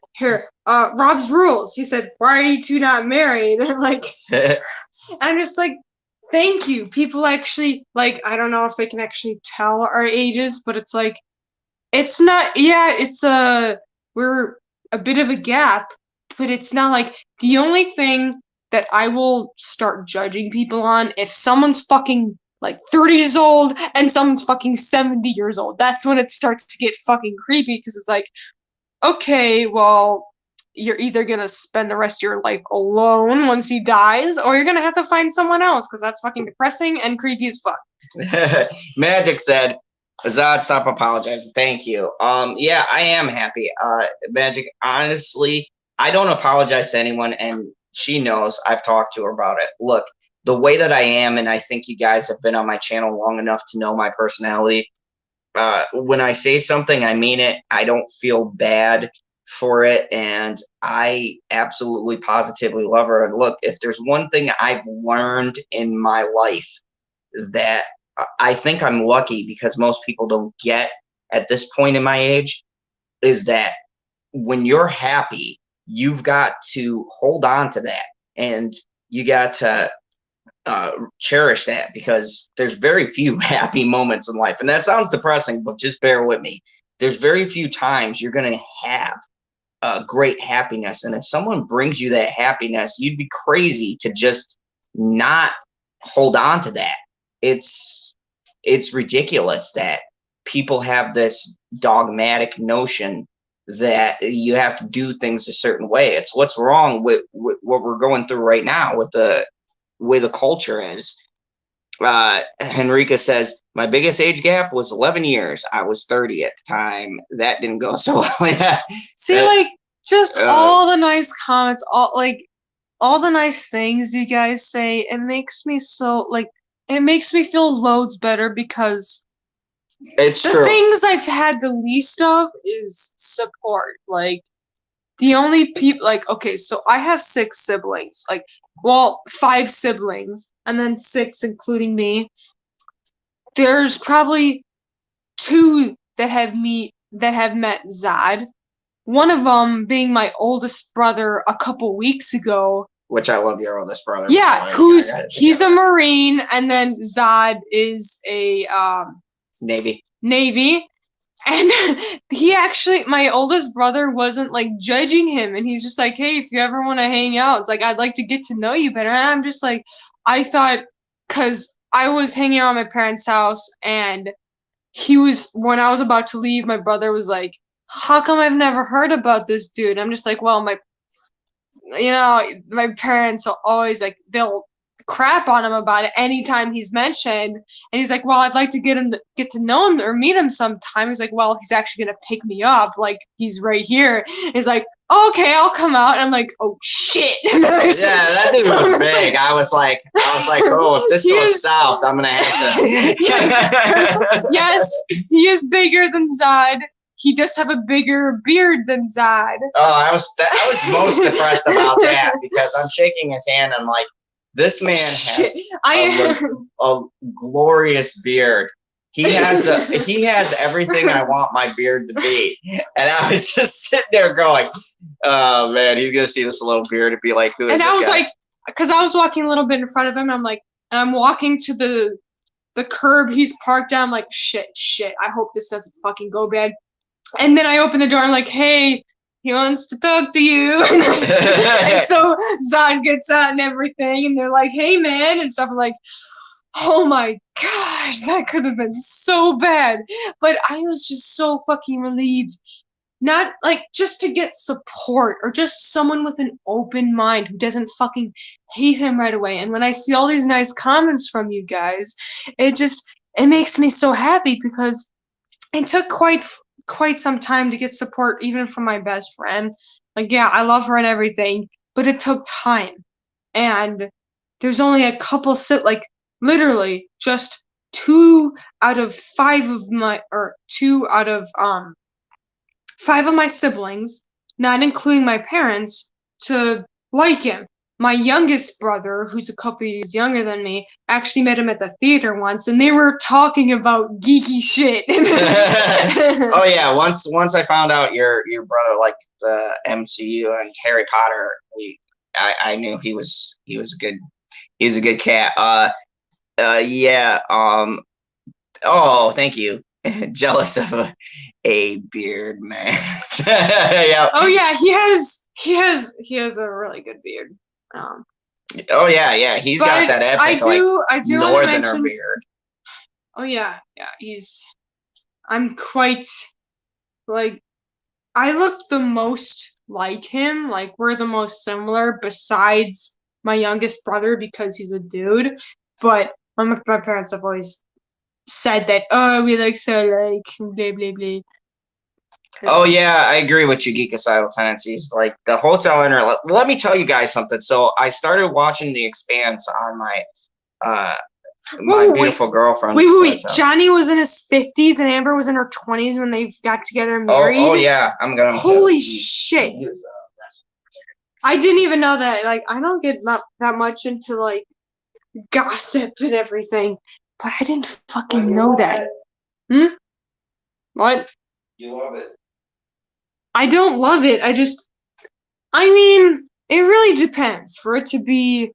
Rob's Rules. He said, why are you two not married? Like, I'm just like, thank you. People actually, like, I don't know if they can actually tell our ages, but it's like, it's not, we're a bit of a gap, but it's not like the only thing that I will start judging people on if someone's fucking like 30 years old and someone's fucking 70 years old. That's when it starts to get fucking creepy, because it's like, okay, well, you're either gonna spend the rest of your life alone once he dies, or you're gonna have to find someone else, because that's fucking depressing and creepy as fuck. Magic said, Azad, stop apologizing. Thank you. Yeah, I am happy. Magic, honestly, I don't apologize to anyone, and she knows. I've talked to her about it. Look, the way that I am, and I think you guys have been on my channel long enough to know my personality. When I say something, I mean it. I don't feel bad for it, and I absolutely positively love her. And look, if there's one thing I've learned in my life that I think I'm lucky, because most people don't get at this point in my age, is that when you're happy, you've got to hold on to that, and you got to cherish that, because there's very few happy moments in life. And that sounds depressing, but just bear with me. There's very few times you're going to have great happiness. And if someone brings you that happiness, you'd be crazy to just not hold on to that. It's ridiculous that people have this dogmatic notion that you have to do things a certain way. It's what's wrong with what we're going through right now with the way the culture is. Henrika says, my biggest age gap was 11 years. I was 30 at the time. That didn't go so well. Yeah. See, like, just all the nice comments, all the nice things you guys say, it makes me it makes me feel loads better, because it's the true. things I've had the least of is support. Like, the only people, like, okay, so I have 6 siblings, 5 siblings, and then 6 including me. There's probably 2 that have met Zad. One of them being my oldest brother a couple weeks ago. Which I love your oldest brother. Yeah, he's a Marine, and then Zad is a Navy. Navy. And he actually, my oldest brother wasn't like judging him. And he's just like, hey, if you ever want to hang out, it's like, I'd like to get to know you better. And I'm just like, I thought, because I was hanging out at my parents' house and when I was about to leave, my brother was like, how come I've never heard about this dude? I'm just like, well, my parents are always like, they'll crap on him about it anytime he's mentioned. And he's like, well, I'd like to get to know him or meet him sometime. He's like, well, he's actually gonna pick me up, like he's right here. He's like, okay, I'll come out. And I'm like, oh shit. Yeah, that dude was big. I was like, oh, if this goes south, I'm gonna have to. Yes, he is bigger than Zod. He does have a bigger beard than Zod. Oh, I was most depressed about that because I'm shaking his hand and I'm like, this man has a glorious beard. He has everything I want my beard to be. And I was just sitting there going, oh man, he's gonna see this little beard and be like, who is and this I was guy? like, because I was walking a little bit in front of him, and I'm walking to the curb he's parked on. I'm like, shit, I hope this doesn't fucking go bad. And then I open the door, I'm like, hey, he wants to talk to you. And so Zod gets out and everything, and they're like, hey man, and stuff. I'm like, oh my gosh, that could have been so bad. But I was just so fucking relieved. Not like just to get support or just someone with an open mind who doesn't fucking hate him right away. And when I see all these nice comments from you guys, it makes me so happy because it took quite some time to get support even from my best friend. Like, yeah, I love her and everything, but it took time. And there's only a couple literally just 2 out of 5 of my 2 out of 5 of my siblings, not including my parents, to like him. My youngest brother, who's a couple years younger than me, actually met him at the theater once, and they were talking about geeky shit. Oh yeah, once I found out your brother liked the MCU and Harry Potter, I knew he was a good cat. Yeah. Oh, thank you. Jealous of a beard man. Yeah. Oh yeah, he has a really good beard. Oh yeah, he's got that epic I do northerner beard. Oh yeah, I'm quite like, I look the most like him, like we're the most similar besides my youngest brother because he's a dude. But my parents have always said that, oh, we look so like blah blah blah. Oh yeah, I agree with you, geekicidal tendencies. Like the hotel owner. Let me tell you guys something. So I started watching The Expanse on my beautiful girlfriend. Wait. Johnny was in his 50s and Amber was in her 20s when they got together and married. Oh yeah, I'm gonna. Holy shit! I didn't even know that. Like, I don't get that much into like gossip and everything, but I didn't fucking know that. What? You love it. I don't love it. I mean, it really depends. For it to be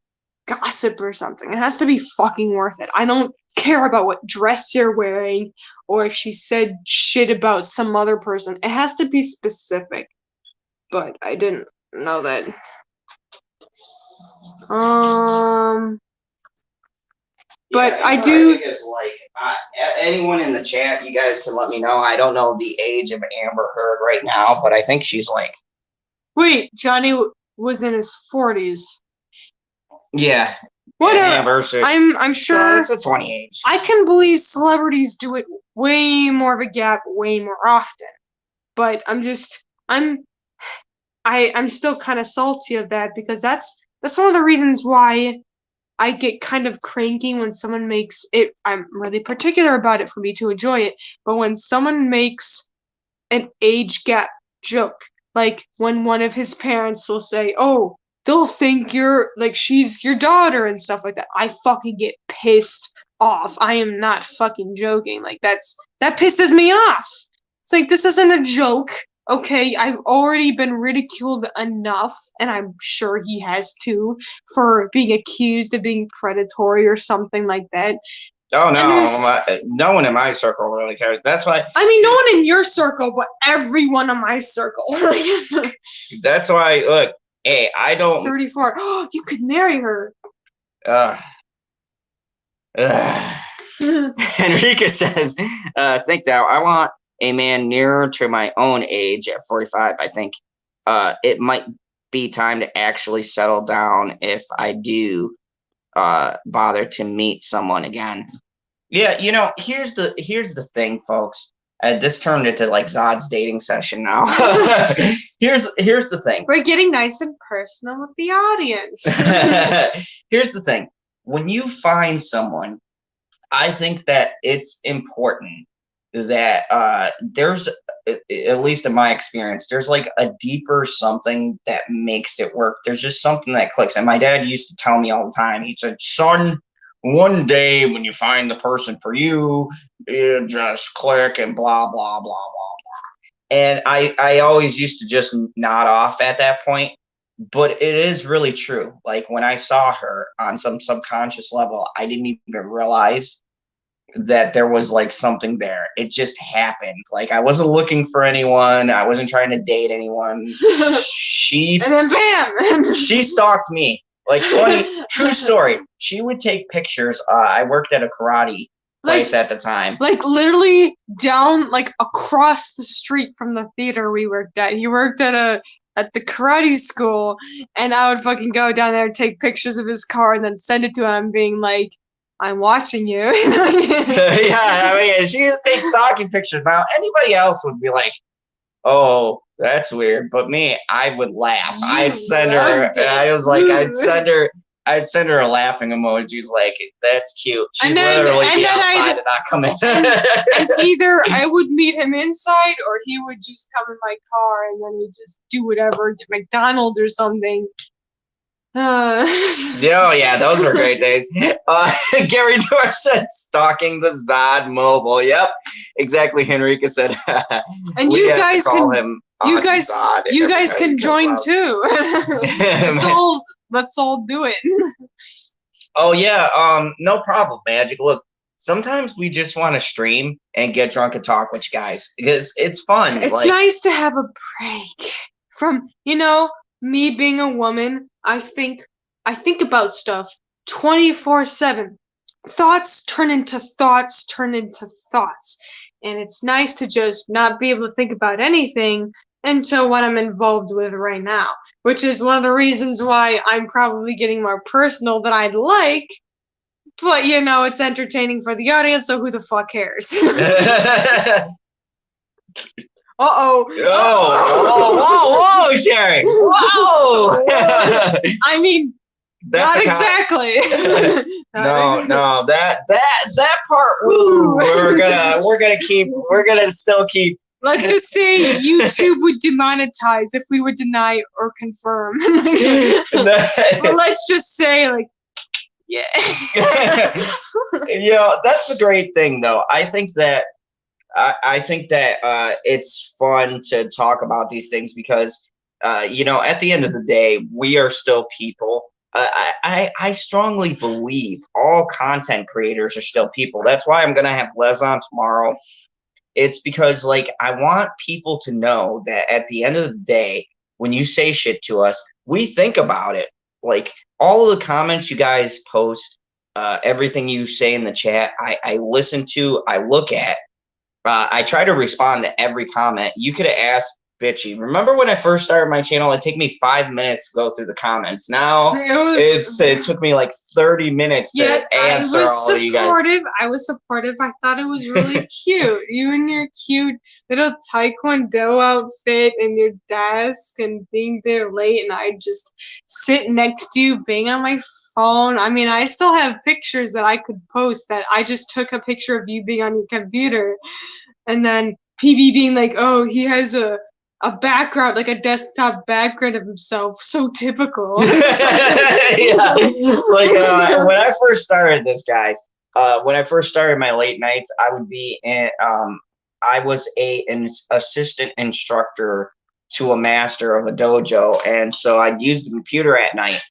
gossip or something, it has to be fucking worth it. I don't care about what dress you're wearing or if she said shit about some other person. It has to be specific. But I didn't know that. But yeah, I do. I think it's like anyone in the chat, you guys can let me know. I don't know the age of Amber Heard right now, but I think she's like. Wait, Johnny was in his 40s. Yeah. Whatever. I'm sure. It's a 20 age. I can believe celebrities do it way more of a gap, way more often. But I'm still kind of salty of that because that's one of the reasons why I get kind of cranky when someone makes it. I'm really particular about it for me to enjoy it. But when someone makes an age gap joke, like when one of his parents will say, oh, they'll think she's your daughter and stuff like that, I fucking get pissed off. I am not fucking joking. Like that pisses me off. It's like, this isn't a joke. Okay, I've already been ridiculed enough, and I'm sure he has too, for being accused of being predatory or something like that. Oh And no one in my circle really cares. That's why. I mean, no one in your circle, but everyone in my circle. That's why. Look, hey, I don't. 34. Oh, you could marry her. Uh, Enrica says, think now. I want a man nearer to my own age at 45. I think it might be time to actually settle down if I do bother to meet someone again. Yeah, here's the thing, folks. This turned into like Zod's dating session now. here's the thing. We're getting nice and personal with the audience. Here's the thing. When you find someone, I think that it's important that there's, at least in my experience, there's like a deeper something that makes it work. There's just something that clicks. And my dad used to tell me all the time, he said, son, one day when you find the person for you, it just click and blah, blah, blah, blah, blah. And I always used to just nod off at that point. But it is really true. Like when I saw her on some subconscious level, I didn't even realize that there was like something there. It just happened. Like I wasn't looking for anyone. I wasn't trying to date anyone. And then bam! She stalked me. Like funny, true story. She would take pictures. I worked at a karate place at the time. Like literally down, like across the street from the theater we worked at. He worked at the karate school, and I would fucking go down there and take pictures of his car and then send it to him being like, I'm watching you. Yeah, I mean, she just takes stalking pictures. Now, anybody else would be like, oh, that's weird. But me, I would laugh. I'd send her, and I was like, I'd send her a laughing emojis like, that's cute. She'd literally be outside and not come in. And either I would meet him inside or he would just come in my car and then we'd just do whatever, get McDonald's or something. Oh yeah, those were great days. Gary Dorf said stalking the Zod mobile. Yep, exactly. Henrika said, and you guys can join too. Let's all do it. Oh yeah, no problem, Magic. Look, sometimes we just want to stream and get drunk and talk with you guys because it's fun. It's nice to have a break from, me being a woman. I think about stuff 24/7. Thoughts turn into thoughts, and it's nice to just not be able to think about anything until what I'm involved with right now, which is one of the reasons why I'm probably getting more personal than I'd like. But it's entertaining for the audience, so who the fuck cares? Uh-oh. Whoa, Sherry. Whoa. I mean, not exactly. No, that part we're gonna still keep. Let's just say YouTube would demonetize if we would deny or confirm. Well, let's just say, like, yeah. That's the great thing, though. I think that it's fun to talk about these things because, at the end of the day, we are still people. I strongly believe all content creators are still people. That's why I'm going to have Les on tomorrow. It's because, like, I want people to know that at the end of the day, when you say shit to us, we think about it. Like, all of the comments you guys post, everything you say in the chat, I listen to, I look at. I try to respond to every comment. You could have asked Bitchy. Remember when I first started my channel, it'd take me 5 minutes to go through the comments. Now it took me like 30 minutes to answer all of you guys. I was supportive. I thought it was really cute. You and your cute little taekwondo outfit and your desk and being there late, and I just sit next to you, bang on my phone. I mean, I still have pictures that I could post that I just took a picture of you being on your computer, and then PB being like, oh, he has a background, like a desktop background of himself. So typical. Yeah. Like when I first started this, guys, when I first started my late nights, I would be I was an assistant instructor to a master of a dojo, and so I'd use the computer at night.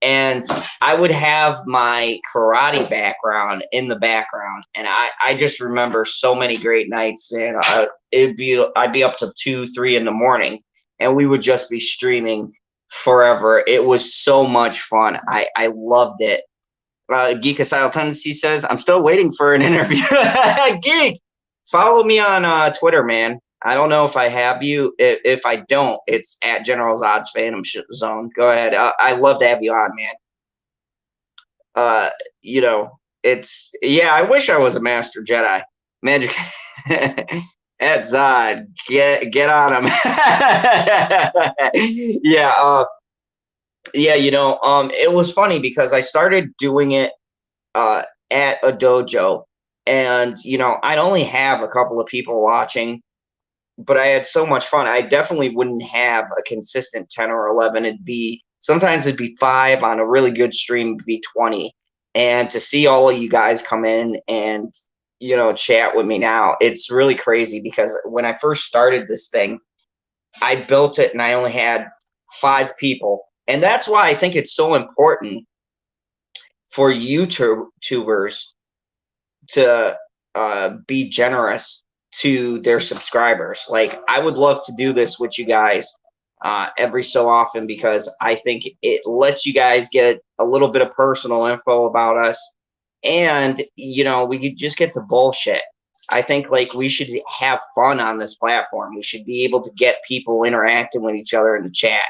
and I would have my karate background in the background, and I just remember so many great nights, man. I'd be up to 2, 3 in the morning, and we would just be streaming forever. It was so much fun. I loved it. Geek Asylum Tendency says, I'm still waiting for an interview. Geek, follow me on Twitter, man. I don't know if I have you. If I don't, it's at General Zod's Phantom Zone. Go ahead. I love to have you on, man. You know, yeah, I wish I was a Master Jedi. Magic at Zod. Get on him. Yeah, yeah, you know, it was funny because I started doing it at a dojo, and you know, I'd only have a couple of people watching, but I had so much fun. I definitely wouldn't have a consistent 10 or 11. Sometimes it'd be 5 on a really good stream, it'd be 20. And to see all of you guys come in and, you know, chat with me now, it's really crazy because when I first started this thing, I built it and I only had 5 people. And that's why I think it's so important for YouTubers to be generous to their subscribers. Like, I would love to do this with you guys every so often because I think it lets you guys get a little bit of personal info about us, and you know, we could just get the bullshit. I think like we should have fun on this platform. We should be able to get people interacting with each other in the chat.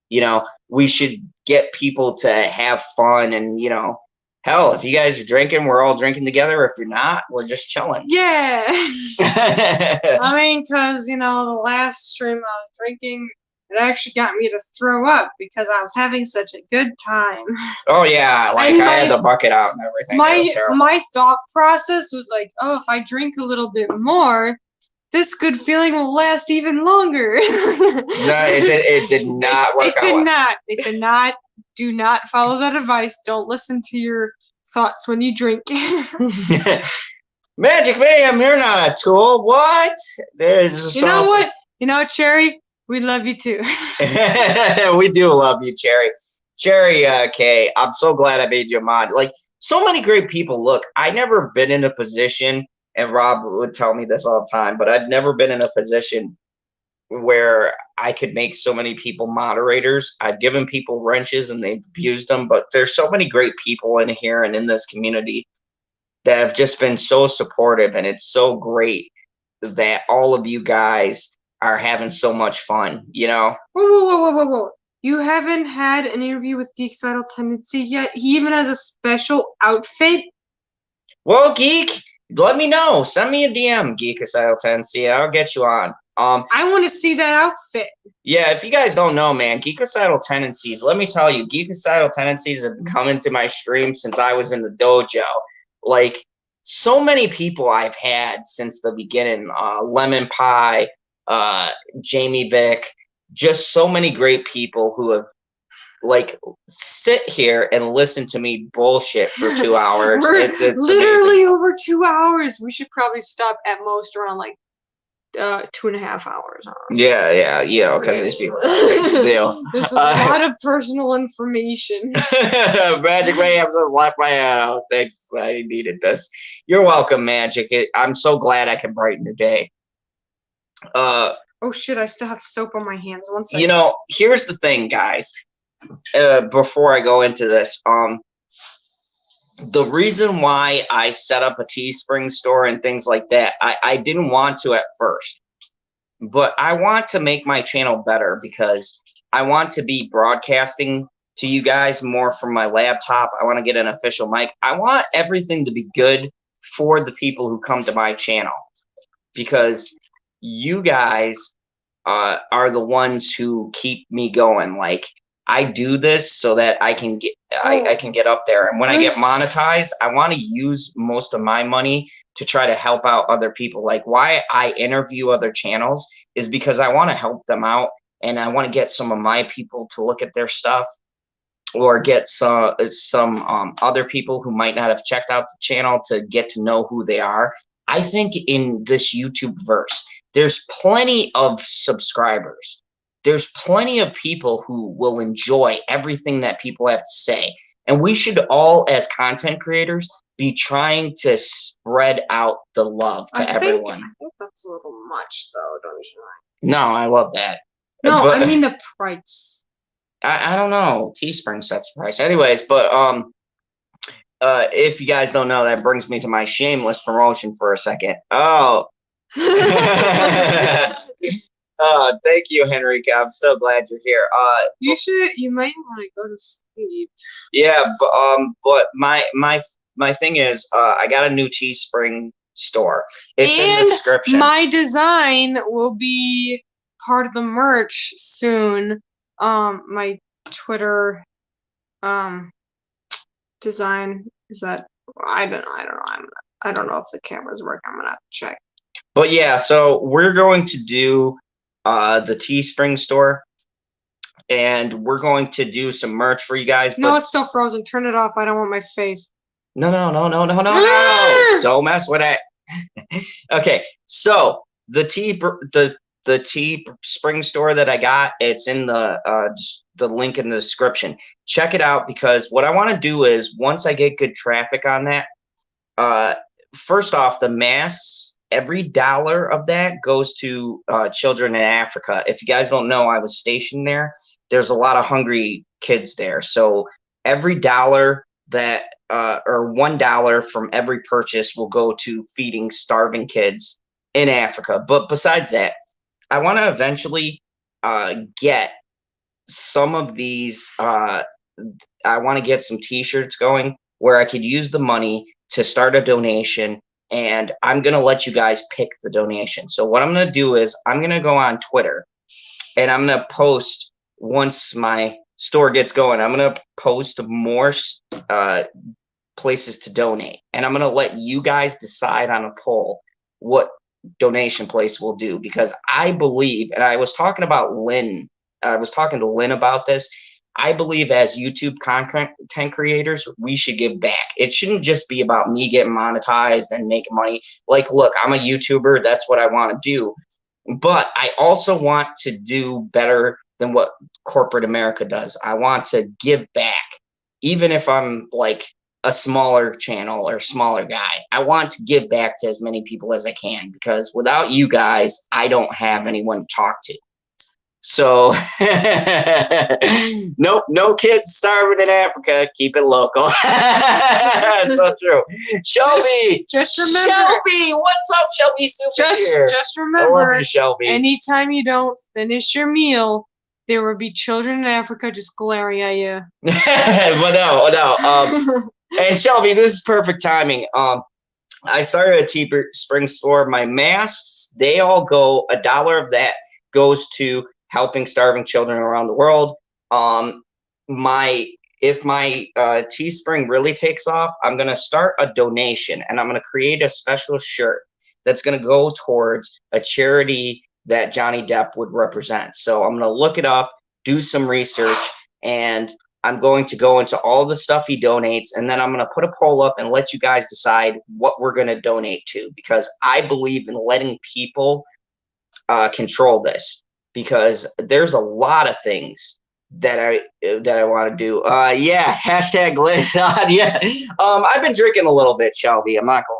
You know, we should get people to have fun, and you know, hell, if you guys are drinking, we're all drinking together. If you're not, we're just chilling. Yeah. I mean, because, you know, the last stream I was drinking, it actually got me to throw up because I was having such a good time. Oh, yeah. Like, I had the bucket out and everything. My thought process was like, oh, if I drink a little bit more, this good feeling will last even longer. No, it did not work out. It did not. Do not follow that advice. Don't listen to your thoughts when you drink. Magic Mayhem, you're not a tool. What? You know what? You know, Cherry, we love you too. We do love you, Cherry. Cherry K, I'm so glad I made you a mod. Like, so many great people. Look, I never been in a position, and Rob would tell me this all the time, but I've never been in a position where I could make so many people moderators. I've given people wrenches and they've abused them, but there's so many great people in here and in this community that have just been so supportive, and it's so great that all of you guys are having so much fun, you know? Whoa. You haven't had an interview with Geek Asylum Tendency yet? He even has a special outfit? Well, Geek, let me know. Send me a DM, Geek Asylum Tendency. I'll get you on. I want to see that outfit. Yeah, if you guys don't know, man, Geekicidal Tendencies, let me tell you, Geekicidal Tendencies have come into my stream since I was in the dojo. Like, so many people I've had since the beginning. Lemon Pie, Jamie Vick, just so many great people who have, like, sit here and listen to me bullshit for 2 hours. It's literally amazing. Over 2 hours. We should probably stop at most around, like, 2.5 hours. Yeah, because these people are big deal. There's a lot of personal information. Magic Mayhem just left my hand out. Thanks, I needed this. You're welcome, Magic. I'm so glad I can brighten your day. Oh shit, I still have soap on my hands. 1 second. You know, here's the thing, guys. Before I go into this, the reason why I set up a Teespring store and things like that, I didn't want to at first, but I want to make my channel better because I want to be broadcasting to you guys more from my laptop. I want to get an official mic. I want everything to be good for the people who come to my channel because you guys are the ones who keep me going. Like, I do this so that I can get I can get up there, and when I get monetized, I want to use most of my money to try to help out other people. Like, why I interview other channels is because I want to help them out, and I want to get some of my people to look at their stuff, or get some other people who might not have checked out the channel to get to know who they are. I think in this YouTube verse, there's plenty of subscribers there's plenty of people who will enjoy everything that people have to say. And we should all, as content creators, be trying to spread out the love to everyone. I think that's a little much, though, don't you know? No, I love that. No, but, I mean the price. I don't know. Teespring sets the price. Anyways, but if you guys don't know, that brings me to my shameless promotion for a second. Oh. Thank you, Henrique. I'm so glad you're here. You might want to go to sleep. Yeah, but my thing is, I got a new Teespring store. It's in the description. My design will be part of the merch soon. My Twitter design is that I don't know. I don't know if the camera's working. I'm gonna have to check. But yeah, so we're going to do the Teespring store, and we're going to do some merch for you guys. No, it's still frozen. Turn it off. I don't want my face. No. Don't mess with it. Okay, so the Teespring store that I got, it's in the link in the description. Check it out, because what I want to do is, once I get good traffic on that, first off, the masks, every dollar of that goes to children in Africa. If you guys don't know, I was stationed there. There's a lot of hungry kids there. So every dollar that, or $1 from every purchase will go to feeding starving kids in Africa. But besides that, I want to eventually get some of these, I want to get some t-shirts going where I could use the money to start a donation, and I'm going to let you guys pick the donation. So what I'm going to do is I'm going to go on Twitter, and I'm going to post, once my store gets going, I'm going to post more places to donate, and I'm going to let you guys decide on a poll what donation place we'll do, because I believe, and I was talking about Lynn, I was talking to Lynn about this, I believe as YouTube content creators, we should give back. It shouldn't just be about me getting monetized and making money. Like, look, I'm a YouTuber. That's what I want to do. But I also want to do better than what corporate America does. I want to give back, even if I'm like a smaller channel or smaller guy. I want to give back to as many people as I can, because without you guys, I don't have anyone to talk to. So no kids starving in Africa. Keep it local. So true. Shelby, just remember. Shelby, what's up, Shelby? Just remember. You, Shelby. Anytime you don't finish your meal, there will be children in Africa just glaring at you. But no. And Shelby, this is perfect timing. I started a Teespring store. My masks, they all go, $1 of that goes to helping starving children around the world. If my Teespring really takes off, I'm gonna start a donation, and I'm gonna create a special shirt that's gonna go towards a charity that Johnny Depp would represent. So I'm gonna look it up, do some research, and I'm going to go into all the stuff he donates, and then I'm gonna put a poll up and let you guys decide what we're gonna donate to, because I believe in letting people control this. Because there's a lot of things that I want to do. Yeah, hashtag Liz on. Yeah. I've been drinking a little bit, Shelby. I'm not gonna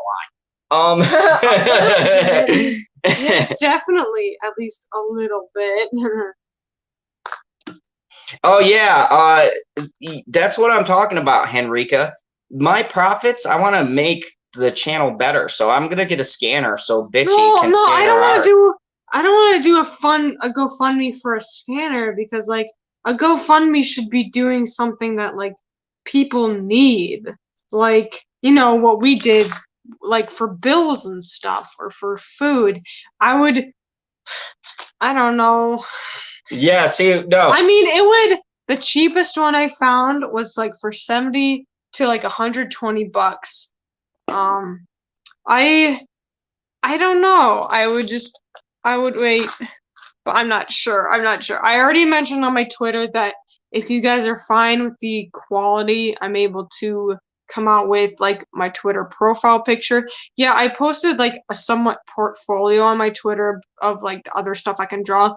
lie. Yeah, definitely, at least a little bit. Oh yeah, that's what I'm talking about, Henrica. My profits, I want to make the channel better, so I'm gonna get a scanner so Bitchy can scan I don't want to do a GoFundMe for a scanner, because like a GoFundMe should be doing something that like people need, like, you know, what we did, like for bills and stuff, or for food. I don't know. Yeah, see, no. I mean, the cheapest one I found was like for 70 to like $120. I don't know. I would wait, but I'm not sure. I already mentioned on my Twitter that if you guys are fine with the quality I'm able to come out with, like my Twitter profile picture. Yeah, I posted like a somewhat portfolio on my Twitter of like the other stuff I can draw.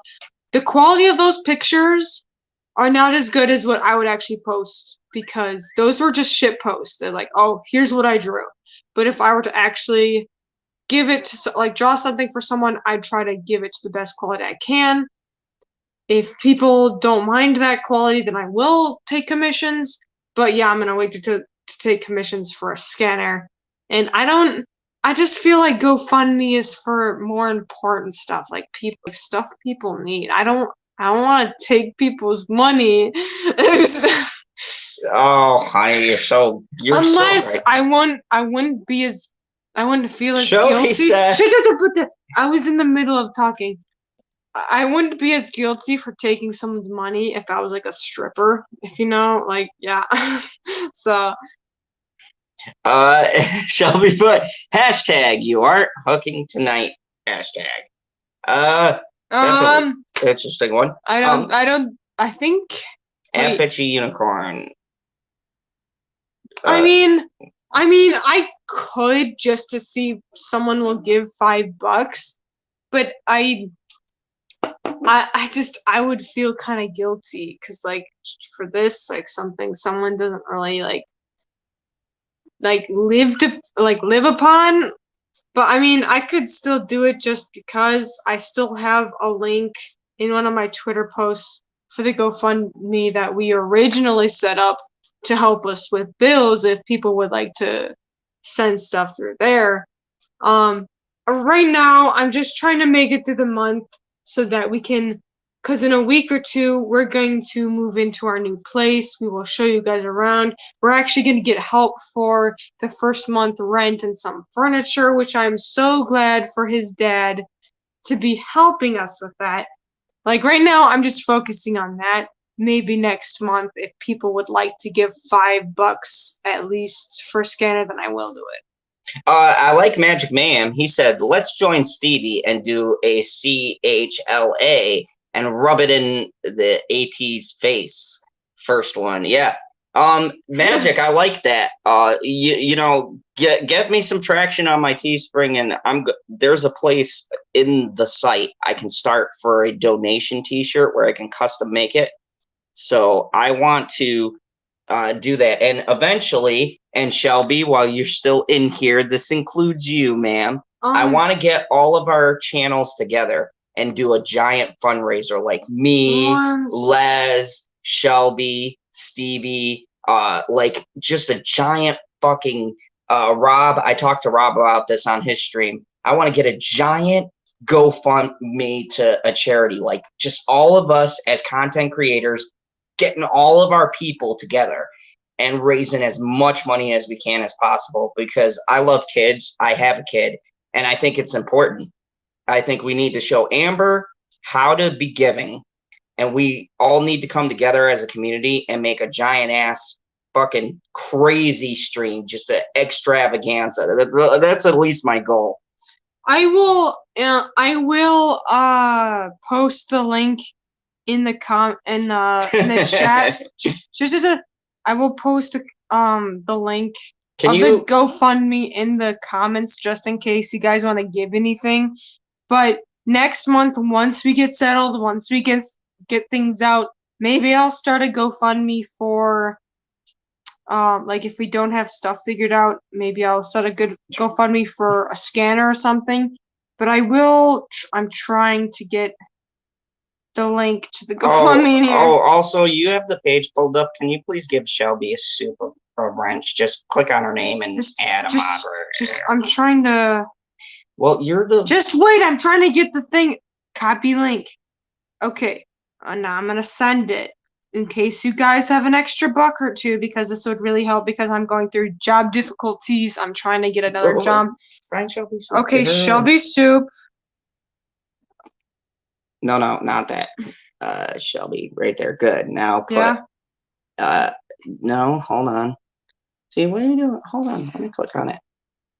the quality of those pictures are not as good as what I would actually post because those were just shit posts. They're like, oh, here's what I drew. But if I were to actually give it to like draw something for someone, I'd try to give it to the best quality I can. If people don't mind that quality, then I will take commissions. But yeah, I'm gonna wait to take commissions for a scanner. And I just feel like GoFundMe is for more important stuff, like stuff people need. I don't want to take people's money. Oh, honey, Unless right. I wouldn't feel as Shelby guilty. said. I was in the middle of talking. I wouldn't be as guilty for taking someone's money if I was like a stripper, if you know, like yeah. So Shelby put hashtag you aren't hooking tonight hashtag. That's a interesting one. I think Apache unicorn. I mean I could just to see if someone will give $5, but I would feel kind of guilty because like for this like something someone doesn't really like live upon. But I mean I could still do it just because I still have a link in one of my Twitter posts for the GoFundMe that we originally set up to help us with bills if people would like to send stuff through there. Right now I'm just trying to make it through the month so that we can, because in a week or two we're going to move into our new place. We will show you guys around. We're actually going to get help for the first month rent and some furniture, which I'm so glad for his dad to be helping us with that. Like right now I'm just focusing on that. Maybe next month if people would like to give $5 at least for a scanner, then I will do it. I like Magic Man. He said, let's join Stevie and do a CHLA and rub it in the AT's face. First one. Yeah. Magic, I like that. You know, get me some traction on my Teespring, and there's a place in the site I can start for a donation T-shirt where I can custom make it. So I want to do that, and eventually, and Shelby, while you're still in here, this includes you, ma'am. I want to get all of our channels together and do a giant fundraiser, like me, Les, Shelby, Stevie, like just a giant fucking Rob. I talked to Rob about this on his stream. I want to get a giant GoFundMe to a charity, like just all of us as content creators getting all of our people together and raising as much money as we can as possible, because I love kids. I have a kid, and I think it's important. I think we need to show Amber how to be giving, and we all need to come together as a community and make a giant ass fucking crazy stream, just an extravaganza. That's at least my goal. I will post the link in the in the chat. I will post the link of the GoFundMe in the comments just in case you guys want to give anything. But next month, once we get settled, once we get things out, maybe I'll start a GoFundMe for like if we don't have stuff figured out, maybe I'll start a good GoFundMe for a scanner or something. But I'm trying to get the link to the GoFundMe in here. Oh, also, you have the page pulled up. Can you please give Shelby a super wrench? Just click on her name and add a moderator. I'm trying to. Well, you're the. Just wait. I'm trying to get the thing. Copy link. Okay. Now I'm gonna send it in case you guys have an extra $1 or $2, because this would really help, because I'm going through job difficulties. I'm trying to get another job. Find Shelby Soup. Okay, Shelby Soup. No, not that. Shelby, right there. Good. Now put. Yeah. No, hold on. See, what are you doing? Hold on. Let me click on it.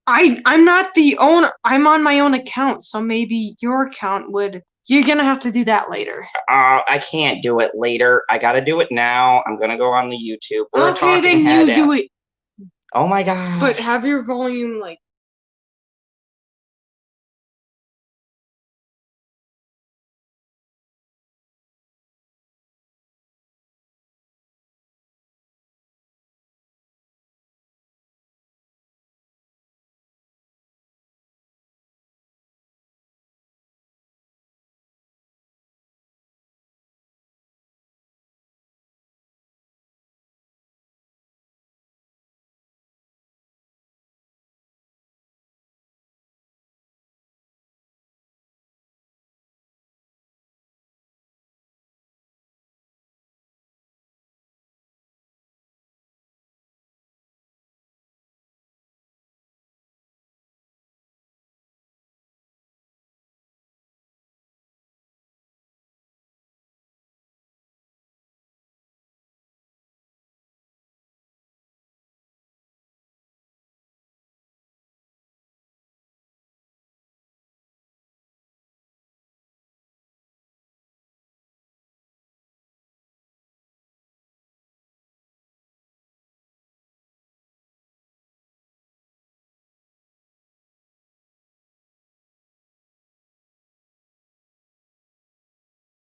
I'm not the owner. I'm on my own account, so maybe your account would. You're gonna have to do that later. I can't do it later. I gotta do it now. I'm gonna go on the YouTube. Okay, then you do it. Oh my god. But have your volume like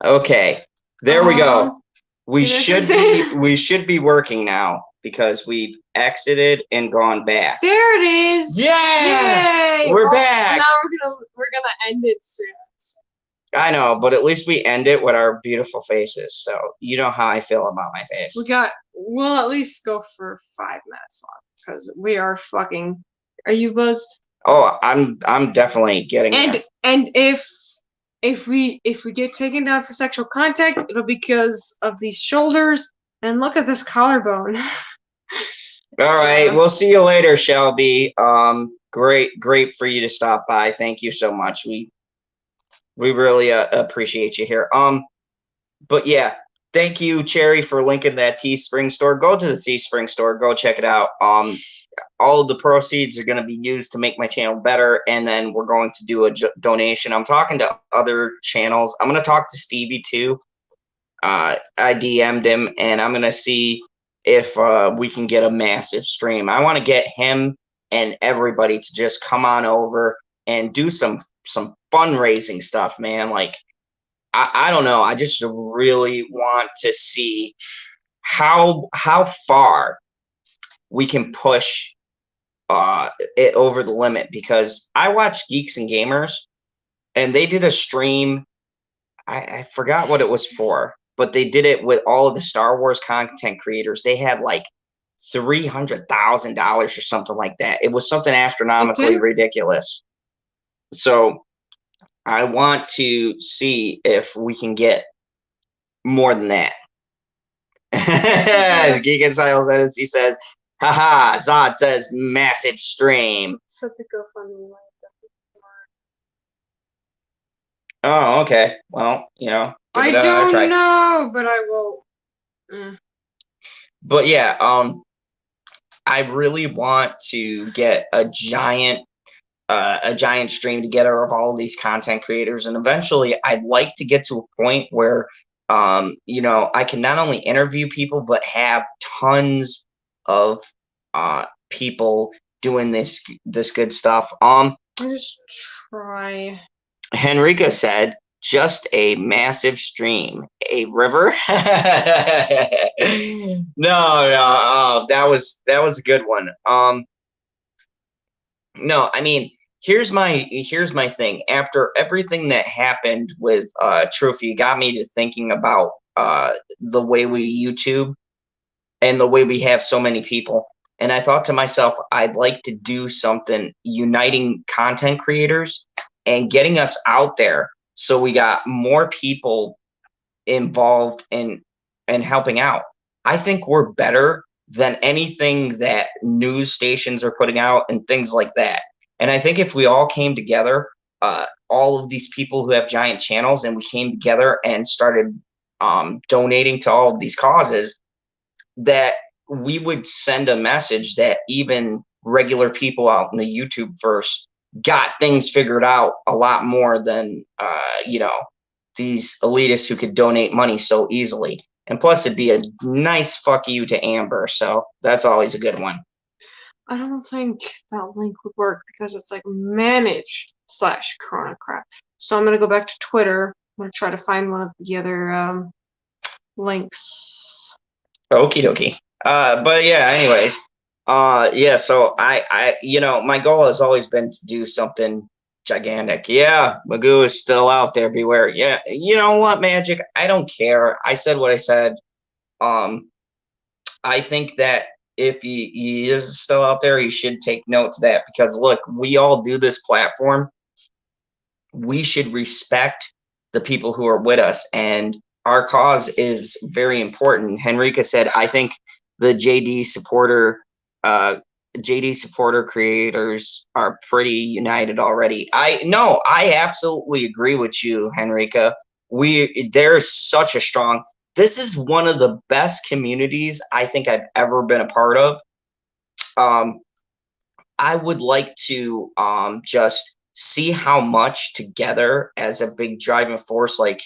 Okay, there we go. We That's should be working now because we've exited and gone back. There it is. Yeah, Yay! we're Well, back. now we're gonna end it soon. I know, but at least we end it with our beautiful faces. So you know how I feel about my face. We'll at least go for 5 minutes long because we are fucking. Are you buzzed? Oh, I'm definitely getting there. And if we get taken down for sexual contact, it'll be because of these shoulders. And look at this collarbone. All right, we'll see you later, Shelby. Great for you to stop by. Thank you so much. We really appreciate you here. But yeah, thank you, Cherry, for linking that Teespring store. Go to the Teespring store. Go check it out. All of the proceeds are going to be used to make my channel better, and then we're going to do a donation. I'm talking to other channels. I'm going to talk to Stevie too. I DM'd him, and I'm going to see if we can get a massive stream. I want to get him and everybody to just come on over and do some fundraising stuff, man. Like, I don't know. I just really want to see how far we can push it over the limit, because I watch Geeks and Gamers, and they did a stream. I forgot what it was for, but they did it with all of the Star Wars content creators. They had like $300,000 or something like that. It was something astronomically ridiculous. So I want to see if we can get more than that. Geek and Science Edits, says, haha, Zod says massive stream. So the GoFundMe link. Oh, okay. Well, you know, I don't know, but I will. But yeah, I really want to get a giant stream together of all of these content creators, and eventually I'd like to get to a point where you know, I can not only interview people but have tons of people doing this good stuff. Just try. Henrika said, just a massive stream. A river? No, that was a good one. No, I mean, here's my thing. After everything that happened with Trophy, got me to thinking about the way we YouTube and the way we have so many people. And I thought to myself, I'd like to do something uniting content creators and getting us out there, so we got more people involved in helping out. I think we're better than anything that news stations are putting out and things like that. And I think if we all came together, all of these people who have giant channels, and we came together and started donating to all of these causes, that we would send a message that even regular people out in the YouTube verse got things figured out a lot more than you know, these elitists who could donate money so easily. And plus, it'd be a nice fuck you to Amber, so that's always a good one. I don't think that link would work because it's like manage/Corona crap. So I'm gonna go back to Twitter. I'm gonna try to find one of the other links. Okie dokie. But yeah, anyways, yeah, so I you know, my goal has always been to do something gigantic. Yeah, Magoo is still out there. Beware. Yeah, you know what, Magic? I don't care. I said what I said. I think that if he is still out there, he should take note to that, because look, we all do this platform. We should respect the people who are with us, and our cause is very important. Henrika said, I think the JD supporter creators are pretty united already. I absolutely agree with you, Henrika. There's such a strong, this is one of the best communities I think I've ever been a part of. I would like to just see how much together as a big driving force, like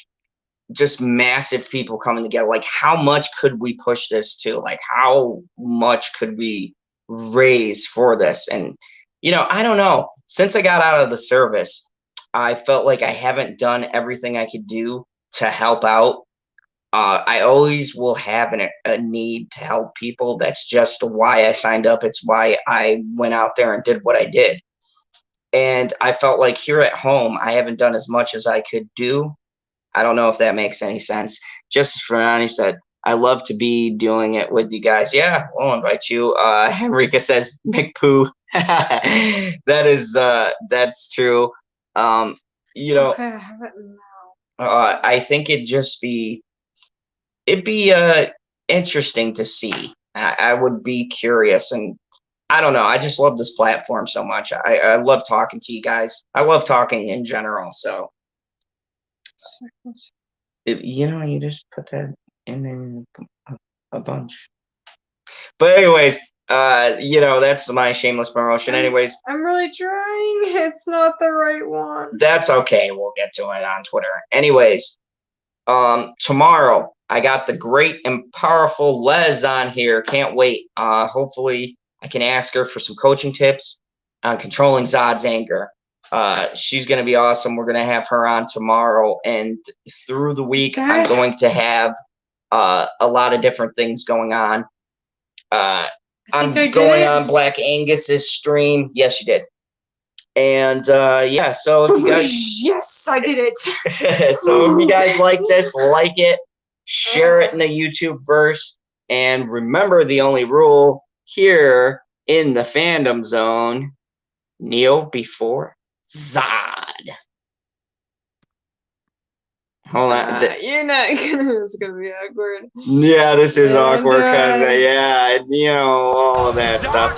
just massive people coming together, like how much could we push this to, like how much could we raise for this? And you know, I don't know, since I got out of the service, I felt like I haven't done everything I could do to help out. I always will have a need to help people. That's just why I signed up. It's why I went out there and did what I did. And I felt like here at home, I haven't done as much as I could do. I don't know if that makes any sense. Justice Fernani said, I love to be doing it with you guys. Yeah, we'll invite you. Henrika says, McPoo. That's true. You know, Okay, I have it now. I think it'd be interesting to see. I would be curious, and I don't know. I just love this platform so much. I love talking to you guys. I love talking in general. So, you just put that in a bunch. But anyways, that's my shameless promotion. Anyways, I'm really trying. It's not the right one. that's okay. We'll get to it on Twitter. Anyways, tomorrow I got the great and powerful Les on here. Can't wait. Hopefully I can ask her for some coaching tips on controlling Zod's anger. She's going to be awesome. We're going to have her on tomorrow, and through the week I'm going to have a lot of different things going on. I'm going on Black Angus's stream. Yes, you did. And yeah, so if you guys, yes, I did it. So if you guys like this, like it, share it in the YouTube verse, and remember the only rule here in the fandom zone: kneel before Zod. Hold on, you're not gonna. It's gonna be awkward. Yeah, this is awkward because all of that stuff.